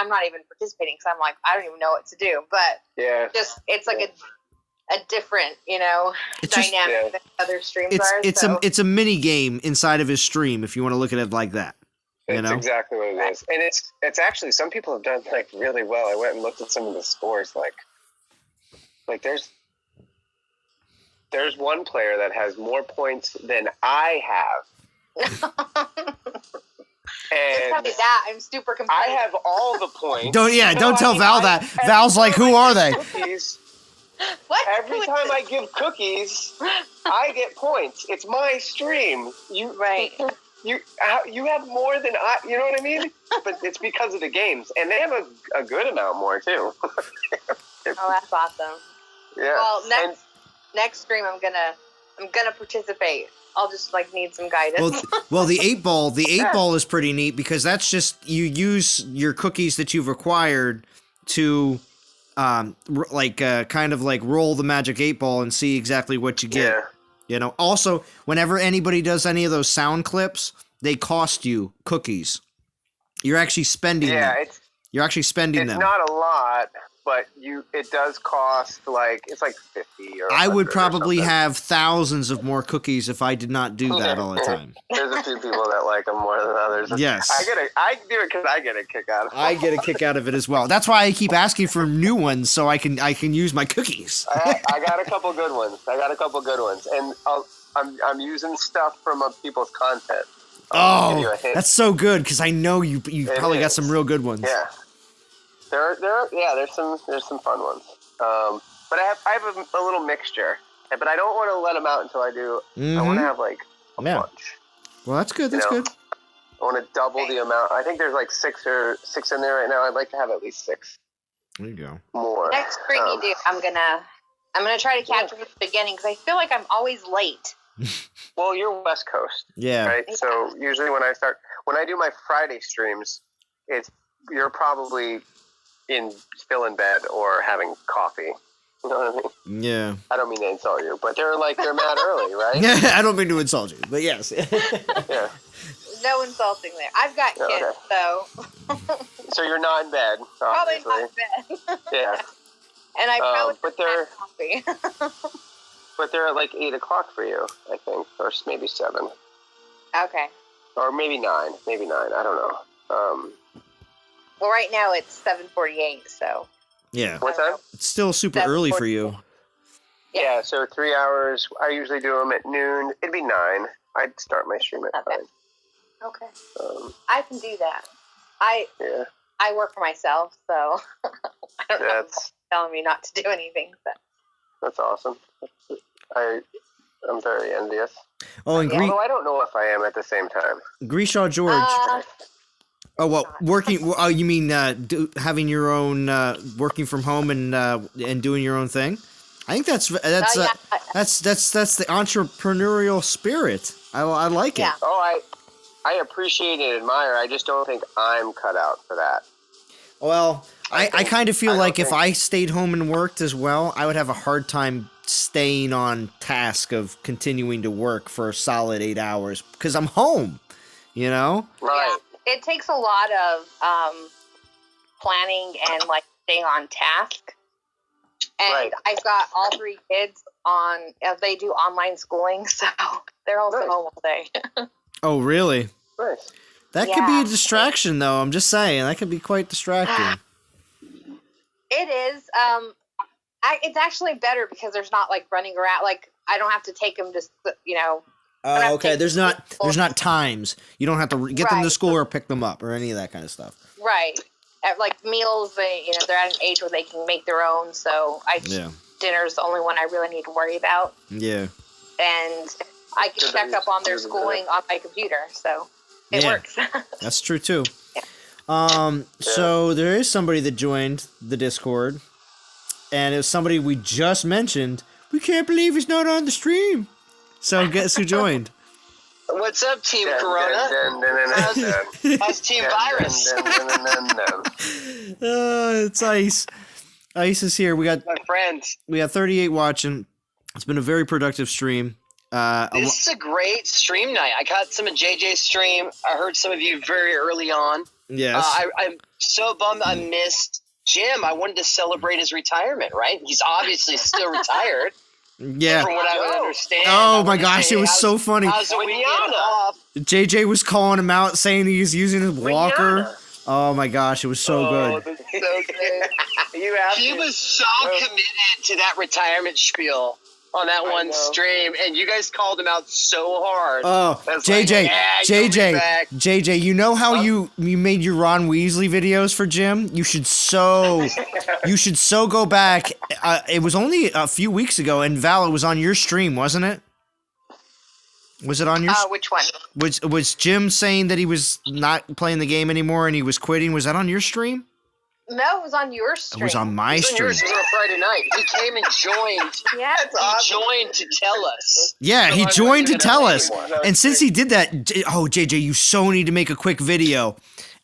not even participating because I'm like I don't even know what to do. But yeah, it's like a different dynamic than other streams are. It's a mini game inside of his stream if you want to look at it like that. It's exactly what it is, and it's actually some people have done like really well. I went and looked at some of the scores. Like there's one player that has more points than I have. And that I'm super competitive. I have all the points. Don't tell Val that. Val's like, who are they? What? Every time I give cookies, I get points. It's my stream. You have more than I. You know what I mean? But it's because of the games, and they have a good amount more too. Oh, that's awesome. Yeah. Well, next stream I'm gonna participate. I'll just need some guidance. Well, the 8-ball is pretty neat because that's just you use your cookies that you've acquired to roll the magic 8-ball and see exactly what you get. Yeah. Also, whenever anybody does any of those sound clips, they cost you cookies. You're actually spending them. You're actually spending them. It's not a lot, but it does cost like it's like 50 or. I would probably have thousands of more cookies if I did not do that all the time. There's a few people that like them more than others. Yes. I do it because I get a kick out of it. I get a kick out of it as well. That's why I keep asking for new ones so I can use my cookies. I got a couple good ones. And I'm using stuff from people's content. Oh, that's so good because I know you probably got some real good ones. Yeah, there's some fun ones. But I have a little mixture, but I don't want to let them out until I do. Mm-hmm. I want to have like a bunch. Well, that's good. That's good. I want to double the amount. I think there's like six in there right now. I'd like to have at least 6. There you go. More. Next spring you do, I'm gonna try to catch up at the beginning because I feel like I'm always late. Well, you're West Coast. Yeah. Right. So usually when I do my Friday streams, you're probably still in bed or having coffee. You know what I mean? Yeah. I don't mean to insult you, but they're mad early, right? Yeah, I don't mean to insult you, but yes. Yeah. No insulting there. I've got kids, so. So you're not in bed. Probably obviously. not in bed. Yeah. And I probably but coffee. But they're at like 8 o'clock for you, I think, or maybe 7. Okay. Or maybe 9. Maybe 9. I don't know. Well, right now it's 7:48, so. Yeah. What's that? It's still super early for you. Yeah, so 3 hours. I usually do them at noon. It'd be 9. I'd start my stream at 9. Okay. I can do that. I work for myself, so I don't know if it's telling me not to do anything. But. That's awesome. I'm very envious. Oh, and although I don't know if I am at the same time. Grishaw George. Working. You mean having your own working from home and doing your own thing? I think that's the entrepreneurial spirit. I like it. Oh, I appreciate and admire. I just don't think I'm cut out for that. Well, I kind of feel like if I stayed home and worked as well, I would have a hard time staying on task of continuing to work for a solid 8 hours because I'm home, you know? Right. Yeah, it takes a lot of planning and like staying on task. And I've got all 3 kids they do online schooling, so they're also home all day. Oh, really? Nice. That could be a distraction, though. I'm just saying. That could be quite distracting. It is. It's actually better because there's not like running around. Like I don't have to take them to, Oh, okay. There's not times. You don't have to get them to school or pick them up or any of that kind of stuff. Right. At like meals, they're at an age where they can make their own. So dinner's the only one I really need to worry about. Yeah. And I can check up on their schooling on my computer, so it works. That's true too. So there is somebody that joined the Discord, and it was somebody we just mentioned. We can't believe he's not on the stream. So guess who joined? What's up, Team Corona? How's Team Virus? It's Ice. Ice is here. We got my friends. We got 38 watching. It's been a very productive stream. This is a great stream night. I caught some of JJ's stream. I heard some of you very early on. Yes. I'm so bummed I missed Jim. I wanted to celebrate his retirement, right? He's obviously still retired. Yeah. From what I would understand. Oh my gosh, it was so funny. How's the weekend off? JJ was calling him out, saying he was using his walker. Oh my gosh, it was so good. That's so good. He was so committed to that retirement spiel on that one stream, and you guys called him out so hard. Oh, JJ, you know how you made your Ron Weasley videos for Jim? You should so go back. It was only a few weeks ago, and Val, it was on your stream, wasn't it? Was it on your? Which one? Was Jim saying that he was not playing the game anymore and he was quitting? Was that on your stream? No, it was on your stream. It was on my stream. It was on a Friday night. He came and joined. Yeah, he joined to tell us. Yeah, he joined to tell us. And since he did that, JJ, you so need to make a quick video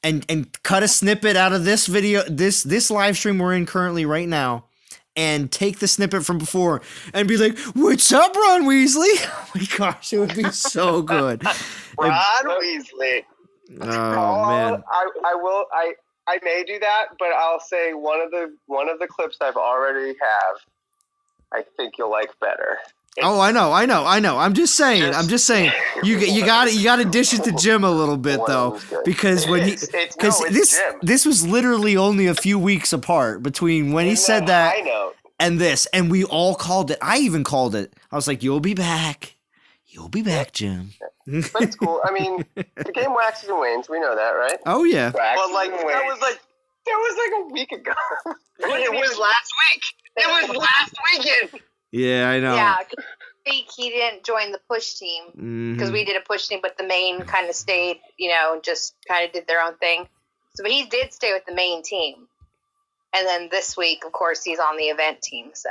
and cut a snippet out of this video, this live stream we're in currently right now, and take the snippet from before and be like, "What's up, Ron Weasley?" Oh my gosh, it would be so good. Ron Weasley. Oh man. I may do that, but I'll say one of the clips I've already have, I think you'll like better. Oh, I know. I'm just saying. You got to dish it to Jim a little bit though, because this was literally only a few weeks apart between when he said that and this, and we all called it. I even called it. I was like, "You'll be back. You'll be back, Jim." But it's cool. I mean, the game waxes and wanes. We know that, right? Oh yeah. But that was like a week ago. It was last week. It was last weekend. Yeah, I know. Yeah, he didn't join the push team because we did a push team, but the main kind of stayed, just kind of did their own thing. So, but he did stay with the main team. And then this week, of course, he's on the event team. So,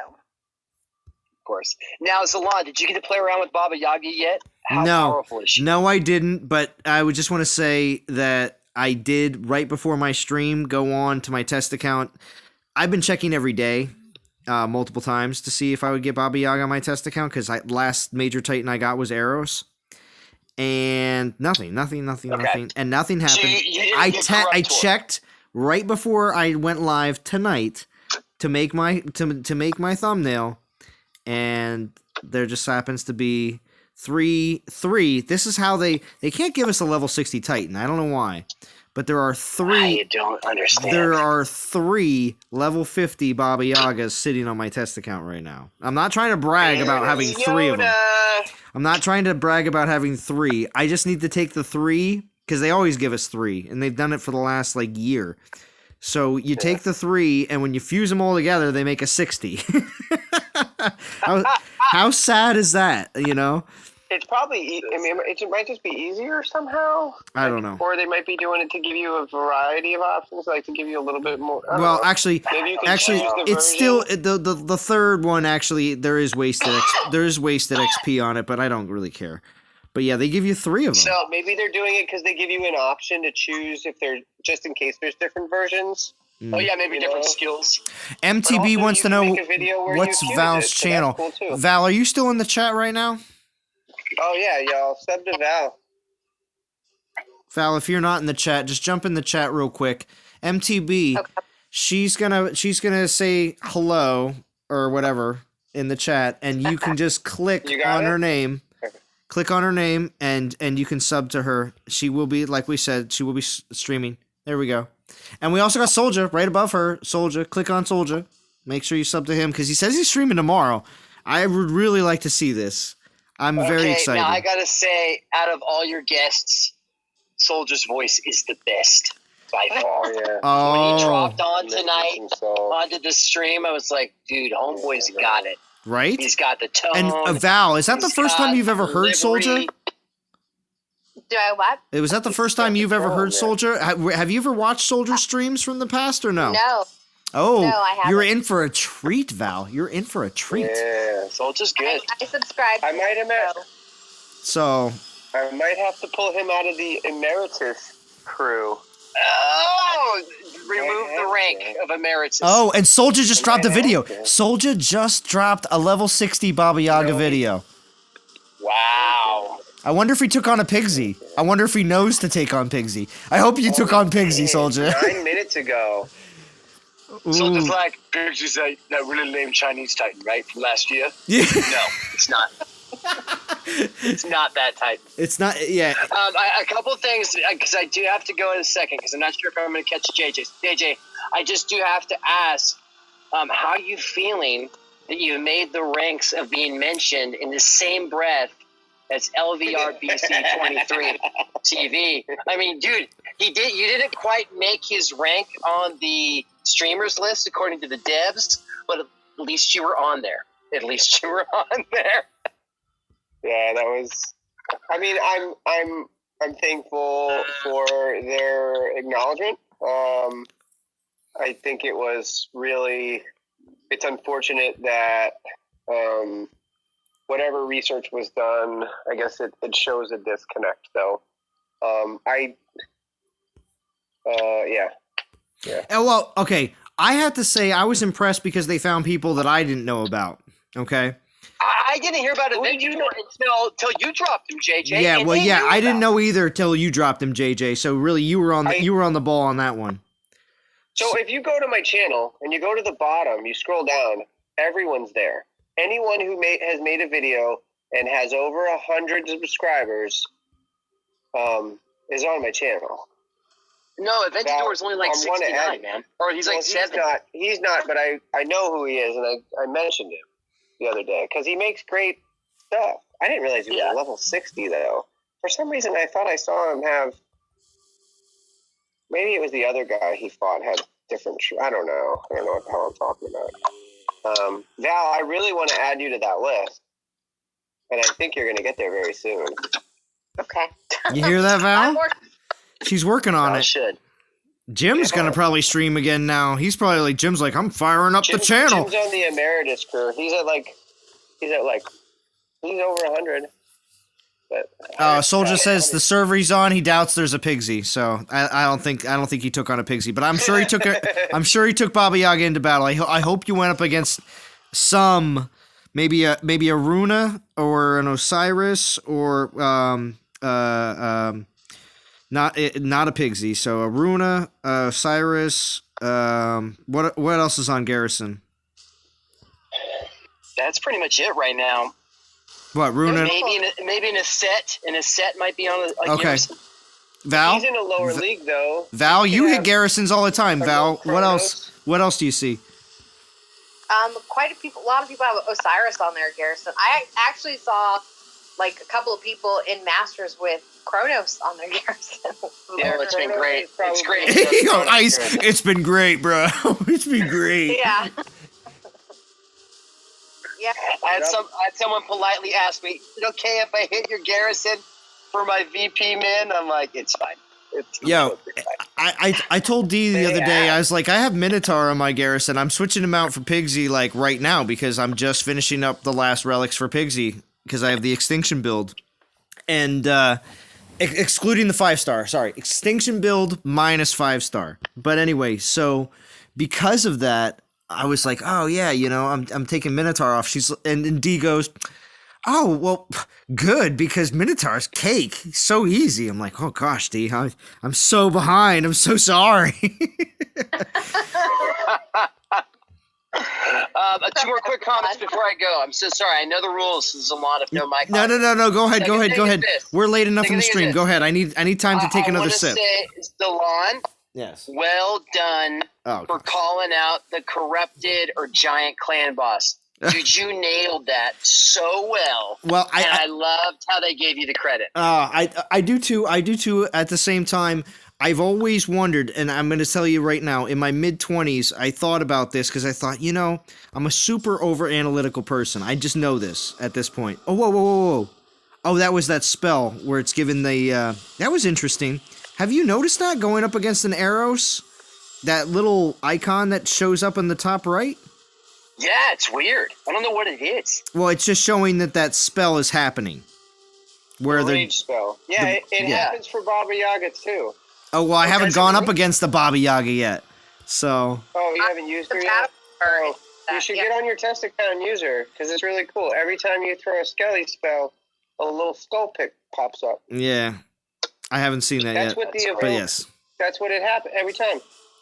of course. Now, Zalan, did you get to play around with Baba Yaga yet? How powerful is she? No, I didn't. But I would just want to say that I did right before my stream go on to my test account. I've been checking every day. Multiple times to see if I would get Baba Yaga on my test account, because last major Titan I got was Eros, and nothing, and nothing happened. So I checked right before I went live tonight to make my thumbnail, and there just happens to be three. This is how they can't give us a level 60 Titan. I don't know why. But there are three. I don't understand. There are 3 level 50 Baba Yagas sitting on my test account right now. I'm not trying to brag about having 3 of them. I'm not trying to brag about having 3. I just need to take the 3 because they always give us 3, and they've done it for the last year. So you take the 3, and when you fuse them all together, they make a 60. How sad is that? It's probably. I mean, it might just be easier somehow. I don't know. Or they might be doing it to give you a variety of options, to give you a little bit more. Well, actually, it's still the third one. Actually, there is wasted XP on it, but I don't really care. But yeah, they give you 3 of them. So maybe they're doing it because they give you an option to choose if they're just in case there's different versions. Oh yeah, maybe different skills. MTB wants to know what's Val's channel. Cool, Val, are you still in the chat right now? Oh yeah, y'all. Sub to Val. Val, if you're not in the chat, just jump in the chat real quick. MTB, okay. She's gonna say hello or whatever in the chat, and you can just click on her name. Click on her name, and you can sub to her. She will be, like we said, she will be streaming. There we go. And we also got Soldier right above her. Soldier, click on Soldier. Make sure you sub to him because he says he's streaming tomorrow. I would really like to see this. I'm very excited. Now I gotta say, out of all your guests, Soldier's voice is the best by far. When he dropped on tonight onto the stream, I was like, dude, homeboy's got it. Right? He's got the tone. And Val, is that the first time you've ever heard Soldier? Do I what? Was that the first time you've ever heard Soldier? Have you ever watched Soldier streams from the past or no? No. Oh, no, I haven't. You're in for a treat, Val. You're in for a treat. Yeah, Soldier's good. I subscribed. I might have So I might have to pull him out of the Emeritus crew. Oh, remove the rank of Emeritus. Oh, and Soldier just dropped a video. Soldier just dropped a level 60 Baba Yaga video. Wow. I wonder if he took on a Pigsy. I wonder if he knows to take on Pigsy. I hope you took on Pigsy, Soldier. 9 minutes ago. Soldier's like, Pigsy's that really lame Chinese Titan, right, from last year? Yeah. No, it's not. It's not that Titan. It's not, yeah. A couple of things, because I do have to go in a second, because I'm not sure if I'm going to catch JJ. JJ, I just do have to ask, how are you feeling that you made the ranks of being mentioned in the same breath as LVRBC23 TV? I mean, dude, you didn't quite make his rank on the streamers list according to the devs, but at least you were on there. At least you were on there. Yeah, that was. I mean, I'm thankful for their acknowledgement. I think it was really. It's unfortunate that whatever research was done, I guess it shows a disconnect. Though, yeah. Well, okay. I have to say I was impressed because they found people that I didn't know about. Okay. I didn't hear about it until you dropped him, JJ. Yeah, I didn't know either till you dropped him, JJ. So really, you were on the ball on that one. So if you go to my channel and you go to the bottom, you scroll down, everyone's there. Anyone who has made a video and has over 100 subscribers is on my channel. No, Aventador is only like 69, man. Or he's like 70. He's not, but I know who he is, and I mentioned him the other day because he makes great stuff. I didn't realize he was level 60, though. For some reason, I thought I saw him have... Maybe it was the other guy he fought had different... I don't know. I don't know what the hell I'm talking about. Val, I really want to add you to that list. And I think you're going to get there very soon. Okay. You hear that, Val? She's working on it. Should. Jim's going to probably stream again now. He's probably like, Jim's like, I'm firing up the channel. Jim's on the Emeritus crew. He's over 100. But Soldier says the server he's on, he doubts there's a Pigsy. So I don't think he took on a Pigsy, but I'm sure he took I'm sure he took Baba Yaga into battle. I hope you went up against some, maybe a Runa or an Osiris or not a Pigsy. So a Runa, Osiris. What else is on Garrison? That's pretty much it right now. What, Runa? Maybe in a set. In a set might be on a okay. Garrison. Val? He's in a lower league, though. Val, you hit Garrisons all the time. Val, what else? What else do you see? A lot of people have Osiris on their Garrison. I actually saw like a couple of people in Masters with Kronos on their Garrison. Yeah, it's been great. It's great. Yo, Ice, it's been great, bro. It's been great. Yeah. Yeah. I had someone politely ask me, "Is it okay if I hit your Garrison for my VP min?" I'm like, "It's fine." Yo, I told Dee the other day, I was like, I have Minotaur on my Garrison. I'm switching him out for Pigsy like right now because I'm just finishing up the last relics for Pigsy because I have the Extinction build. And excluding the 5-star. Sorry, Extinction build minus 5-star. But anyway, so because of that, I was like, oh yeah, I'm taking Minotaur off. And Dee goes, oh, well, good, because Minotaur's cake. So easy. I'm like, oh, gosh, Dee, I'm so behind. I'm so sorry. 2 more quick comments before I go. I'm so sorry. I know the rules. There's a lot of no mic. No. Go ahead. We're late enough in the stream. Go ahead. I need time to take another sip. I want to say, Delon, yes. Well done for calling out the corrupted or giant clan boss. Dude, you nailed that so well. Well, I loved how they gave you the credit. I do too. At the same time, I've always wondered, and I'm going to tell you right now, in my mid-20s, I thought about this because I thought, I'm a super over-analytical person. I just know this at this point. Oh, whoa. Oh, that was that spell where it's given the... that was interesting. Have you noticed that going up against an Eros? That little icon that shows up in the top right? Yeah, it's weird. I don't know what it is. Well, it's just showing that spell is happening. Where the rage spell. Yeah, it happens for Baba Yaga too. Oh, well, I haven't gone up against the Baba Yaga yet. So. Oh, you haven't used her yet? Oh, you should get on your test account and use her, because it's really cool. Every time you throw a Skelly spell, a little skull pick pops up. Yeah. I haven't seen that yet. But yes. That's what it happens every time.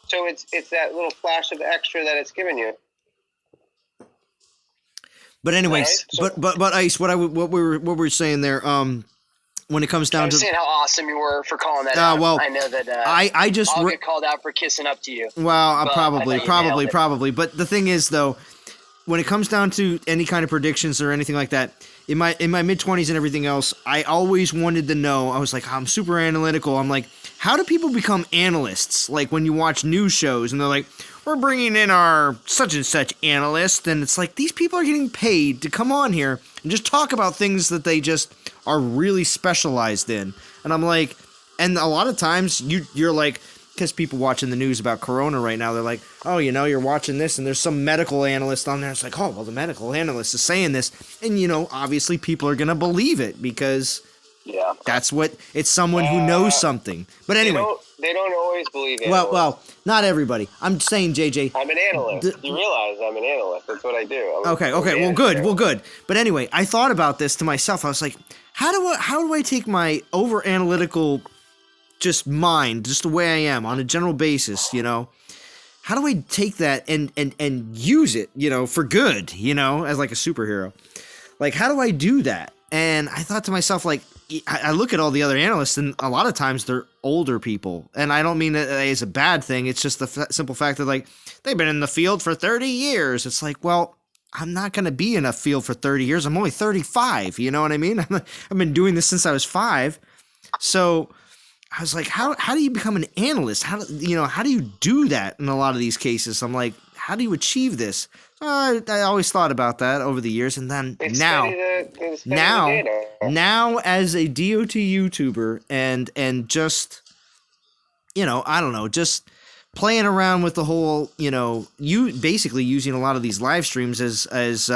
So it's that little flash of extra that it's giving you. But anyways, right? But Ice, what we were saying there, when it comes down to saying how awesome you were for calling that out. Well, I know that I just I'll get called out for kissing up to you. Well, probably. But the thing is, though, when it comes down to any kind of predictions or anything like that, in my mid-20s and everything else, I always wanted to know. I was like, I'm super analytical. I'm like, how do people become analysts? Like when you watch news shows and they're like, we're bringing in our such and such analyst, and it's like these people are getting paid to come on here and just talk about things that they just are really specialized in. And I'm like, and a lot of times you're like, because people watching the news about Corona right now, they're like, oh, you're watching this and there's some medical analyst on there. It's like, oh, well, the medical analyst is saying this. And, obviously people are going to believe it because that's what, it's someone who knows something. But anyway. They don't always believe it. Well, not everybody. I'm saying, JJ. I'm an analyst. You realize I'm an analyst. That's what I do. Okay. Well, good. But anyway, I thought about this to myself. I was like, how do I take my over-analytical just mind, just the way I am on a general basis, how do I take that and use it, for good, as like a superhero? Like, how do I do that? And I thought to myself, like, I look at all the other analysts, and a lot of times they're older people. And I don't mean that as a bad thing. It's just the simple fact that, like, they've been in the field for 30 years. It's like, well, I'm not going to be in a field for 30 years. I'm only 35. You know what I mean? I've been doing this since I was 5. So I was like, how do you become an analyst? How do you do that in a lot of these cases? I'm like, how do you achieve this? I always thought about that over the years, and then now as a DOT YouTuber and just, I don't know, just playing around with the whole, you basically using a lot of these live streams as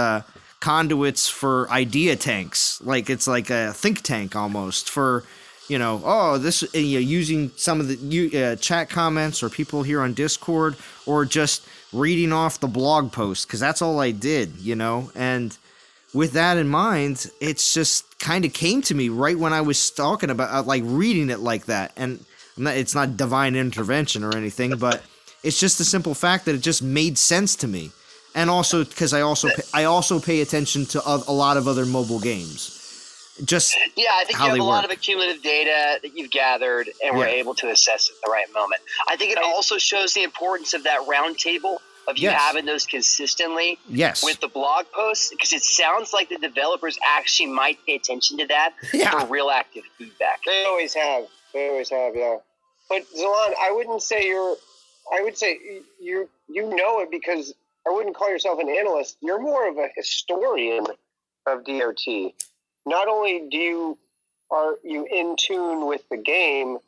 conduits for idea tanks. Like, it's like a think tank almost for, using some of the chat comments or people here on Discord, or just reading off the blog post, because that's all I did, and with that in mind, it's just kind of came to me right when I was talking about like reading it like that. And it's not divine intervention or anything, but it's just the simple fact that it just made sense to me. And also because I also pay attention to a lot of other mobile games. Just I think you have a lot of accumulative data that you've gathered, and we're able to assess it at the right moment. I think it also shows the importance of that round table of you having those consistently with the blog posts, because it sounds like the developers actually might pay attention to that for real active feedback. They always have, yeah. But Zalan, I would say you know it, because I wouldn't call yourself an analyst. You're more of a historian of DOT. Not only are you in tune with the game,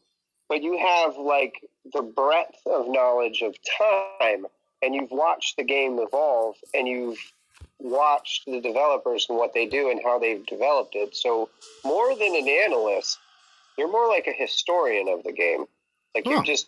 but you have like the breadth of knowledge of time, and you've watched the game evolve, and you've watched the developers and what they do and how they've developed it. So more than an analyst, you're more like a historian of the game. Like you're just...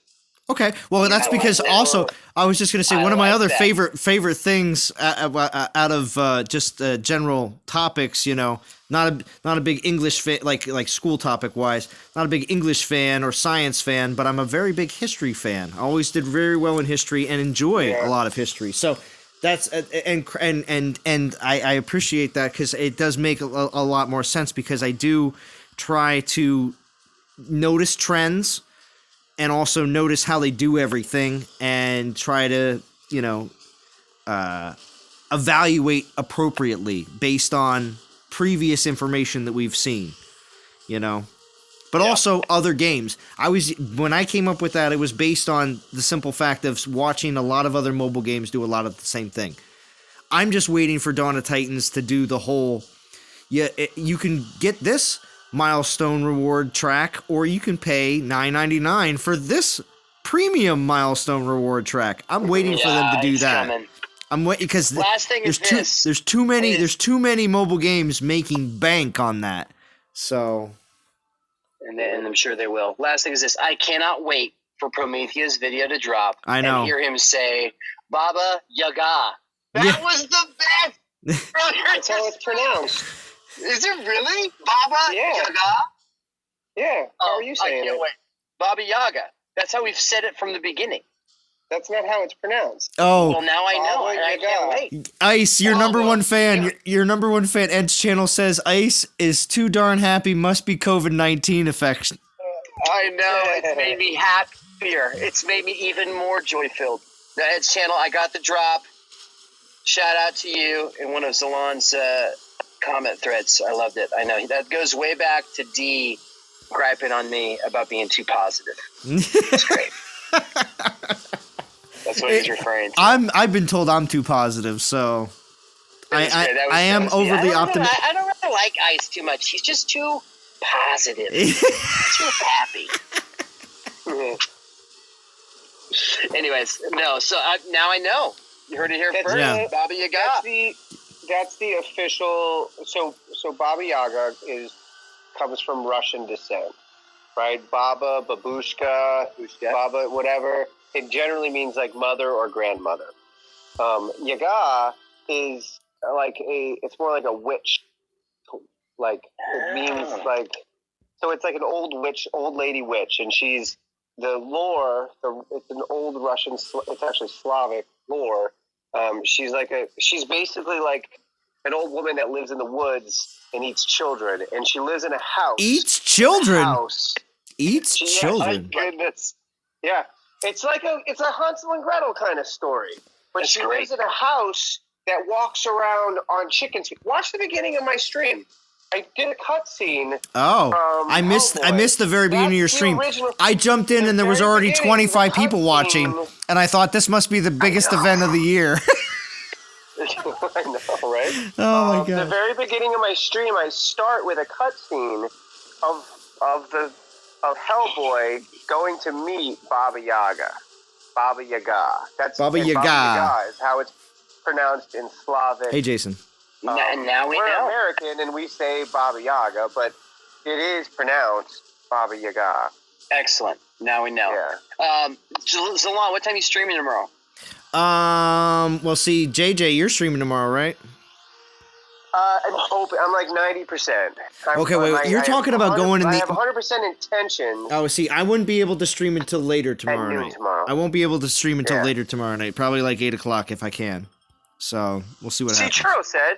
Okay, well, that's because also I was just going to say one of my other favorite things out of just general topics, not a big English fan, like school topic wise, not a big English fan or science fan, but I'm a very big history fan. I always did very well in history and enjoy a lot of history. So that's and I appreciate that, because it does make a lot more sense, because I do try to notice trends and also notice how they do everything, and try to, evaluate appropriately based on previous information that we've seen, but also other games. When I came up with that, it was based on the simple fact of watching a lot of other mobile games do a lot of the same thing. I'm just waiting for Dawn of Titans to do the whole, you can get this milestone reward track, or you can pay $9.99 for this premium milestone reward track. I'm waiting for them to do that. Coming. I'm waiting, because there's too many mobile games making bank on that. So, and I'm sure they will. Last thing is this: I cannot wait for Prometheus' video to drop. I know. And hear him say Baba Yaga. That was the best. That's how it's pronounced. Is it really? Baba Yaga? Yeah. How are you saying it? Wait. Baba Yaga. That's how we've said it from the beginning. That's not how it's pronounced. Oh. Well, now I know, and I can't wait. Ice, your number one fan. Your number one fan, Ed's channel says Ice is too darn happy. Must be COVID-19 effects. I know. It's made me happier. It's made me even more joy-filled. The Ed's channel, I got the drop. Shout out to you in one of Zalan's comment threads. I loved it. I know that goes way back to D griping on me about being too positive. It's great. That's what he's referring to. I've been told I'm too positive, so I am overly optimistic. I don't really like Ice too much. He's just too positive. Too happy. Anyways, no. So now I know. You heard it here first. Yeah. Baba Yaga. That's the official. So Baba Yaga comes from Russian descent, right? Baba, babushka, Baba, whatever. It generally means like mother or grandmother. Yaga is it's more like a witch. Like it means like, so it's like an old lady witch, and she's the lore. It's an old Russian. It's actually Slavic lore. She's basically like an old woman that lives in the woods and eats children, and she lives in a house. Eats children. Eats children. My goodness. Yeah, it's a Hansel and Gretel kind of story, but she lives in a house that walks around on chickens. Watch the beginning of my stream. I did a cutscene. Oh, I missed the very beginning of your stream. I jumped in and there was already 25 people watching, and I thought this must be the biggest event of the year. I know, right? Oh my god! The very beginning of my stream, I start with a cutscene of Hellboy going to meet Baba Yaga. Baba Yaga. Baba Yaga. Baba Yaga is how it's pronounced in Slavic. Hey, Jason. Now we we're know. American and we say Baba Yaga, but it is pronounced Baba Yaga. Excellent. Now we know. Yeah. Zalon, what time are you streaming tomorrow? Well, see, JJ, you're streaming tomorrow, right? I'm hoping. I'm like 90%. Okay, wait. You're talking about going in the. I have 100% intention. Oh, see, I wouldn't be able to stream until later tomorrow night. I won't be able to stream until later tomorrow night. Probably like 8 o'clock if I can. So we'll see what happens. See, Churro said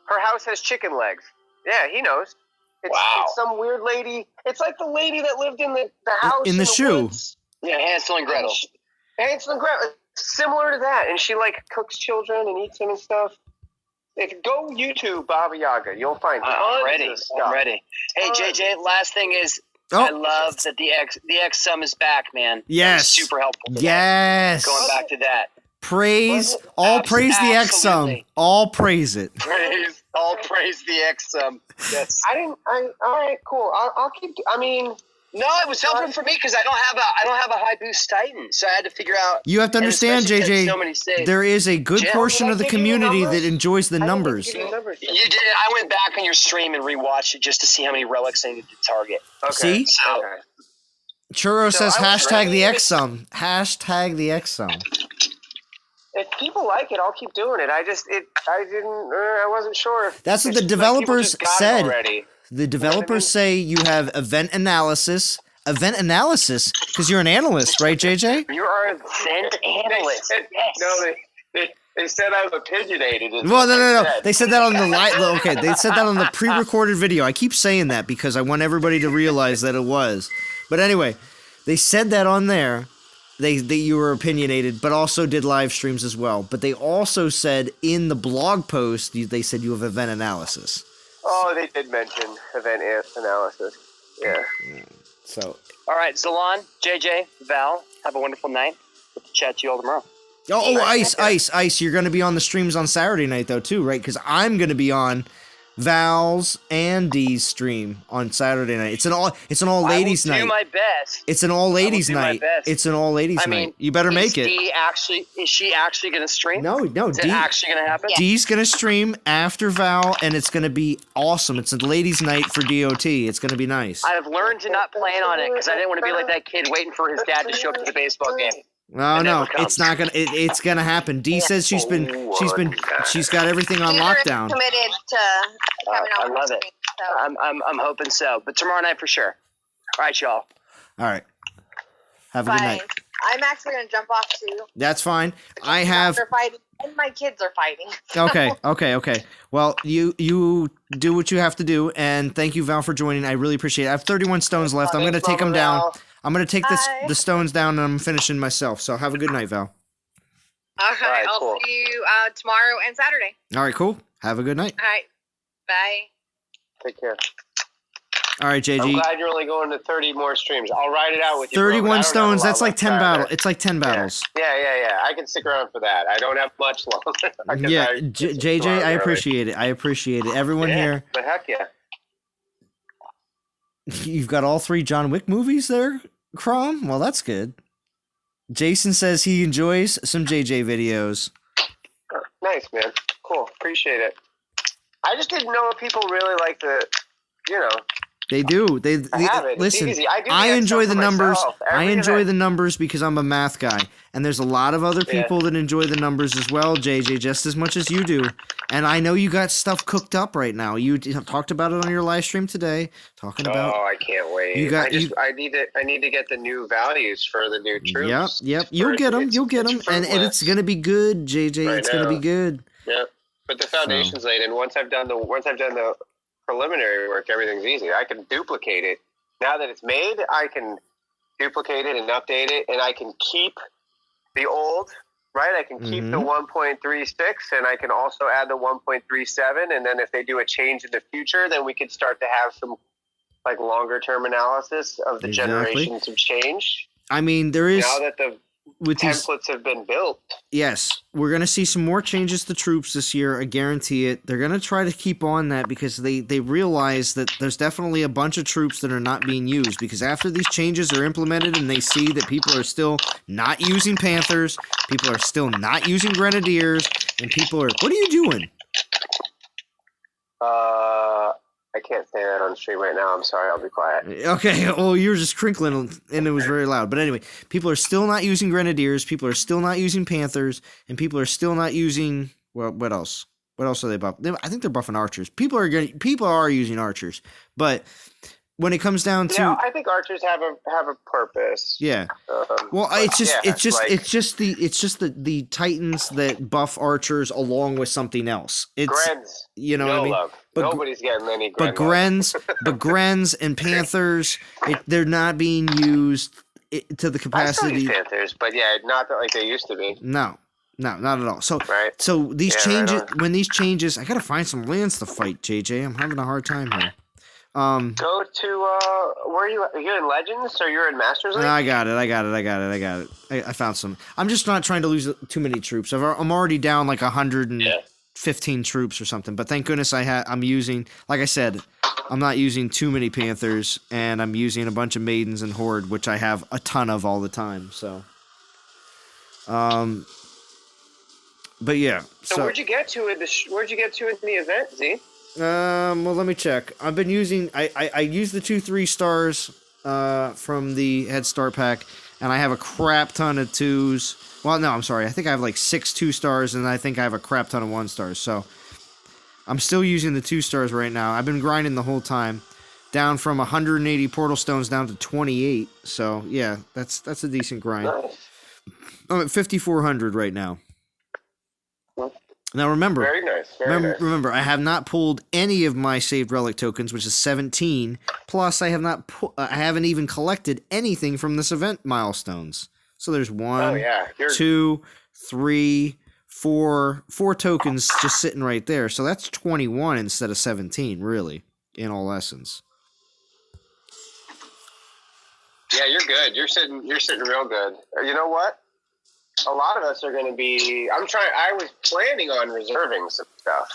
her house has chicken legs. Yeah, he knows. It's some weird lady. It's like the lady that lived in the house in the shoe. Woods. Yeah, Hansel and Gretel. Hansel and Gretel. Similar to that, and she like cooks children and eats them and stuff. If you go YouTube Baba Yaga, you'll find I'm ready. Hey, JJ, last thing is, I love that the X sum is back, man. Yes. Super helpful. Yes. Going back to that. Praise the X sum. All praise it. All praise the X sum. Yes. All right, cool. I'll keep. I mean. No, it was helpful for me because I don't have a high boost Titan, so I had to figure out. You have to understand, JJ. So many saves. There is a good portion of the community that enjoys the numbers. You did. I went back on your stream and rewatched it just to see how many relics I needed to target. See? Okay. Churro says hashtag the X sum. Hashtag the X sum. If people like it, I'll keep doing it. I wasn't sure. That's what the developers said. The developers say you have event analysis. Event analysis? Because you're an analyst, right, JJ? You are an event analyst. No, they said I was opinionated. Well, no. They said that on the Okay, they said that on the pre-recorded video. I keep saying that because I want everybody to realize that it was. But anyway, they said that on there. You were opinionated, but also did live streams as well. But they also said in the blog post, they said you have event analysis. Oh, they did mention event analysis. Yeah. So. All right, Zalon, JJ, Val, have a wonderful night. We'll chat to you all tomorrow. Oh, Ice. You're going to be on the streams on Saturday night, though, too, right? Because I'm going to be on Val's and Dee's stream on Saturday night. It's an all ladies night. I will do my best. It's an all ladies night. It's an all ladies night. You better make it. Is she actually going to stream? No. Is it actually going to happen? Dee's going to stream after Val, and it's going to be awesome. It's a ladies night for DOT. It's going to be nice. I've learned to not plan on it because I didn't want to be like that kid waiting for his dad to show up to the baseball game. No, it's not gonna. It's gonna happen. Dee says she's got everything on lockdown. Committed to having I love it. So. I'm hoping so, but tomorrow night for sure. All right, y'all. All right. Have a good night. I'm actually gonna jump off too. That's fine. I have. They're fighting, and my kids are fighting. Okay. Well, you do what you have to do, and thank you, Val, for joining. I really appreciate it. I have 31 stones left. I'm gonna take them down. I'm going to take the stones down, and I'm finishing myself. So have a good night, Val. Okay, I'll see you tomorrow and Saturday. All right, cool. Have a good night. All right. Bye. Take care. All right, JG. I'm glad you're only going to 30 more streams. I'll ride it out with you. 31 stones. That's like 10 battles. It's like 10 battles. Yeah. I can stick around for that. I don't have much longer. Yeah, JJ, I appreciate it. Everyone here. But heck yeah. You've got all 3 John Wick movies there, Crom? Well, that's good. Jason says he enjoys some JJ videos. Nice, man. Cool. Appreciate it. I just didn't know if people really like the, They do. Listen. I enjoy the numbers. I enjoy the numbers because I'm a math guy, and there's a lot of other people that enjoy the numbers as well, JJ, just as much as you do. And I know you got stuff cooked up right now. You talked about it on your live stream today. Oh, I can't wait. I need to get the new values for the new troops. Yep. You'll get them. And it's gonna be good, JJ. It's gonna be good. Yep. But the foundation's laid, and once I've done the preliminary work, everything's easy. I can duplicate it. Now that it's made, I can duplicate it and update it, and I can keep the old, right? I can keep the 1.36, and I can also add the 1.37, and then if they do a change in the future, then we can start to have some like longer term analysis of the generations of change. I mean, there is, now that the templates have been built. Yes, we're going to see some more changes to troops this year. I guarantee it. They're going to try to keep on that because they realize that there's definitely a bunch of troops that are not being used, because after these changes are implemented and they see that people are still not using Panthers, people are still not using Grenadiers, and people are, what are you doing? I can't say that on stream right now. I'm sorry. I'll be quiet. Okay. Well, you were just crinkling, and it was very loud. But anyway, people are still not using Grenadiers. People are still not using Panthers, and people are still not using. Well, what else? What else are they buffing? I think they're buffing Archers. People are using Archers, but when it comes down to, I think Archers have a purpose. Yeah. Well, it's just the Titans that buff Archers along with something else. It's Grens. You know what I mean? Love. But nobody's getting any Gren. But Grens and Panthers, they're not being used to the capacity. I still use Panthers, but not like they used to be. No, not at all. So these changes, when these changes, I gotta find some lands to fight, JJ. I'm having a hard time here. Go to where are you? Are you in Legends or you're in Masters League? No, I got it. I found some. I'm just not trying to lose too many troops. I'm already down like 115 troops or something. But thank goodness I'm using, like I said, I'm not using too many Panthers, and I'm using a bunch of Maidens and Horde, which I have a ton of all the time. So, but yeah. So where'd you get to in the event, Z? Well, let me check. I've been using. I used the 2 3-stars from the Head Start pack, and I have a crap ton of 2s. Well, no, I'm sorry. I think I have like 6 2-stars, and I think I have a crap ton of 1-stars. So I'm still using the 2-stars right now. I've been grinding the whole time, down from 180 Portal Stones down to 28. So yeah, that's a decent grind. Nice. I'm at 5,400 right now. Now remember, very nice. Remember, I have not pulled any of my saved relic tokens, which is 17. Plus, I haven't even collected anything from this event milestones. So there's 1, 2, 3, 4 tokens just sitting right there. So that's 21 instead of 17, really, in all essence. Yeah, you're good. You're sitting real good. You know what? A lot of us are going to be. I was planning on reserving some stuff.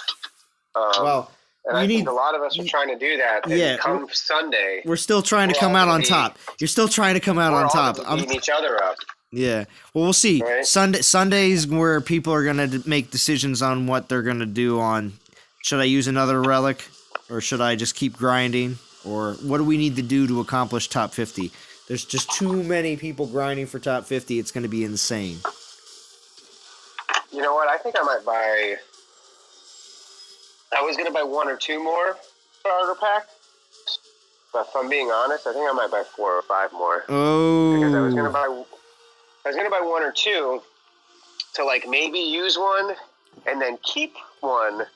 I think a lot of us are trying to do that. And come Sunday, we're still trying to come out on top. You're still trying to come out on top. I'm beating each other up. Yeah. Well, we'll see. Right? Sundays where people are going to make decisions on what they're going to do on. Should I use another relic, or should I just keep grinding, or what do we need to do to accomplish top 50? There's just too many people grinding for top 50. It's going to be insane. You know what? I think I might buy. I was going to buy 1 or 2 more starter packs. But if I'm being honest, I think I might buy 4 or 5 more. Oh. Because I was going to buy 1 or 2 to like maybe use one and then keep one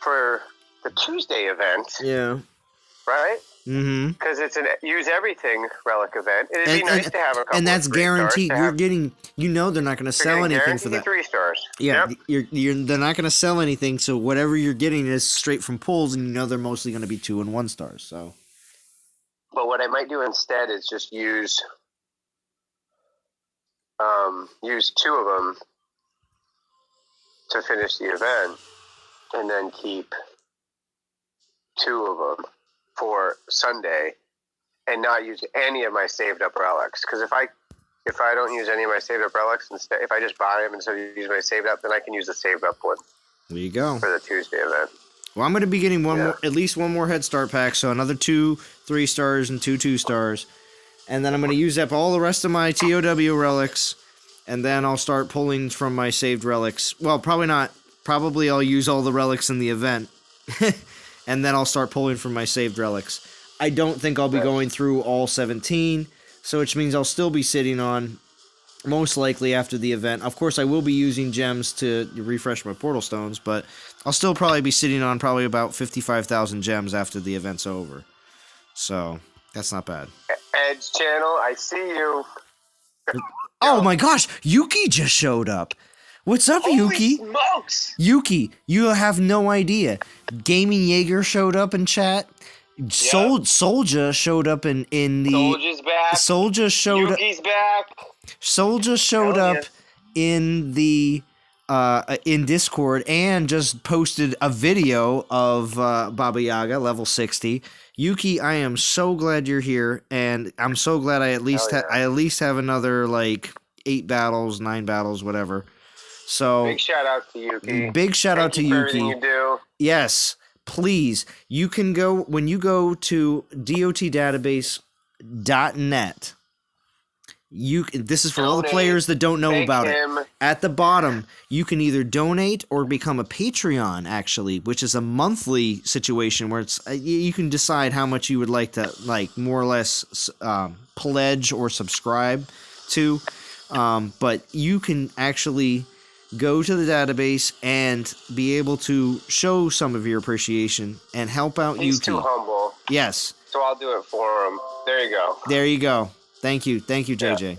for the Tuesday event. Yeah. Right? Mm-hmm. Because it's an use everything relic event. It'd be nice to have a couple. And that's guaranteed. You're getting. You know they're not going to sell anything for that. 3 stars. Yeah, yep. They're not going to sell anything. So whatever you're getting is straight from pulls, and you know they're mostly going to be 2 and 1 stars. So. But what I might do instead is just use 2 of them to finish the event, and then keep 2 of them for Sunday, and not use any of my saved up relics. Because if I don't use any of my saved up relics, instead, if I just buy them instead of use my saved up, then I can use the saved up one. There you go. For the Tuesday event. Well, I'm going to be getting at least one more head start pack, so another 2 3-stars and 2 2-stars. And then I'm going to use up all the rest of my TOW relics, and then I'll start pulling from my saved relics. Well, probably not. Probably I'll use all the relics in the event, and then I'll start pulling from my saved relics. I don't think I'll be going through all 17, so which means I'll still be sitting on, most likely after the event. Of course, I will be using gems to refresh my portal stones, but I'll still probably be sitting on probably about 55,000 gems after the event's over. So, that's not bad. Edge channel, I see you. Oh my gosh, Yuki just showed up. What's up, Yuki? Holy smokes! Yuki, you have no idea. Gaming Jaeger showed up in chat. Soldier showed up in the. Soldier's back. Soldier showed up. Yuki's back. Soldier showed up in the in Discord and just posted a video of Baba Yaga level 60. Yuki, I am so glad you're here, and I'm so glad I at least have another like 8 battles, 9 battles, whatever. So big shout out to Yuki. Big shout out to Yuki. Everything you do. Yes, please. You can go when you go to dotdatabase.net. This is for all the players that don't know about it. At the bottom, you can either donate or become a Patreon, actually, which is a monthly situation where it's you can decide how much you would like to, like, more or less pledge or subscribe to. But you can actually go to the database and be able to show some of your appreciation and help out Yuki. He's too humble. Yes. So I'll do it for him. There you go. There you go. Thank you, JJ. Yeah.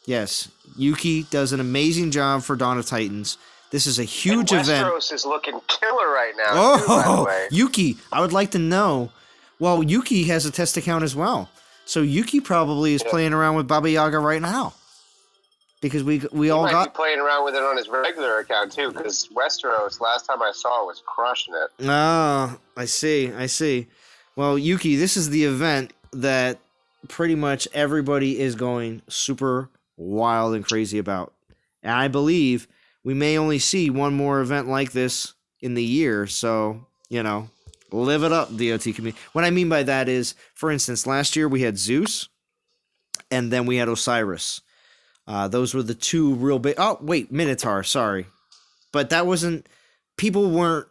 Yes, Yuki does an amazing job for Dawn of Titans. This is a huge event. Westeros is looking killer right now. Oh, too, by the way. Yuki, I would like to know. Well, Yuki has a test account as well, so Yuki probably is playing around with Baba Yaga right now. Because we all might got be playing around with it on his regular account too. Because Westeros, last time I saw, was crushing it. Ah, I see. Well, Yuki, this is the event that pretty much everybody is going super wild and crazy about. And I believe we may only see one more event like this in the year, so, live it up, DOT community. What I mean by that is, for instance, last year we had Zeus, and then we had Osiris. Those were the two real big... Oh, wait, Minotaur, sorry. But that wasn't... People weren't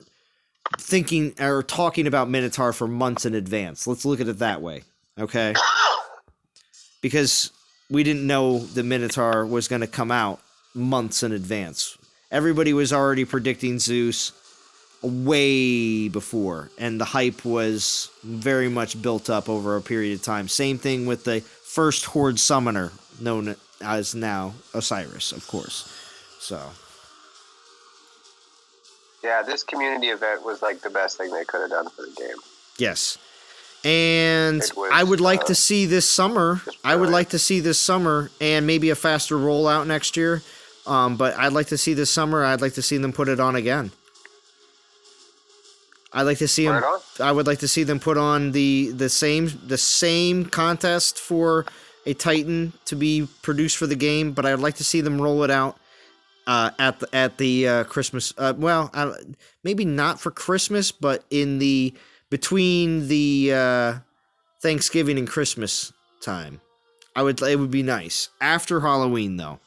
thinking or talking about Minotaur for months in advance. Let's look at it that way, okay? Because we didn't know the Minotaur was going to come out months in advance. Everybody was already predicting Zeus way before, and the hype was very much built up over a period of time. Same thing with the first Horde Summoner, known as now Osiris, of course. So... Yeah, this community event was like the best thing they could have done for the game. Yes. And I would like to see this summer. I would like to see this summer and maybe a faster rollout next year. But I'd like to see this summer. I'd like to see them put it on again. I'd like to see them. I would like to see them put on the same contest for a Titan to be produced for the game. But I'd like to see them roll it out at the Christmas. Maybe not for Christmas, but in the between the Thanksgiving and Christmas time. It would be nice after Halloween though,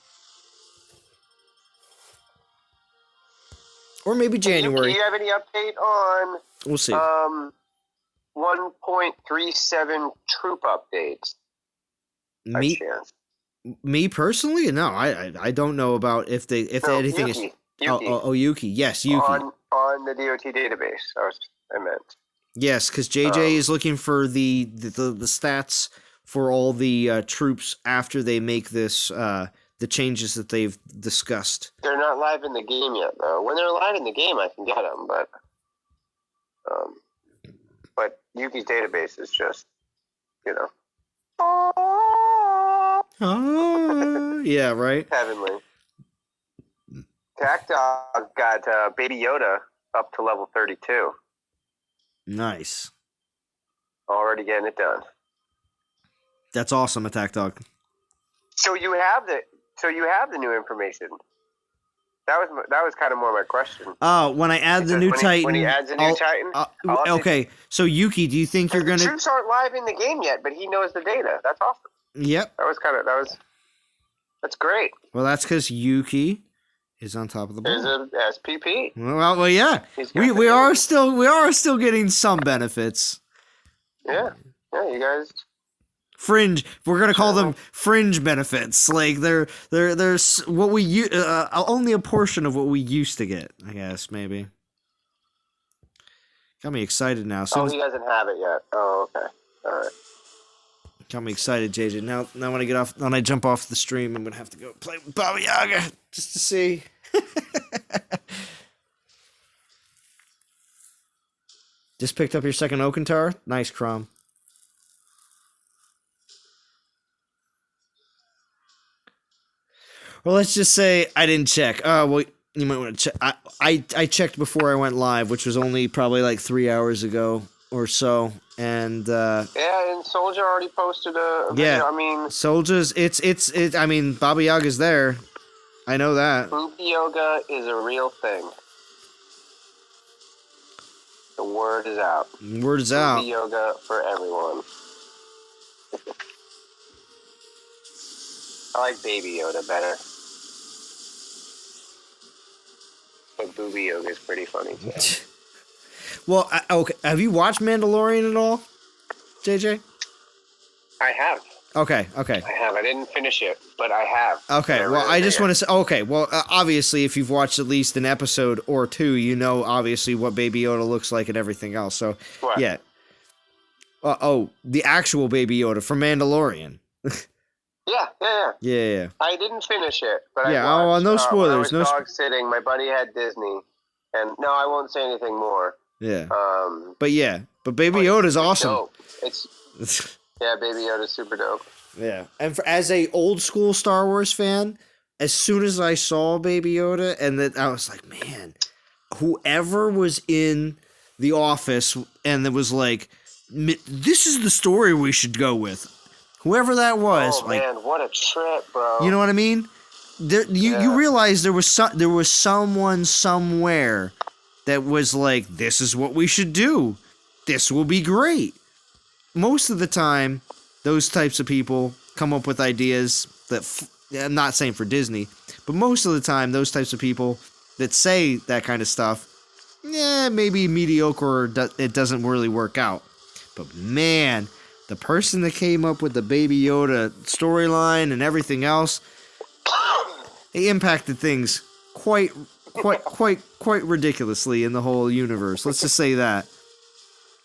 or maybe January. Do you have any update on? We'll see. 1.37 troop updates. Me personally, no, I don't know about if anything Yuki. is. Oh, Yuki. Yes, Yuki. On the DOT database. I meant. Yes, because JJ is looking for the stats for all the troops after they make this the changes that they've discussed. They're not live in the game yet, though. When they're live in the game, I can get them, but Yuki's database is just, yeah, right. Heavenly. Tac Dog got Baby Yoda up to level 32. Nice. Already getting it done. That's awesome, Attack Dog. So you have the new information. That was kind of more my question. Oh, when I add the new Titan. When he adds a new Titan. Okay, so Yuki, do you think you're gonna? The troops aren't live in the game yet, but he knows the data. That's awesome. Yep. That's great. Well, that's because Yuki is on top of the ball. There's a SPP. Well, yeah. We are still getting some benefits. Yeah, you guys. Fringe. We're gonna call them fringe benefits. Like they're what we only a portion of what we used to get. I guess maybe. Got me excited now. He doesn't have it yet. Oh, okay. All right. Got me excited, JJ. Now when I jump off the stream, I'm gonna have to go play with Baba Yaga just to see. Just picked up your second Okantar. Nice, Crom. Well, let's just say I didn't check. Well, you might want to check. I checked before I went live, which was only probably like 3 hours ago or so. And and Soldier already posted a video. Yeah, I mean, Soldier's it's I mean, Baba Yaga's there. I know that. Boob yoga is a real thing. The word is out. Word is out. Boob yoga for everyone. I like Baby Yoda better. But Booby Yoga is pretty funny too. Well, okay. Have you watched Mandalorian at all, JJ? I have. Okay. I have. I didn't finish it, but I have. Okay. Well, I just want to say. Okay. Well, obviously, if you've watched at least an episode or two, you know obviously what Baby Yoda looks like and everything else. So, what? Yeah. The actual Baby Yoda from Mandalorian. Yeah. I didn't finish it, but yeah. I watched, no spoilers. I was dog sitting. My buddy had Disney, and no, I won't say anything more. Yeah. But Baby Yoda's awesome. Dope. Yeah, Baby Yoda's super dope. Yeah, and as a old school Star Wars fan, as soon as I saw Baby Yoda, and that I was like, man, whoever was in the office and it was like, this is the story we should go with. Whoever that was, man, what a trip, bro! You know what I mean? You realize there was someone somewhere that was like, this is what we should do. This will be great. Most of the time, those types of people come up with ideas that I'm not saying for Disney, but most of the time, those types of people that say that kind of stuff, maybe mediocre or it doesn't really work out. But man, the person that came up with the Baby Yoda storyline and everything else, they impacted things quite ridiculously in the whole universe. Let's just say that.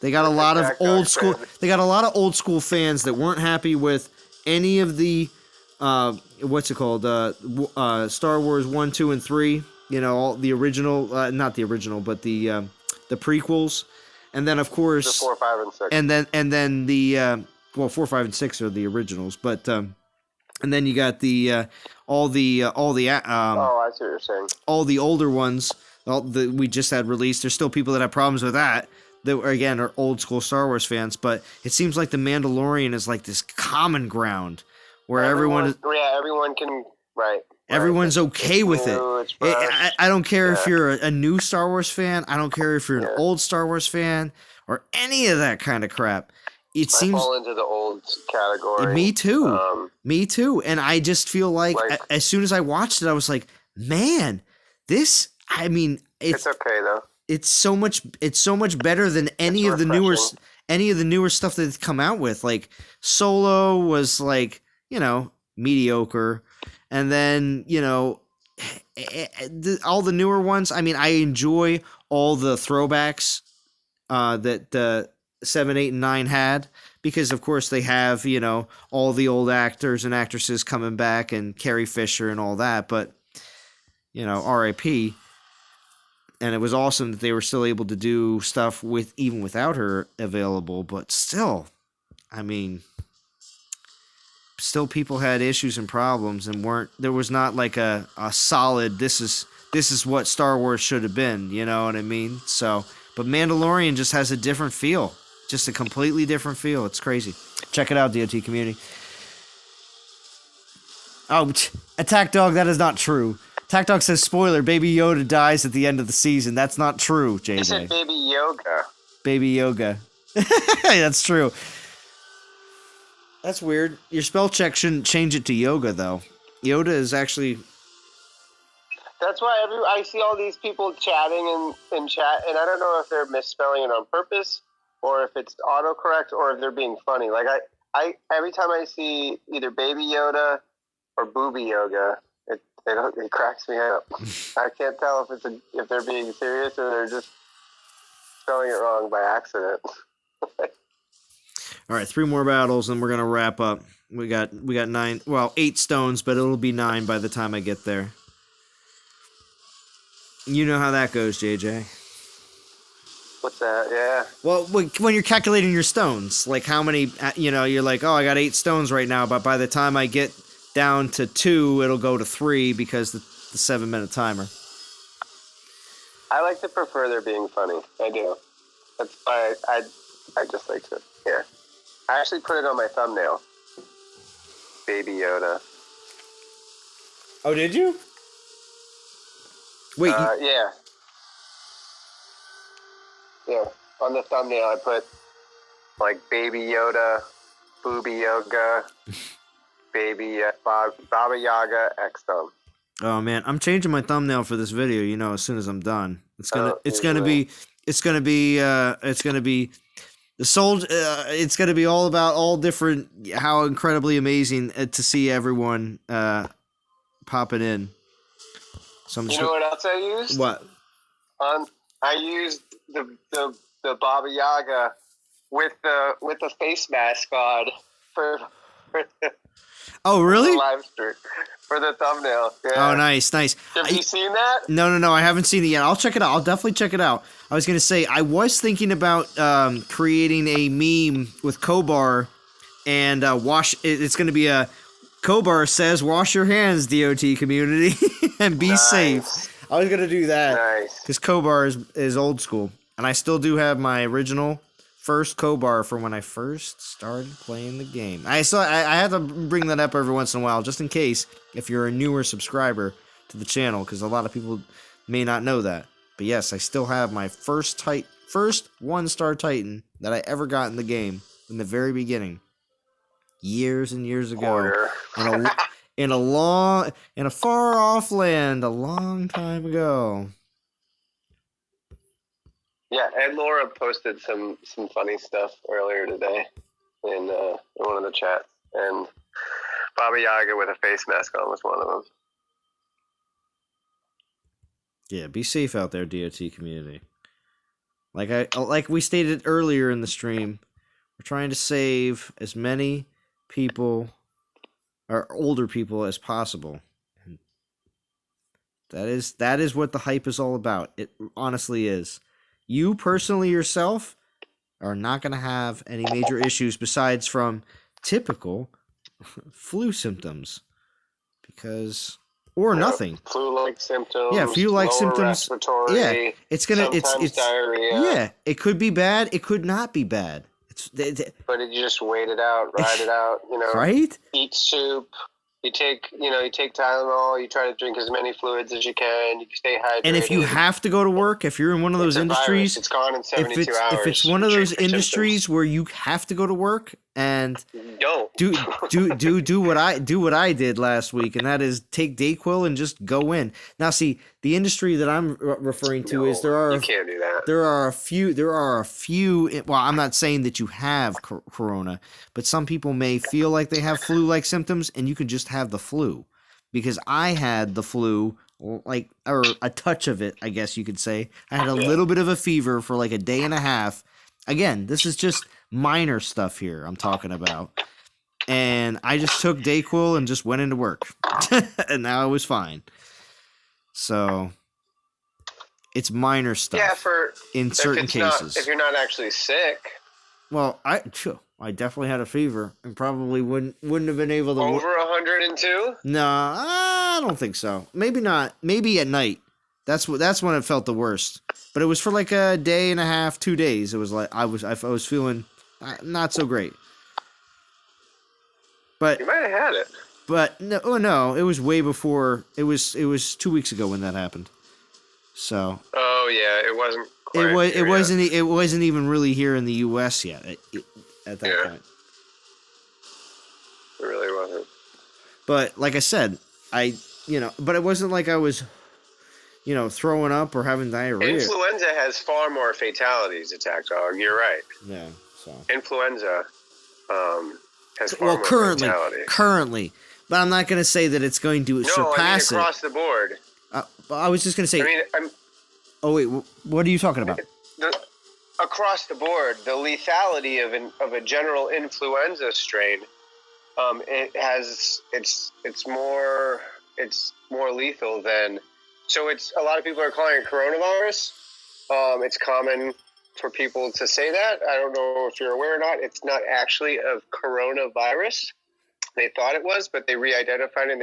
They got a lot of old school. They got a lot of old school fans that weren't happy with any of the what's it called? Star Wars 1, 2, and 3. You know, all the original, not the original, but the prequels, and then of course the 4, 5, and 6. And then the 4, 5, and 6 are the originals, but and then you got the all the I see what you're saying. All the older ones, we just had released. There's still people that have problems with that. That again are old school Star Wars fans, but it seems like the Mandalorian is like this common ground where everyone can right. Everyone's okay with it. I don't care if you're a new Star Wars fan. I don't care if you're an old Star Wars fan or any of that kind of crap. I fall into the old category. Me too. Me too. And I just feel like as soon as I watched it, I was like, man, this. I mean, it's okay though. It's so much better than any of the newer stuff that it's come out with. Like Solo was like, mediocre. And then, all the newer ones, I mean, I enjoy all the throwbacks that 7, 8, and 9 had because, of course, they have, all the old actors and actresses coming back and Carrie Fisher and all that. But, R.I.P., and it was awesome that they were still able to do stuff even without her available. But still, I mean, still people had issues and problems, and there was not like a solid. This is what Star Wars should have been. You know what I mean? So, but Mandalorian just has a different feel, just a completely different feel. It's crazy. Check it out, DOT community. Oh, Attack Dog, that is not true. Tac says, spoiler, Baby Yoda dies at the end of the season. That's not true, JJ. You said Baby Yoga. Baby Yoga. That's true. That's weird. Your spell check shouldn't change it to yoga, though. Yoda is actually... That's why I see all these people chatting in chat, and I don't know if they're misspelling it on purpose, or if it's autocorrect, or if they're being funny. Like, I every time I see either Baby Yoda or Booby Yoga, it cracks me up. I can't tell if they're being serious or they're just spelling it wrong by accident. All right, 3 more battles, and we're gonna wrap up. We got 8 stones, but it'll be 9 by the time I get there. You know how that goes, JJ. What's that? Yeah. Well, when you're calculating your stones, like how many, you're like, oh, I got 8 stones right now, but by the time I get down to 2, it'll go to 3 because the 7-minute timer. I like to prefer there being funny. I do. That's why I just like to. Yeah. I actually put it on my thumbnail. Baby Yoda. Oh, did you? Wait. Yeah. Yeah. On the thumbnail, I put like Baby Yoda, Booby Yoga, Baba Yaga, X-Thumb. Oh man, I'm changing my thumbnail for this video. As soon as I'm done, it's gonna be all about all different, how incredibly amazing to see everyone popping in. So I'm just know what else I used? What? I used the Baba Yaga with the face mask on for oh really? The live stream for the thumbnail. Yeah. Oh, nice. Have you seen that? No, I haven't seen it yet. I'll check it out. I'll definitely check it out. I was gonna say I was thinking about creating a meme with Kobar and it's gonna be a Kobar says wash your hands, DOT community, and be safe. I was gonna do that because Kobar is old school, and I still do have my original first Kobar from when I first started playing the game. I have to bring that up every once in a while, just in case if you're a newer subscriber to the channel, because a lot of people may not know that. But yes, I still have my first 1-star Titan that I ever got in the game in the very beginning, years and years ago, in a far off land, a long time ago. Yeah, and Laura posted some funny stuff earlier today in one of the chats, and Baba Yaga with a face mask on was one of them. Yeah, be safe out there, DOT community. Like we stated earlier in the stream, we're trying to save as many people, or older people, as possible. And that is what the hype is all about. It honestly is. You personally yourself are not going to have any major issues besides from typical flu symptoms, or nothing. Flu-like symptoms. Yeah, flu-like symptoms. Yeah, it's diarrhea. Yeah, it could be bad. It could not be bad. But you just wait it out, ride it out. Right? Eat soup. You take Tylenol. You try to drink as many fluids as you can. You stay hydrated. And if you have to go to work, if you're in one of those industries, it's gone in 72 hours. If it's one of those industries where you have to go to work, and do what I did last week, and that is take Dayquil and just go in. Now, see, the industry that I'm referring to is you can't do that. There are a few. Well, I'm not saying that you have corona, but some people may feel like they have flu-like symptoms, and you could just have the flu. Because I had the flu, or a touch of it, I guess you could say. I had a little bit of a fever for like a day and a half. Again, this is just minor stuff here I'm talking about. And I just took Dayquil and just went into work. And now I was fine. So it's minor stuff. Yeah, in certain cases. If you're not actually sick. Well, I definitely had a fever and probably wouldn't have been able to. Over 102? No, I don't think so. Maybe not. Maybe at night. That's when it felt the worst. But it was for like a day and a half, 2 days. It was like I was feeling not so great. But you might have had it. But no, it was way before. It was 2 weeks ago when that happened. So. Oh yeah, it wasn't. It wasn't even really here in the U.S. yet at that point. It really wasn't. But like I said, but it wasn't like I was, throwing up or having diarrhea. Influenza has far more fatalities, Attack Dog. You're right. Yeah. So. Influenza has far more fatalities. Currently, but I'm not going to say that it's going to surpass it. Across the board. I was just going to say. Oh wait, what are you talking about? Across the board, the lethality of a general influenza strain, it's more lethal than. So it's a lot of people are calling it coronavirus. It's common for people to say that. I don't know if you're aware or not. It's not actually a coronavirus. They thought it was, but they re-identified it and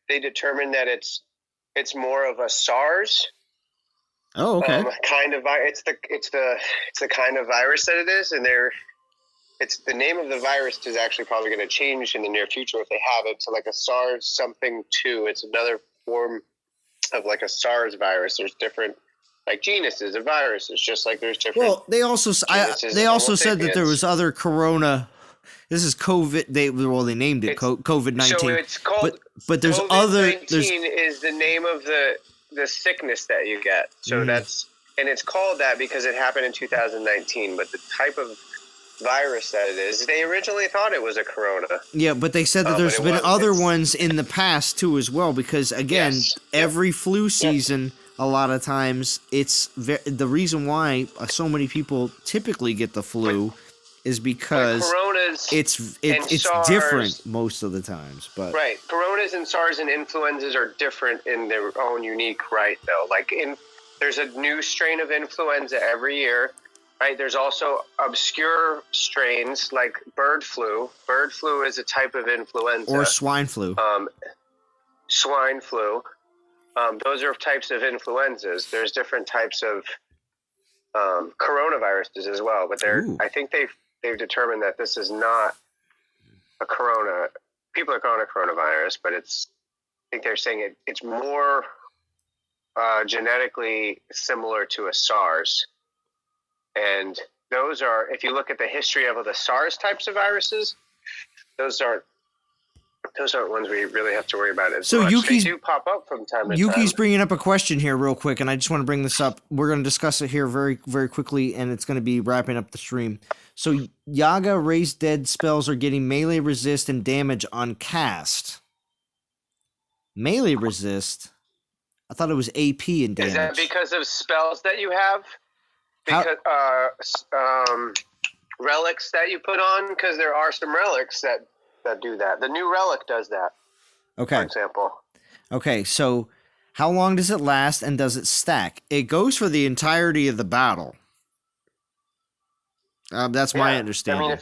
they determined that it's more of a SARS. Oh, okay. Kind of it's the kind of virus that it is, and it's the name of the virus is actually probably going to change in the near future if they have it to like a SARS something 2. It's another form of like a SARS virus. There's different like genuses of viruses, just like there's different. Well, they also said that there was other corona. This is COVID. They named it COVID-19. So it's called. But there's COVID-19 is the name of the sickness that you get. So and it's called that because it happened in 2019. But the type of virus that it is, they originally thought it was a corona. Yeah, but they said that there's been other ones in the past too as well. Because again, every flu season, a lot of times it's the reason why so many people typically get the flu is because it's SARS, different most of the times. But right, coronas and SARS and influenzas are different in their own unique right, though. Like there's a new strain of influenza every year, right? There's also obscure strains like bird flu. Bird flu is a type of influenza. Or swine flu. Swine flu. Those are types of influenzas. There's different types of coronaviruses as well, but I think they've determined that this is not a corona. People are calling it coronavirus, but I think they're saying it's more genetically similar to a SARS. And those are, if you look at the history of the SARS types of viruses, those aren't ones we really have to worry about as much. They do pop up from time to time. Yuki's bringing up a question here real quick, and I just want to bring this up. We're going to discuss it here very, very quickly, and it's going to be wrapping up the stream. So Yaga raised dead spells are getting melee resist and damage on cast. Melee resist? I thought it was AP and damage. Is that because of spells that you have? Because relics that you put on? Because there are some relics that do that. The new relic does that. Okay. For example. Okay, so how long does it last and does it stack? It goes for the entirety of the battle. That's my understanding. I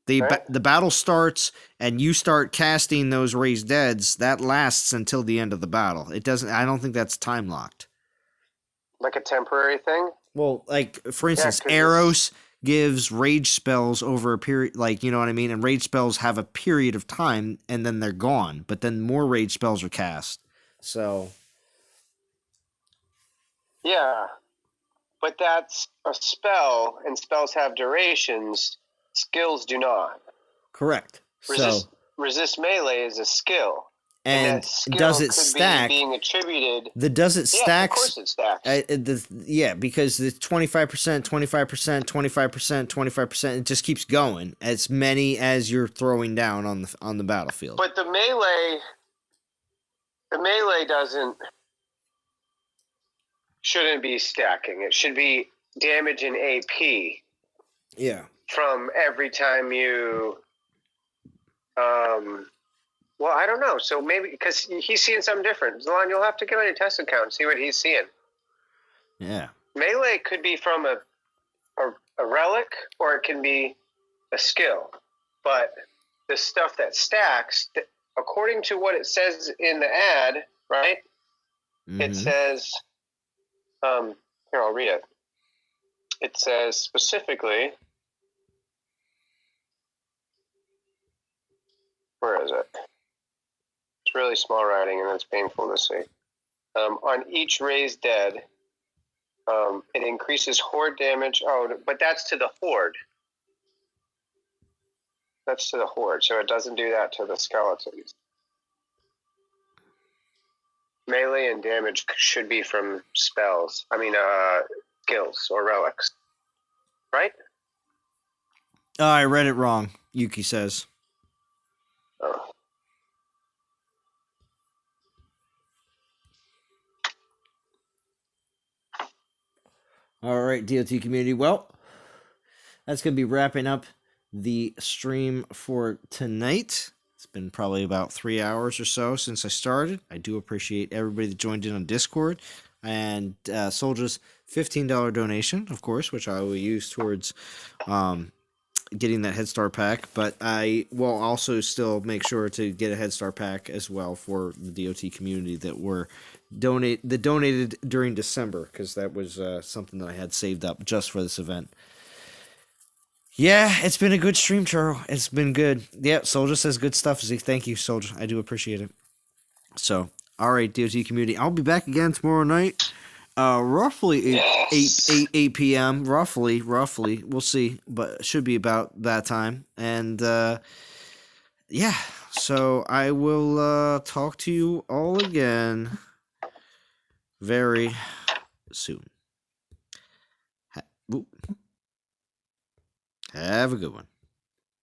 mean, the battle starts and you start casting those raised deads, that lasts until the end of the battle. It doesn't. I don't think that's time locked. Like a temporary thing? Well, like for instance, Eros gives rage spells over a period, like, you know what I mean? And rage spells have a period of time and then they're gone, but then more rage spells are cast. So. Yeah. But that's a spell, and spells have durations. Skills do not. Correct. Resist melee is a skill. And does it stack? Being attributed. Does it stack? Of course it stacks. Because the 25%, 25%, 25%, 25%, it just keeps going. As many as you're throwing down on the battlefield. But the melee shouldn't be stacking. It should be damage in AP. Yeah. From every time you. Well, I don't know. So maybe because he's seeing something different. Zalon, you'll have to get on your test account and see what he's seeing. Yeah. Melee could be from a relic, or it can be a skill. But the stuff that stacks, according to what it says in the ad, right? Mm-hmm. It says, here, I'll read it. It says specifically, Where is it? It's really small writing, and it's painful to see. On each raised dead, it increases horde damage. Oh, but that's to the horde. That's to the horde, so it doesn't do that to the skeletons. Melee and damage should be from spells. I mean, skills or relics. Right? I read it wrong, Yuki says. Oh. All right, DOT community. Well, that's going to be wrapping up the stream for tonight. It's been probably about 3 hours or so since I started. I do appreciate everybody that joined in on Discord. And Soldier's $15 donation, of course, which I will use towards getting that Head Start pack. But I will also still make sure to get a Head Start pack as well for the DOT community that donated during December, because that was something that I had saved up just for this event. Yeah, it's been a good stream, Churro. It's been good. Yeah, Soldier says good stuff, Zeke. Thank you, Soldier. I do appreciate it. So, all right, DOT community. I'll be back again tomorrow night, roughly 8 p.m. Roughly. We'll see, but it should be about that time. And, yeah, so I will talk to you all again very soon. Have a good one.